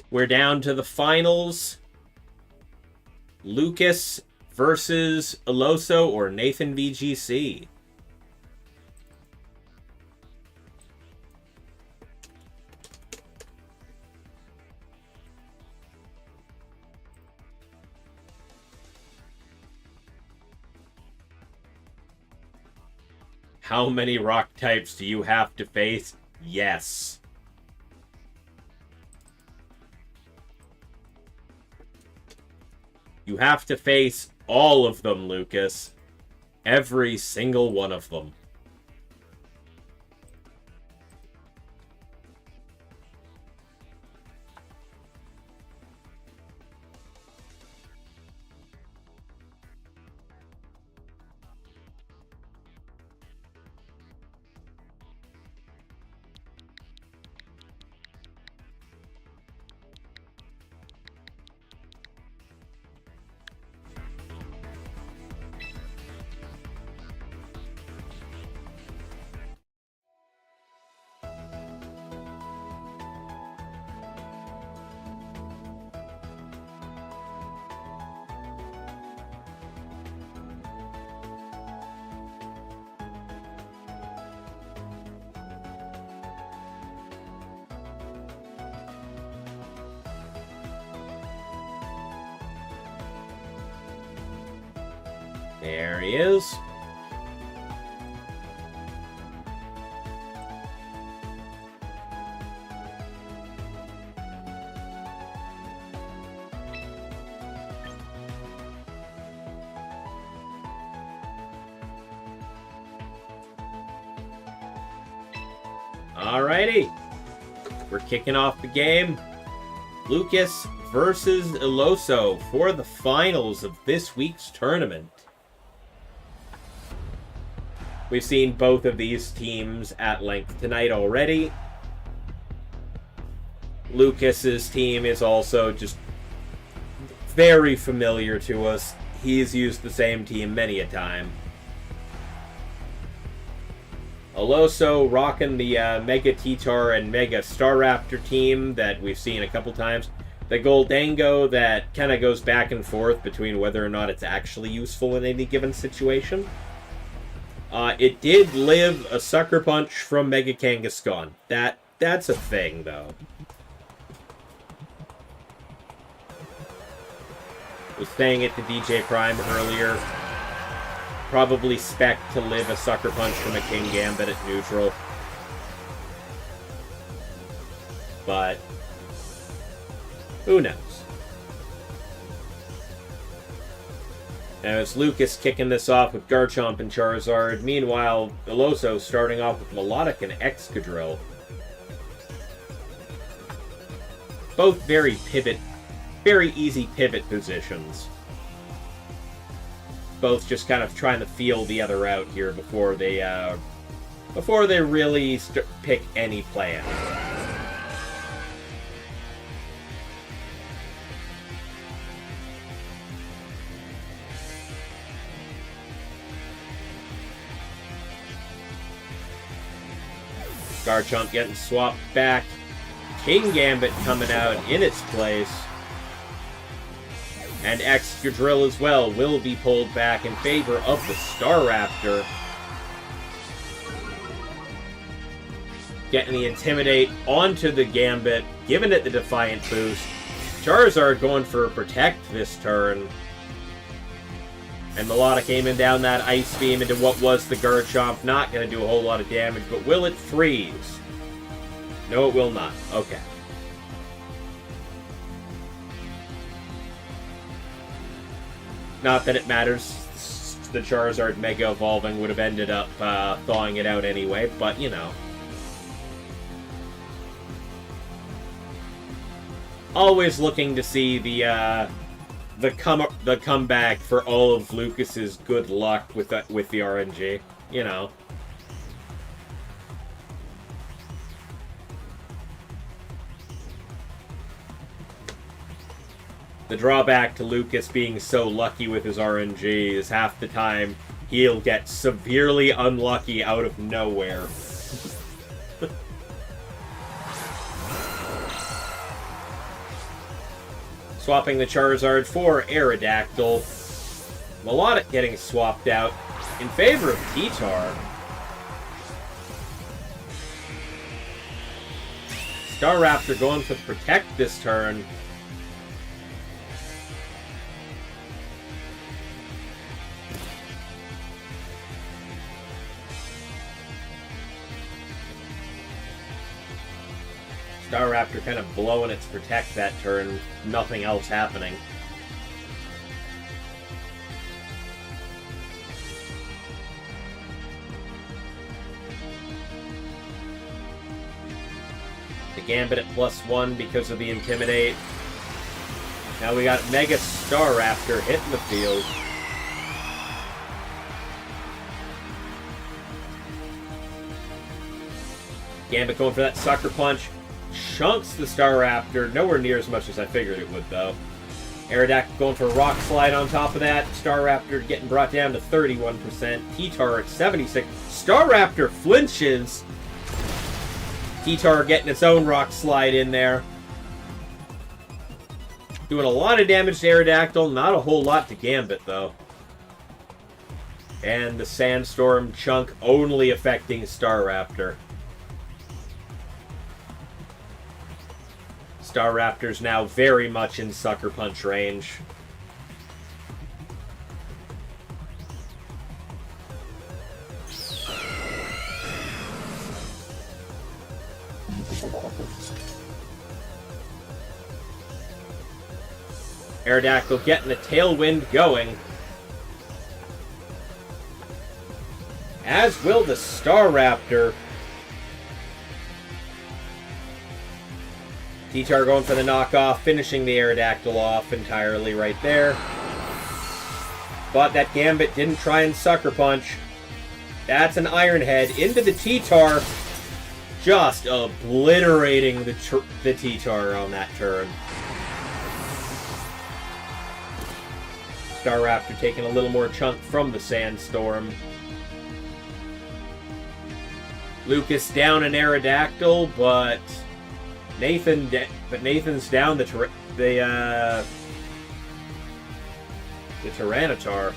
We're down to the finals. Lucas versus Aloso or Nathan VGC. How many rock types do you have to face? Yes. You have to face all of them, Lucas. Every single one of them. There he is. Alrighty. We're kicking off the game. Lucas versus Aloso for the finals of this week's tournament. We've seen both of these teams at length tonight already. Lucas's team is also just very familiar to us. He's used the same team many a time. Aloso rocking the Mega T-Tar and Mega Staraptor team that we've seen a couple times. The Goldango that kind of goes back and forth between whether or not it's actually useful in any given situation. It did live a Sucker Punch from Mega Kangaskhan. That's a thing, though. Was saying it to DJ Prime earlier. Probably spec to live a Sucker Punch from a King Gambit at neutral. But who knows? Now it's Lucas kicking this off with Garchomp and Charizard. Meanwhile, Aloso starting off with Melodic and Excadrill. Both very easy pivot positions. Both just kind of trying to feel the other out here before they really pick any plan. Garchomp getting swapped back. King Gambit coming out in its place. And Excadrill as well will be pulled back in favor of the Staraptor. getting the Intimidate onto the Gambit, giving it the Defiant boost. Charizard going for a Protect this turn. And Melodic aiming down that Ice Beam into what was the Garchomp. Not going to do a whole lot of damage, but will it freeze? No, it will not. Okay. Not that it matters. The Charizard Mega Evolving would have ended up thawing it out anyway, but you know. Always looking to see the comeback for all of Lucas's good luck with the RNG, you know. The drawback to Lucas being so lucky with his RNG is half the time he'll get severely unlucky out of nowhere. Swapping the Charizard for Aerodactyl. Melodic getting swapped out in favor of T-Tar. Staraptor going for Protect this turn. Staraptor kind of blowing its Protect that turn, nothing else happening. The Gambit at +1 because of the Intimidate. Now we got Mega Staraptor hitting the field. Gambit going for that Sucker Punch. Chunks the Staraptor, nowhere near as much as I figured it would, though. Aerodactyl going for a Rock Slide on top of that. Staraptor getting brought down to 31%. T-Tar at 76%. Staraptor flinches. T-Tar getting its own Rock Slide in there. Doing a lot of damage to Aerodactyl, not a whole lot to Gambit, though. And the Sandstorm chunk only affecting Staraptor. Staraptor's now very much in Sucker Punch range. Aerodactyl getting the Tailwind going. As will the Staraptor. T-Tar going for the knockoff, finishing the Aerodactyl off entirely right there. But that Gambit didn't try and Sucker Punch. That's an Iron Head into the T-Tar. Just obliterating the T-Tar on that turn. Staraptor taking a little more chunk from the Sandstorm. Lucas down an Aerodactyl, but Nathan's down the Tyranitar.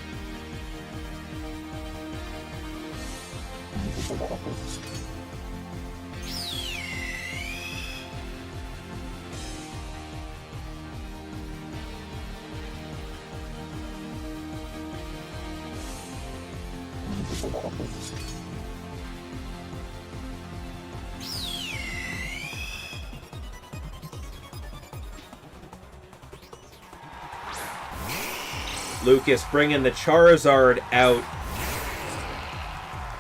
Lucas bringing the Charizard out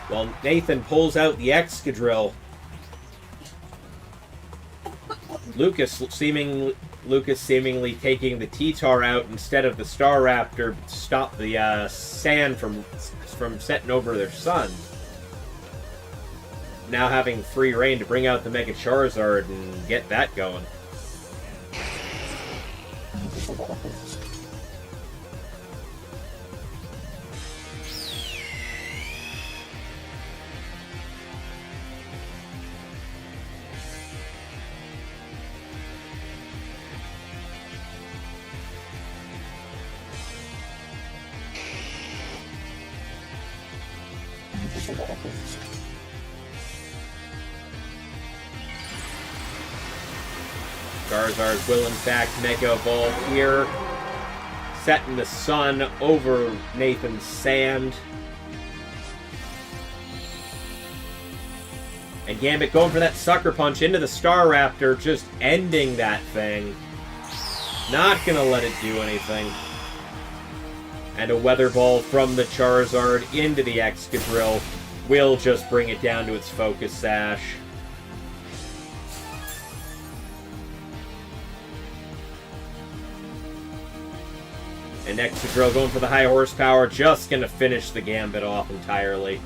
while Nathan pulls out the Excadrill. Lucas seemingly taking the T-Tar out instead of the Staraptor to stop the sand from setting over their sun. Now having free reign to bring out the Mega Charizard and get that going. Charizard will in fact Mega Evolve here, setting the sun over Nathan's sand. And Gambit going for that Sucker Punch into the Staraptor, just ending that thing. Not gonna let it do anything. And a Weather Ball from the Charizard into the Excadrill will just bring it down to its Focus Sash. And Excadrill going for the high horsepower, just gonna finish the Gambit off entirely.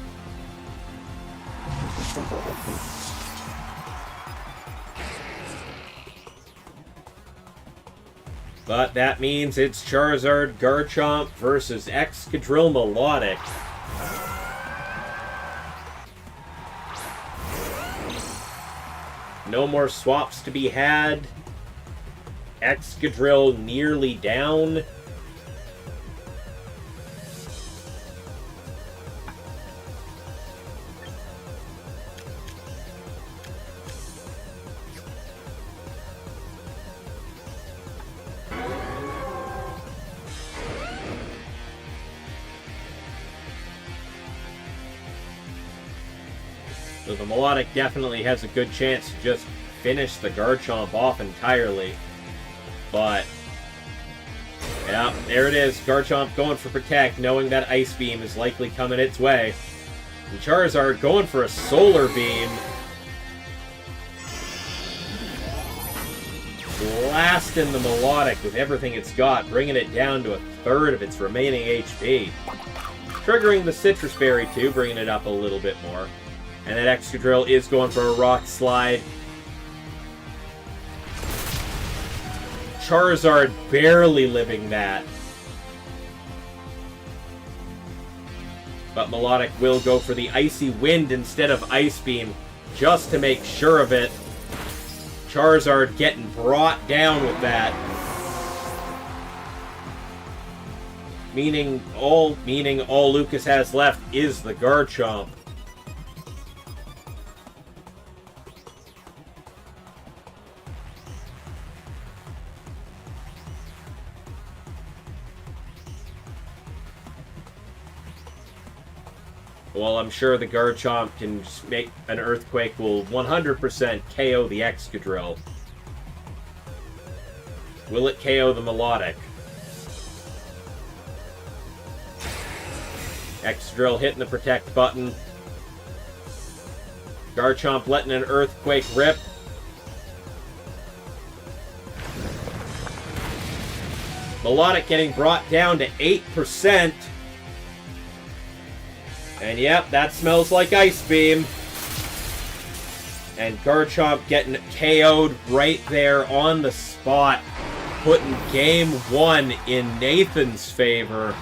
But that means it's Charizard Garchomp versus Excadrill Melodic. No more swaps to be had. Excadrill nearly down. So the Melodic definitely has a good chance to just finish the Garchomp off entirely. But, yeah, there it is. Garchomp going for Protect, knowing that Ice Beam is likely coming its way. And Charizard going for a Solar Beam. Blasting the Melodic with everything it's got, bringing it down to a third of its remaining HP. Triggering the Citrus Berry too, bringing it up a little bit more. And that Excadrill is going for a Rock Slide. Charizard barely living that. But Melodic will go for the Icy Wind instead of Ice Beam, just to make sure of it. Charizard getting brought down with that. Meaning all Lucas has left is the Garchomp. Well, I'm sure the Garchomp can just make an Earthquake will 100% KO the Excadrill. Will it KO the Melodic? Excadrill hitting the Protect button. Garchomp letting an Earthquake rip. Melodic getting brought down to 8%. And yep, that smells like Ice Beam. And Garchomp getting KO'd right there on the spot, putting game one in Nathan's favor.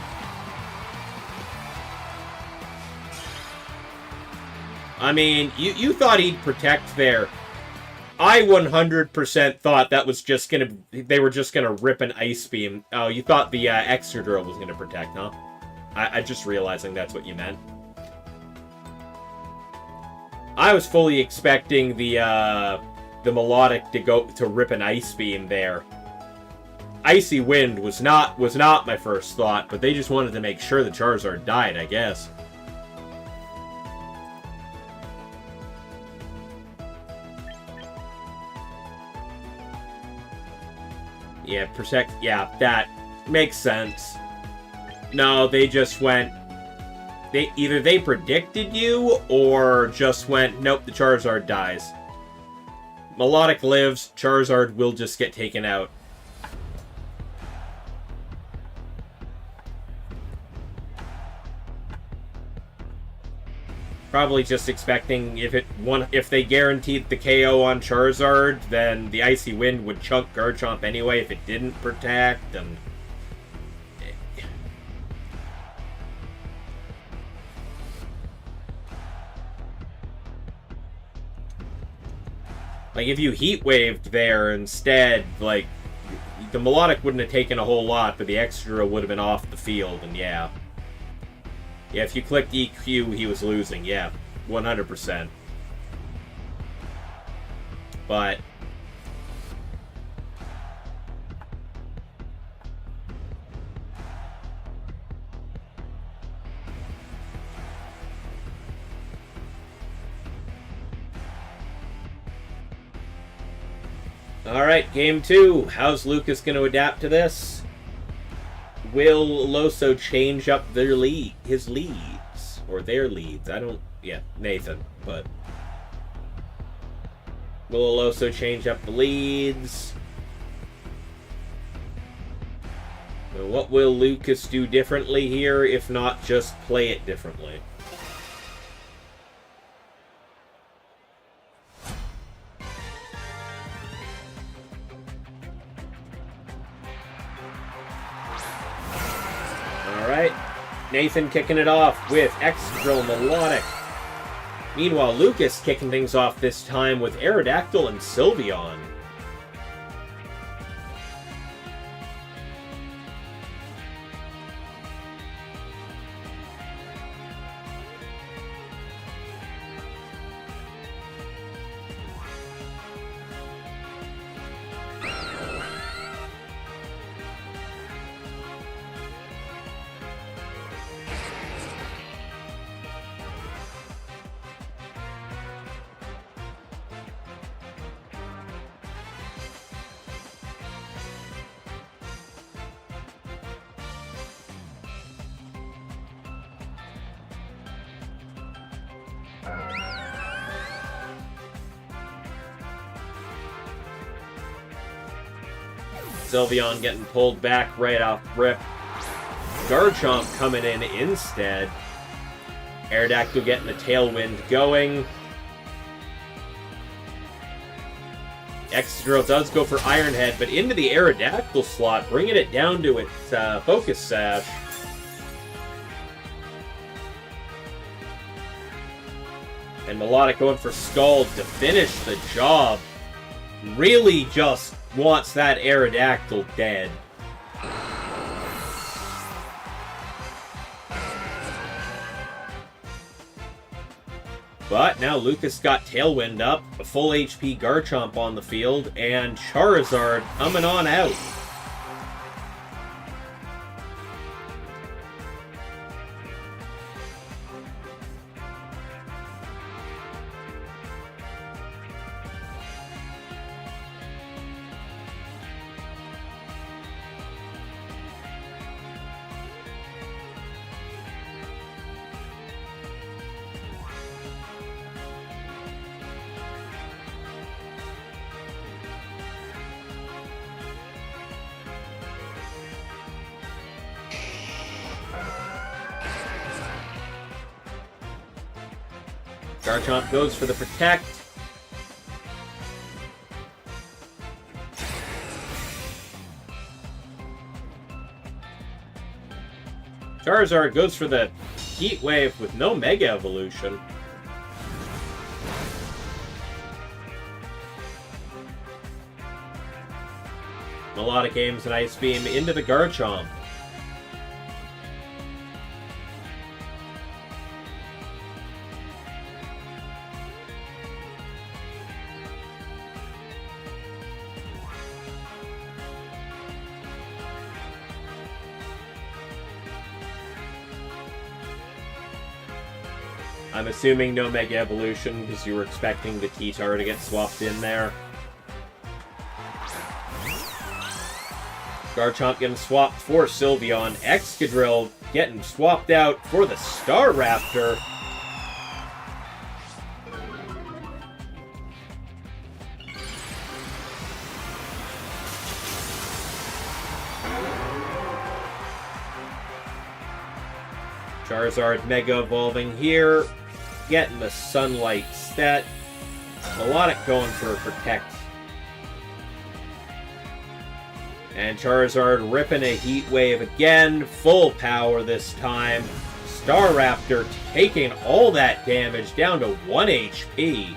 I mean, you thought he'd Protect there. I 100% thought that was just gonna, they were just gonna rip an Ice Beam. Oh, you thought the Excadrill was gonna Protect, huh? I just realizing that's what you meant. I was fully expecting the Melodic to rip an Ice Beam there. Icy Wind was not my first thought, but they just wanted to make sure the Charizard died, I guess. Yeah, Protect. Yeah, that makes sense. No, they just went. Either they predicted you, or just went, nope, the Charizard dies. Melodic lives, Charizard will just get taken out. Probably just expecting if they guaranteed the KO on Charizard, then the Icy Wind would chunk Garchomp anyway if it didn't Protect, and... Like, if you Heat Waved there instead, like, the Melodic wouldn't have taken a whole lot, but the Excadrill would have been off the field, and yeah. Yeah, if you clicked EQ, he was losing, yeah. 100%. But Alright, game 2. How's Lucas going to adapt to this? Will Loso change up his leads? Or their leads? Yeah, Nathan, but... Will Loso change up the leads? What will Lucas do differently here, if not just play it differently? Alright, Nathan kicking it off with Excadrill Melodic. Meanwhile, Lucas kicking things off this time with Aerodactyl and Sylveon. Sylveon getting pulled back right off rip. Garchomp coming in instead. Aerodactyl getting the Tailwind going. Excadrill does go for Iron Head, but into the Aerodactyl slot, bringing it down to its Focus Sash. And Melodic going for Scald to finish the job. Really just wants that Aerodactyl dead. But now Lucas got Tailwind up, a full HP Garchomp on the field, and Charizard coming on out. Garchomp goes for the Protect. Charizard goes for the Heat Wave with no Mega Evolution. Melodic aims an Ice Beam into the Garchomp. I'm assuming no Mega Evolution, because you were expecting the T-Tar to get swapped in there. Garchomp getting swapped for Sylveon. Excadrill getting swapped out for the Staraptor. Charizard Mega Evolving here. Getting the Sunlight stat. Melodic going for a Protect. And Charizard ripping a Heat Wave again. Full power this time. Staraptor taking all that damage down to 1 HP.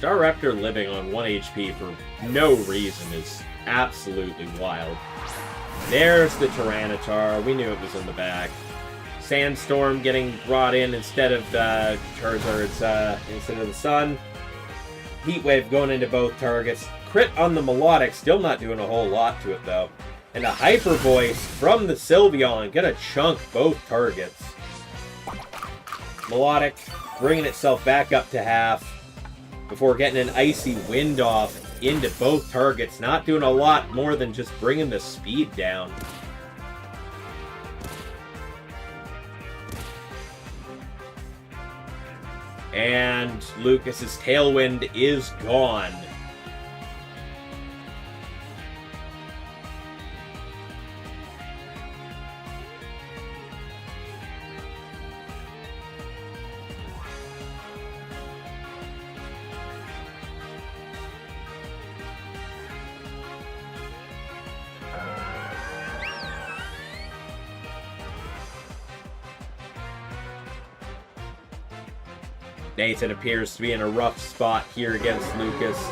Staraptor living on 1 HP for no reason is absolutely wild. There's the Tyranitar. We knew it was in the back. Sandstorm getting brought in instead of the Charizard's, instead of the Sun. Heat Wave going into both targets. Crit on the Melodic, still not doing a whole lot to it though. And a Hyper Voice from the Sylveon, gonna chunk both targets. Melodic bringing itself back up to half before getting an Icy Wind off into both targets. Not doing a lot more than just bringing the speed down. And Lucas's Tailwind is gone. Nathan appears to be in a rough spot here against Lucas.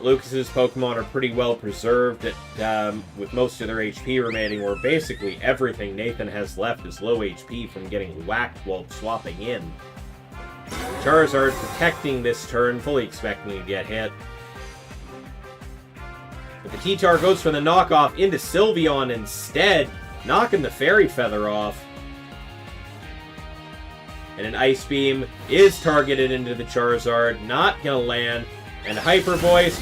Lucas's Pokemon are pretty well preserved with most of their HP remaining, where basically everything Nathan has left is low HP from getting whacked while swapping in. Charizard protecting this turn, fully expecting to get hit. But the T-Tar goes for the knockoff into Sylveon instead, knocking the Fairy Feather off. And an Ice Beam is targeted into the Charizard, not gonna land. And Hyper Voice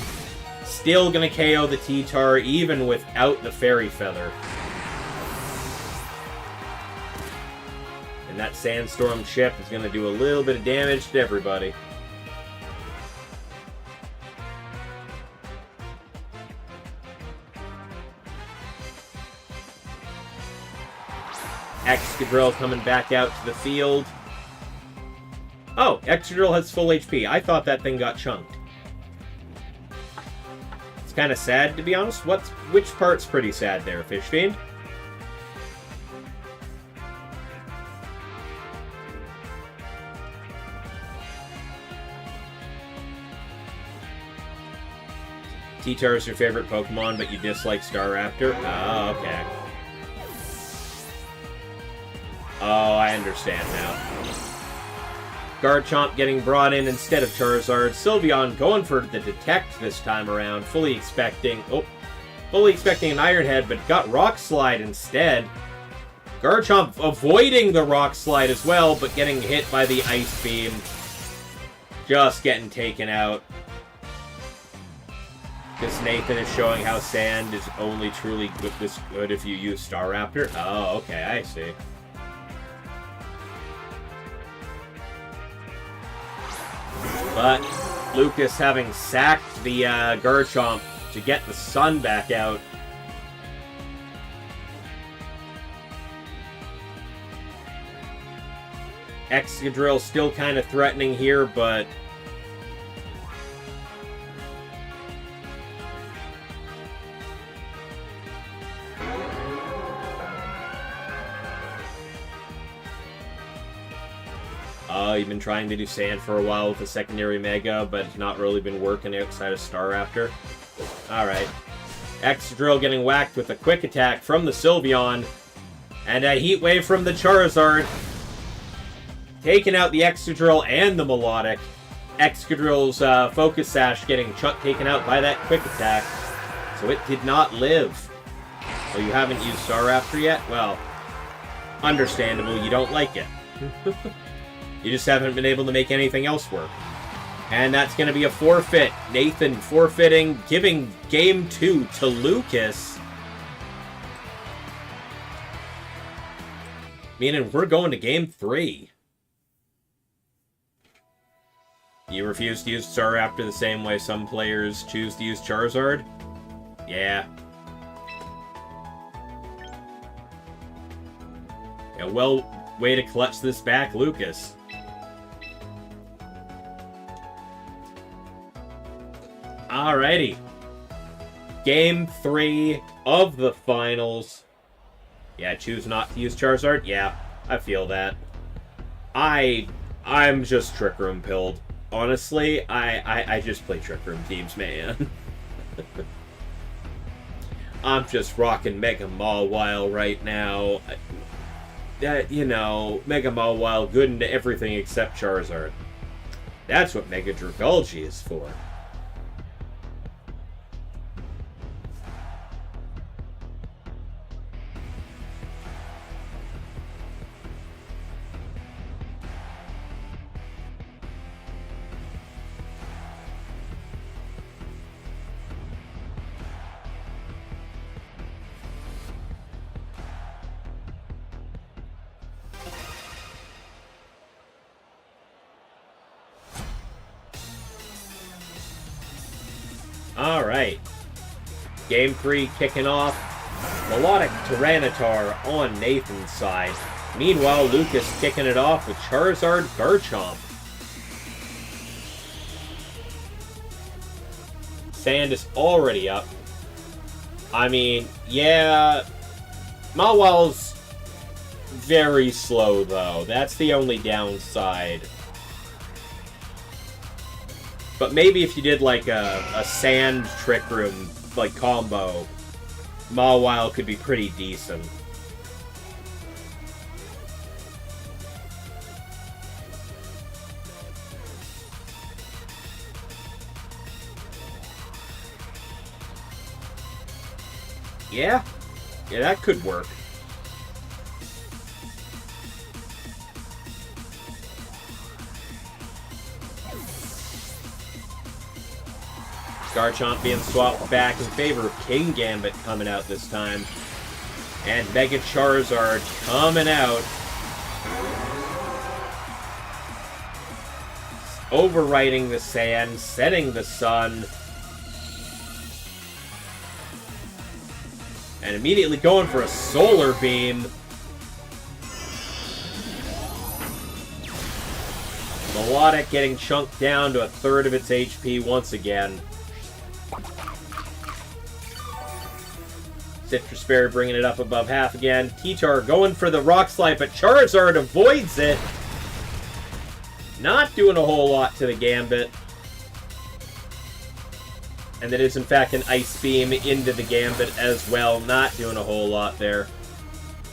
still gonna KO the T-Tar even without the Fairy Feather. And that Sandstorm chip is gonna do a little bit of damage to everybody. Excadrill coming back out to the field. Oh, Excadrill has full HP. I thought that thing got chunked. It's kind of sad, to be honest. Which part's pretty sad there, Fishfiend? T-Tar is your favorite Pokemon, but you dislike Staraptor? Oh, okay. Oh, I understand now. Garchomp getting brought in instead of Charizard. Sylveon going for the Detect this time around, fully expecting an Iron Head, but got Rock Slide instead. Garchomp avoiding the Rock Slide as well, but getting hit by the Ice Beam. Just getting taken out. Because Nathan is showing how Sand is only truly good if you use Staraptor. Oh, okay, I see. But Lucas, having sacked the Garchomp to get the Sun back out. Excadrill still kind of threatening here, but you've been trying to do Sand for a while with the secondary Mega, but it's not really been working outside of Staraptor. Alright. Excadrill getting whacked with a Quick Attack from the Sylveon. And a Heat Wave from the Charizard. Taking out the Excadrill and the Melodic. Excadrill's Focus Sash getting taken out by that Quick Attack. So it did not live. Oh, you haven't used Staraptor yet? Well, understandable, you don't like it. You just haven't been able to make anything else work. And that's going to be a forfeit. Nathan forfeiting, giving Game 2 to Lucas. Meaning we're going to Game 3. You refuse to use Staraptor the same way some players choose to use Charizard? Yeah. Yeah, well, way to clutch this back, Lucas. Alrighty. Game 3 of the finals. Yeah, choose not to use Charizard? Yeah, I feel that. I'm just Trick Room pilled. honestly, I just play Trick Room teams, man. I'm just rocking Mega Mawile right now. That, you know, Mega Mawile good into everything except Charizard. That's what Mega Dragalge is for. Alright. Game 3 kicking off. Melodic Tyranitar on Nathan's side. Meanwhile, Lucas kicking it off with Charizard Garchomp. Sand is already up. I mean, yeah, Mawile's very slow, though. That's the only downside. But maybe if you did, like, a Sand Trick Room, like, combo, Mawile could be pretty decent. Yeah, that could work. Garchomp being swapped back in favor of King Gambit coming out this time. And Mega Charizard coming out. Overwriting the Sand, setting the Sun. And immediately going for a Solar Beam. Melodic getting chunked down to a third of its HP once again. Citrus Berry bringing it up above half again. T-Tar going for the Rock Slide, but Charizard avoids it. Not doing a whole lot to the Gambit. And that is, in fact, an Ice Beam into the Gambit as well. Not doing a whole lot there.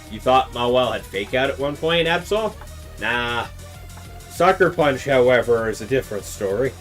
You thought Mawile had Fake Out at one point, Absol? Nah. Sucker Punch, however, is a different story.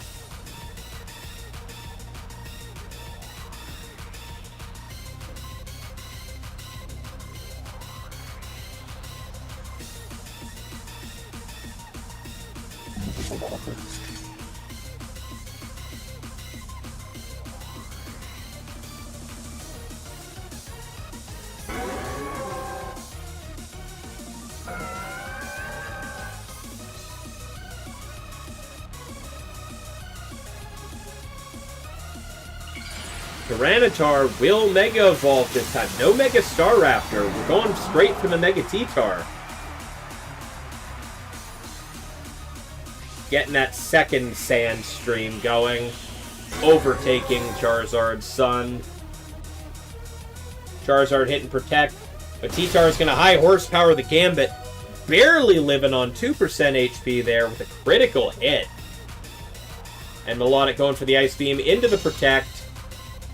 Tyranitar will Mega Evolve this time. No Mega Staraptor. We're going straight for the Mega T-Tar. Getting that second Sand Stream going. Overtaking Charizard's Sun. Charizard hitting Protect. But T-Tar is going to high horsepower the Gambit. Barely living on 2% HP there with a critical hit. And Melodic going for the Ice Beam into the Protect.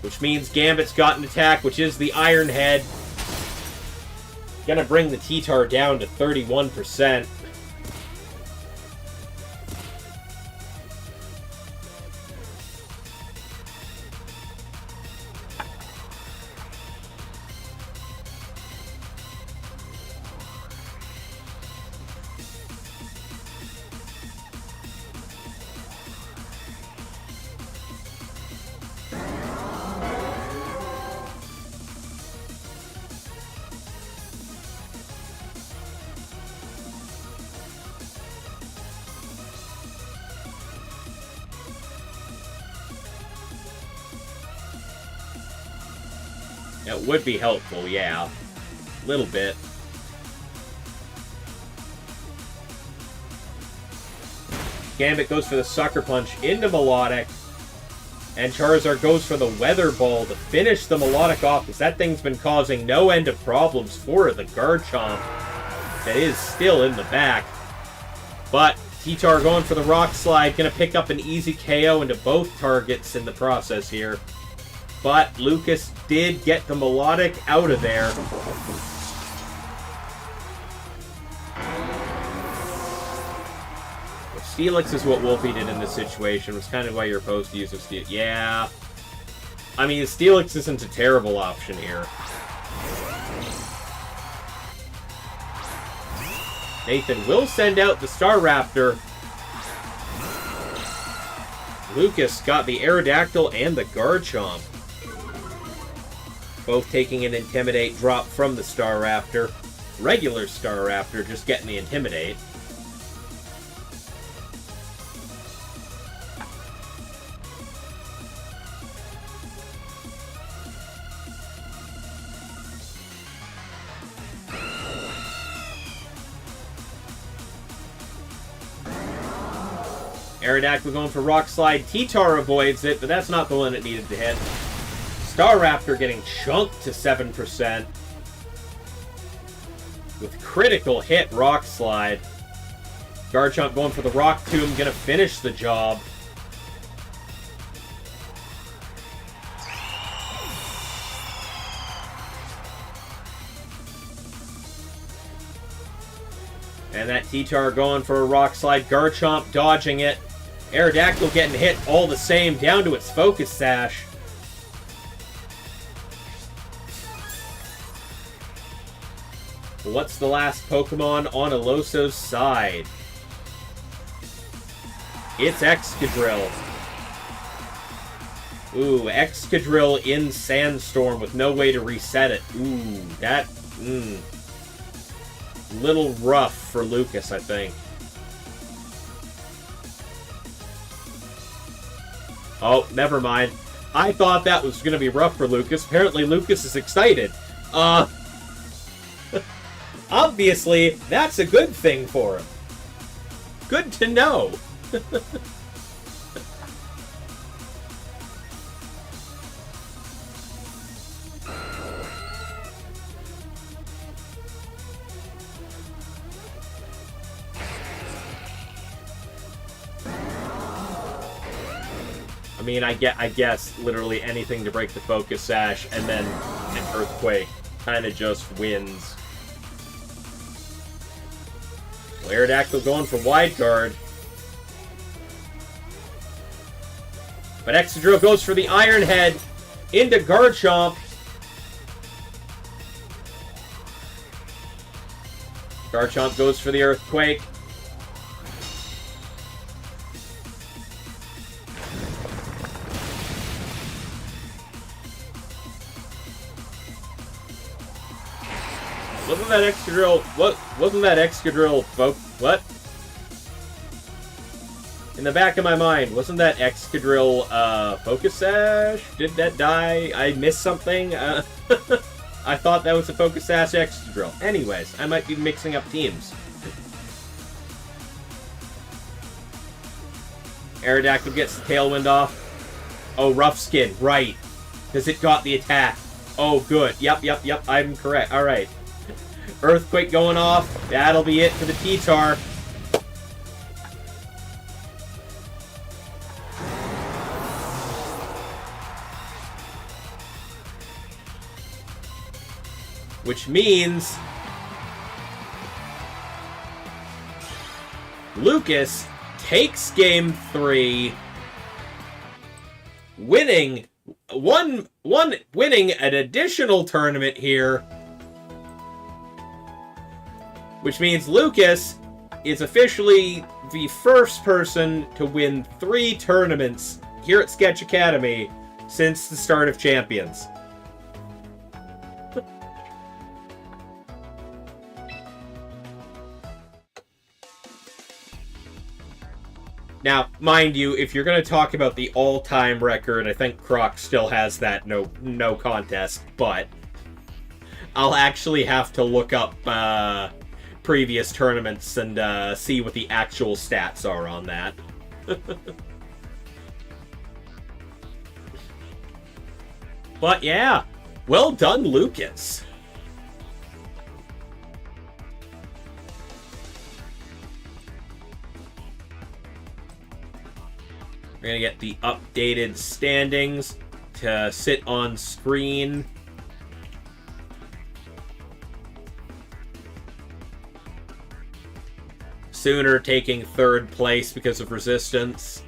Which means Gambit's got an attack, which is the Iron Head. Gonna bring the T-Tar down to 31%. It would be helpful, yeah. A little bit. Gambit goes for the Sucker Punch into Melodic. And Charizard goes for the Weather Ball to finish the Melodic off, because that thing's been causing no end of problems for the Garchomp that is still in the back. But T-Tar going for the rock slide, gonna pick up an easy KO into both targets in the process here. But Lucas did get the melodic out of there. Steelix is what Wolfie did in this situation. Was kind of why you're opposed to use of Steelix. Yeah. I mean, Steelix isn't a terrible option here. Nathan will send out the Star Raptor. Lucas got the Aerodactyl and the Garchomp. Both taking an Intimidate drop from the Star Raptor. Regular Star Raptor just getting the Intimidate. Aerodactyl going for Rock Slide. T-Tar avoids it, but that's not the one it needed to hit. Star Raptor getting chunked to 7%. With critical hit Rock Slide. Garchomp going for the Rock Tomb, gonna finish the job. And that T-Tar going for a Rock Slide. Garchomp dodging it. Aerodactyl getting hit all the same, down to its Focus Sash. What's the last Pokemon on Aloso's side? It's Excadrill. Ooh, Excadrill in Sandstorm with no way to reset it. Ooh, that... little rough for Lucas, I think. Oh, never mind. I thought that was going to be rough for Lucas. Apparently Lucas is excited. Obviously, that's a good thing for him. Good to know. I mean, I guess literally anything to break the Focus Sash, and then an Earthquake kind of just wins. Aerodactyl going for Wide Guard. But Excadrill goes for the Iron Head into Garchomp. Garchomp goes for the Earthquake. Wasn't that Excadrill... What? Wasn't that Excadrill... What? In the back of my mind, wasn't that Excadrill, Focus Sash? Did that die? I missed something? I thought that was a Focus Sash Excadrill. Anyways, I might be mixing up teams. Aerodactyl gets the Tailwind off. Oh, Rough Skin, right. Because it got the attack. Oh, good. Yep, I'm correct. Alright. Earthquake going off. That'll be it for the T-Tar. Which means Lucas takes game 3, winning winning an additional tournament here. Which means Lucas is officially the first person to win 3 tournaments here at Sketch Academy since the start of Champions. Now, mind you, if you're going to talk about the all-time record, I think Croc still has that no contest, but I'll actually have to look up previous tournaments and see what the actual stats are on that. But yeah, well done, Lucas. going to get the updated standings to sit on screen. Sooner taking 3rd place because of resistance.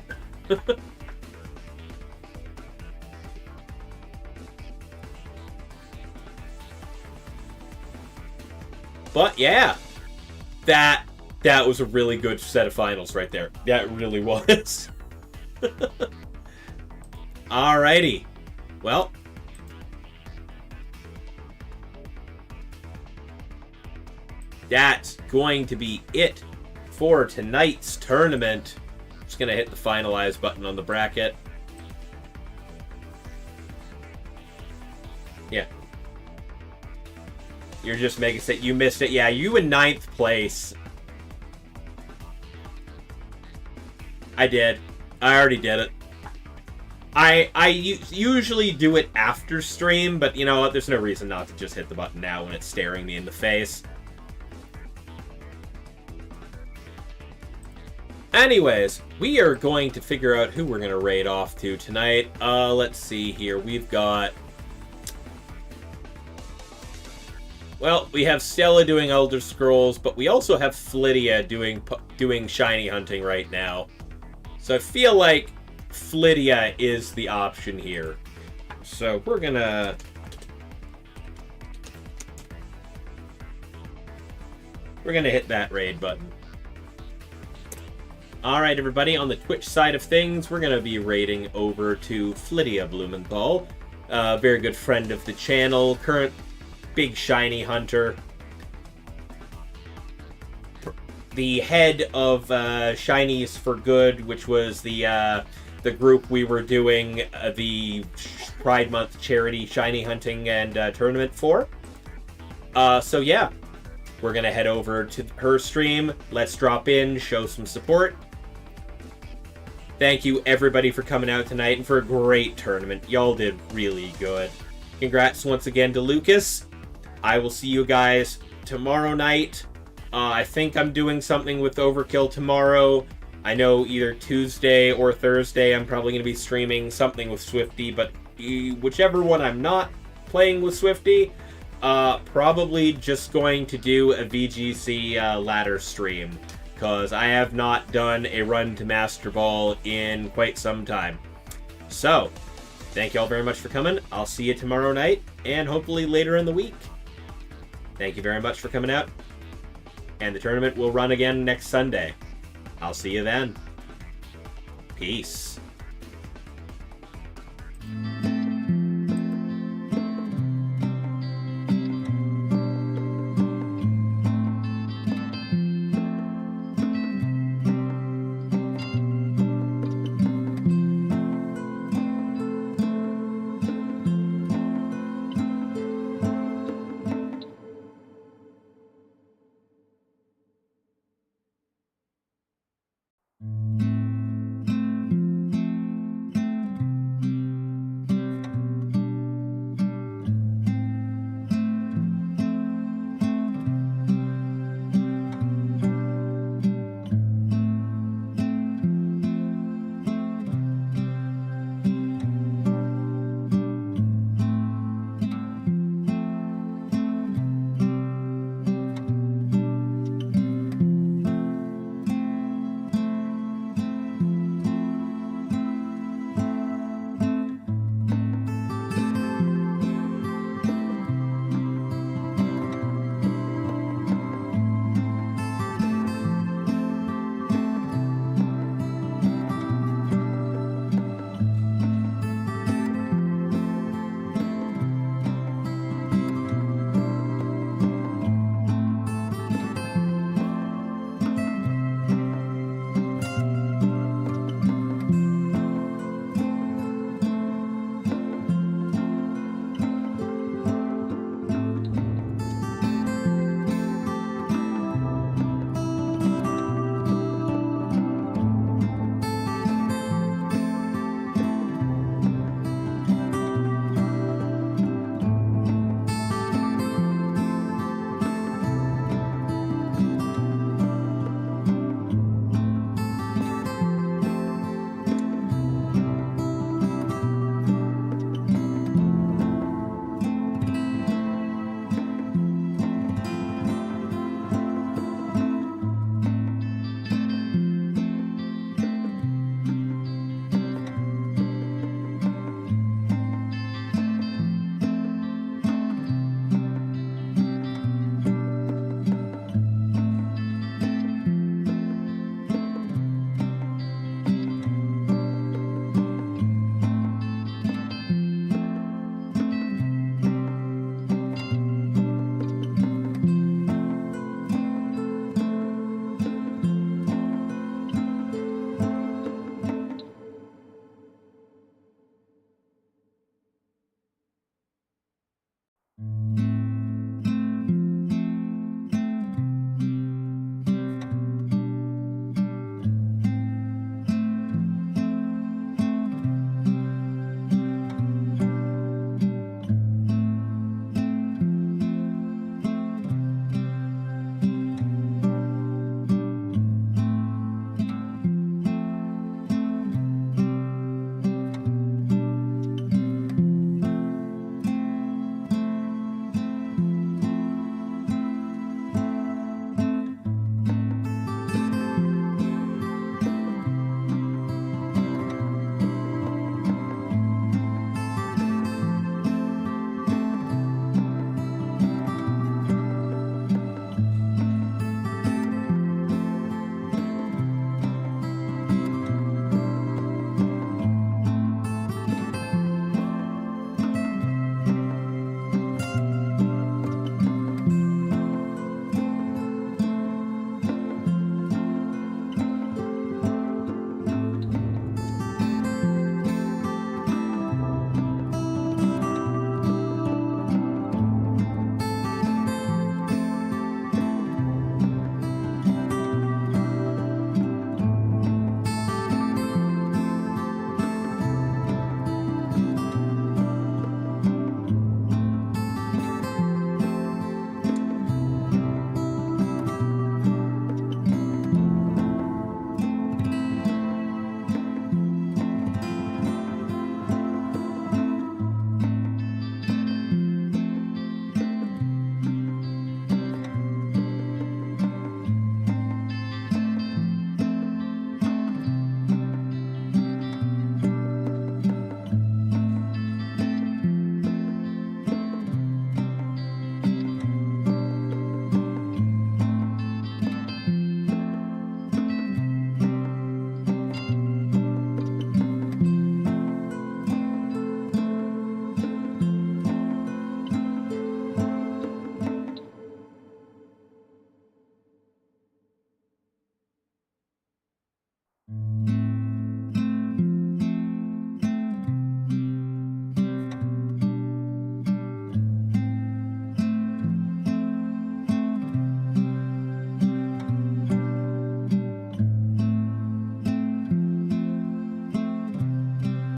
But yeah, that was a really good set of finals right there. That really was. Alrighty. Well, that's going to be it for tonight's tournament. Just gonna hit the finalize button on the bracket. Yeah. You're just making it. You missed it. Yeah, you in 9th place. I did. I already did it. I usually do it after stream, but you know what? There's no reason not to just hit the button now when it's staring me in the face. Anyways, we are going to figure out who we're going to raid off to tonight. Let's see here. We've got... Well, we have Stella doing Elder Scrolls, but we also have Flydia doing shiny hunting right now. So I feel like Flydia is the option here. So we're gonna... hit that raid button. Alright everybody, on the Twitch side of things, we're gonna be raiding over to Flydia Blumenthal. Very good friend of the channel, current big shiny hunter. The head of Shinies for Good, which was the group we were doing the Pride Month charity shiny hunting and tournament for. So yeah, we're gonna head over to her stream. Let's drop in, show some support. Thank you everybody for coming out tonight and for a great tournament. Y'all did really good. Congrats once again to Lucas. I will see you guys tomorrow night. I think I'm doing something with Overkill tomorrow. I know either Tuesday or Thursday I'm probably going to be streaming something with Swifty, but whichever one I'm not playing with Swifty, probably just going to do a VGC ladder stream, because I have not done a run to Master Ball in quite some time. So, thank you all very much for coming. I'll see you tomorrow night, and hopefully later in the week. Thank you very much for coming out. And the tournament will run again next Sunday. I'll see you then. Peace.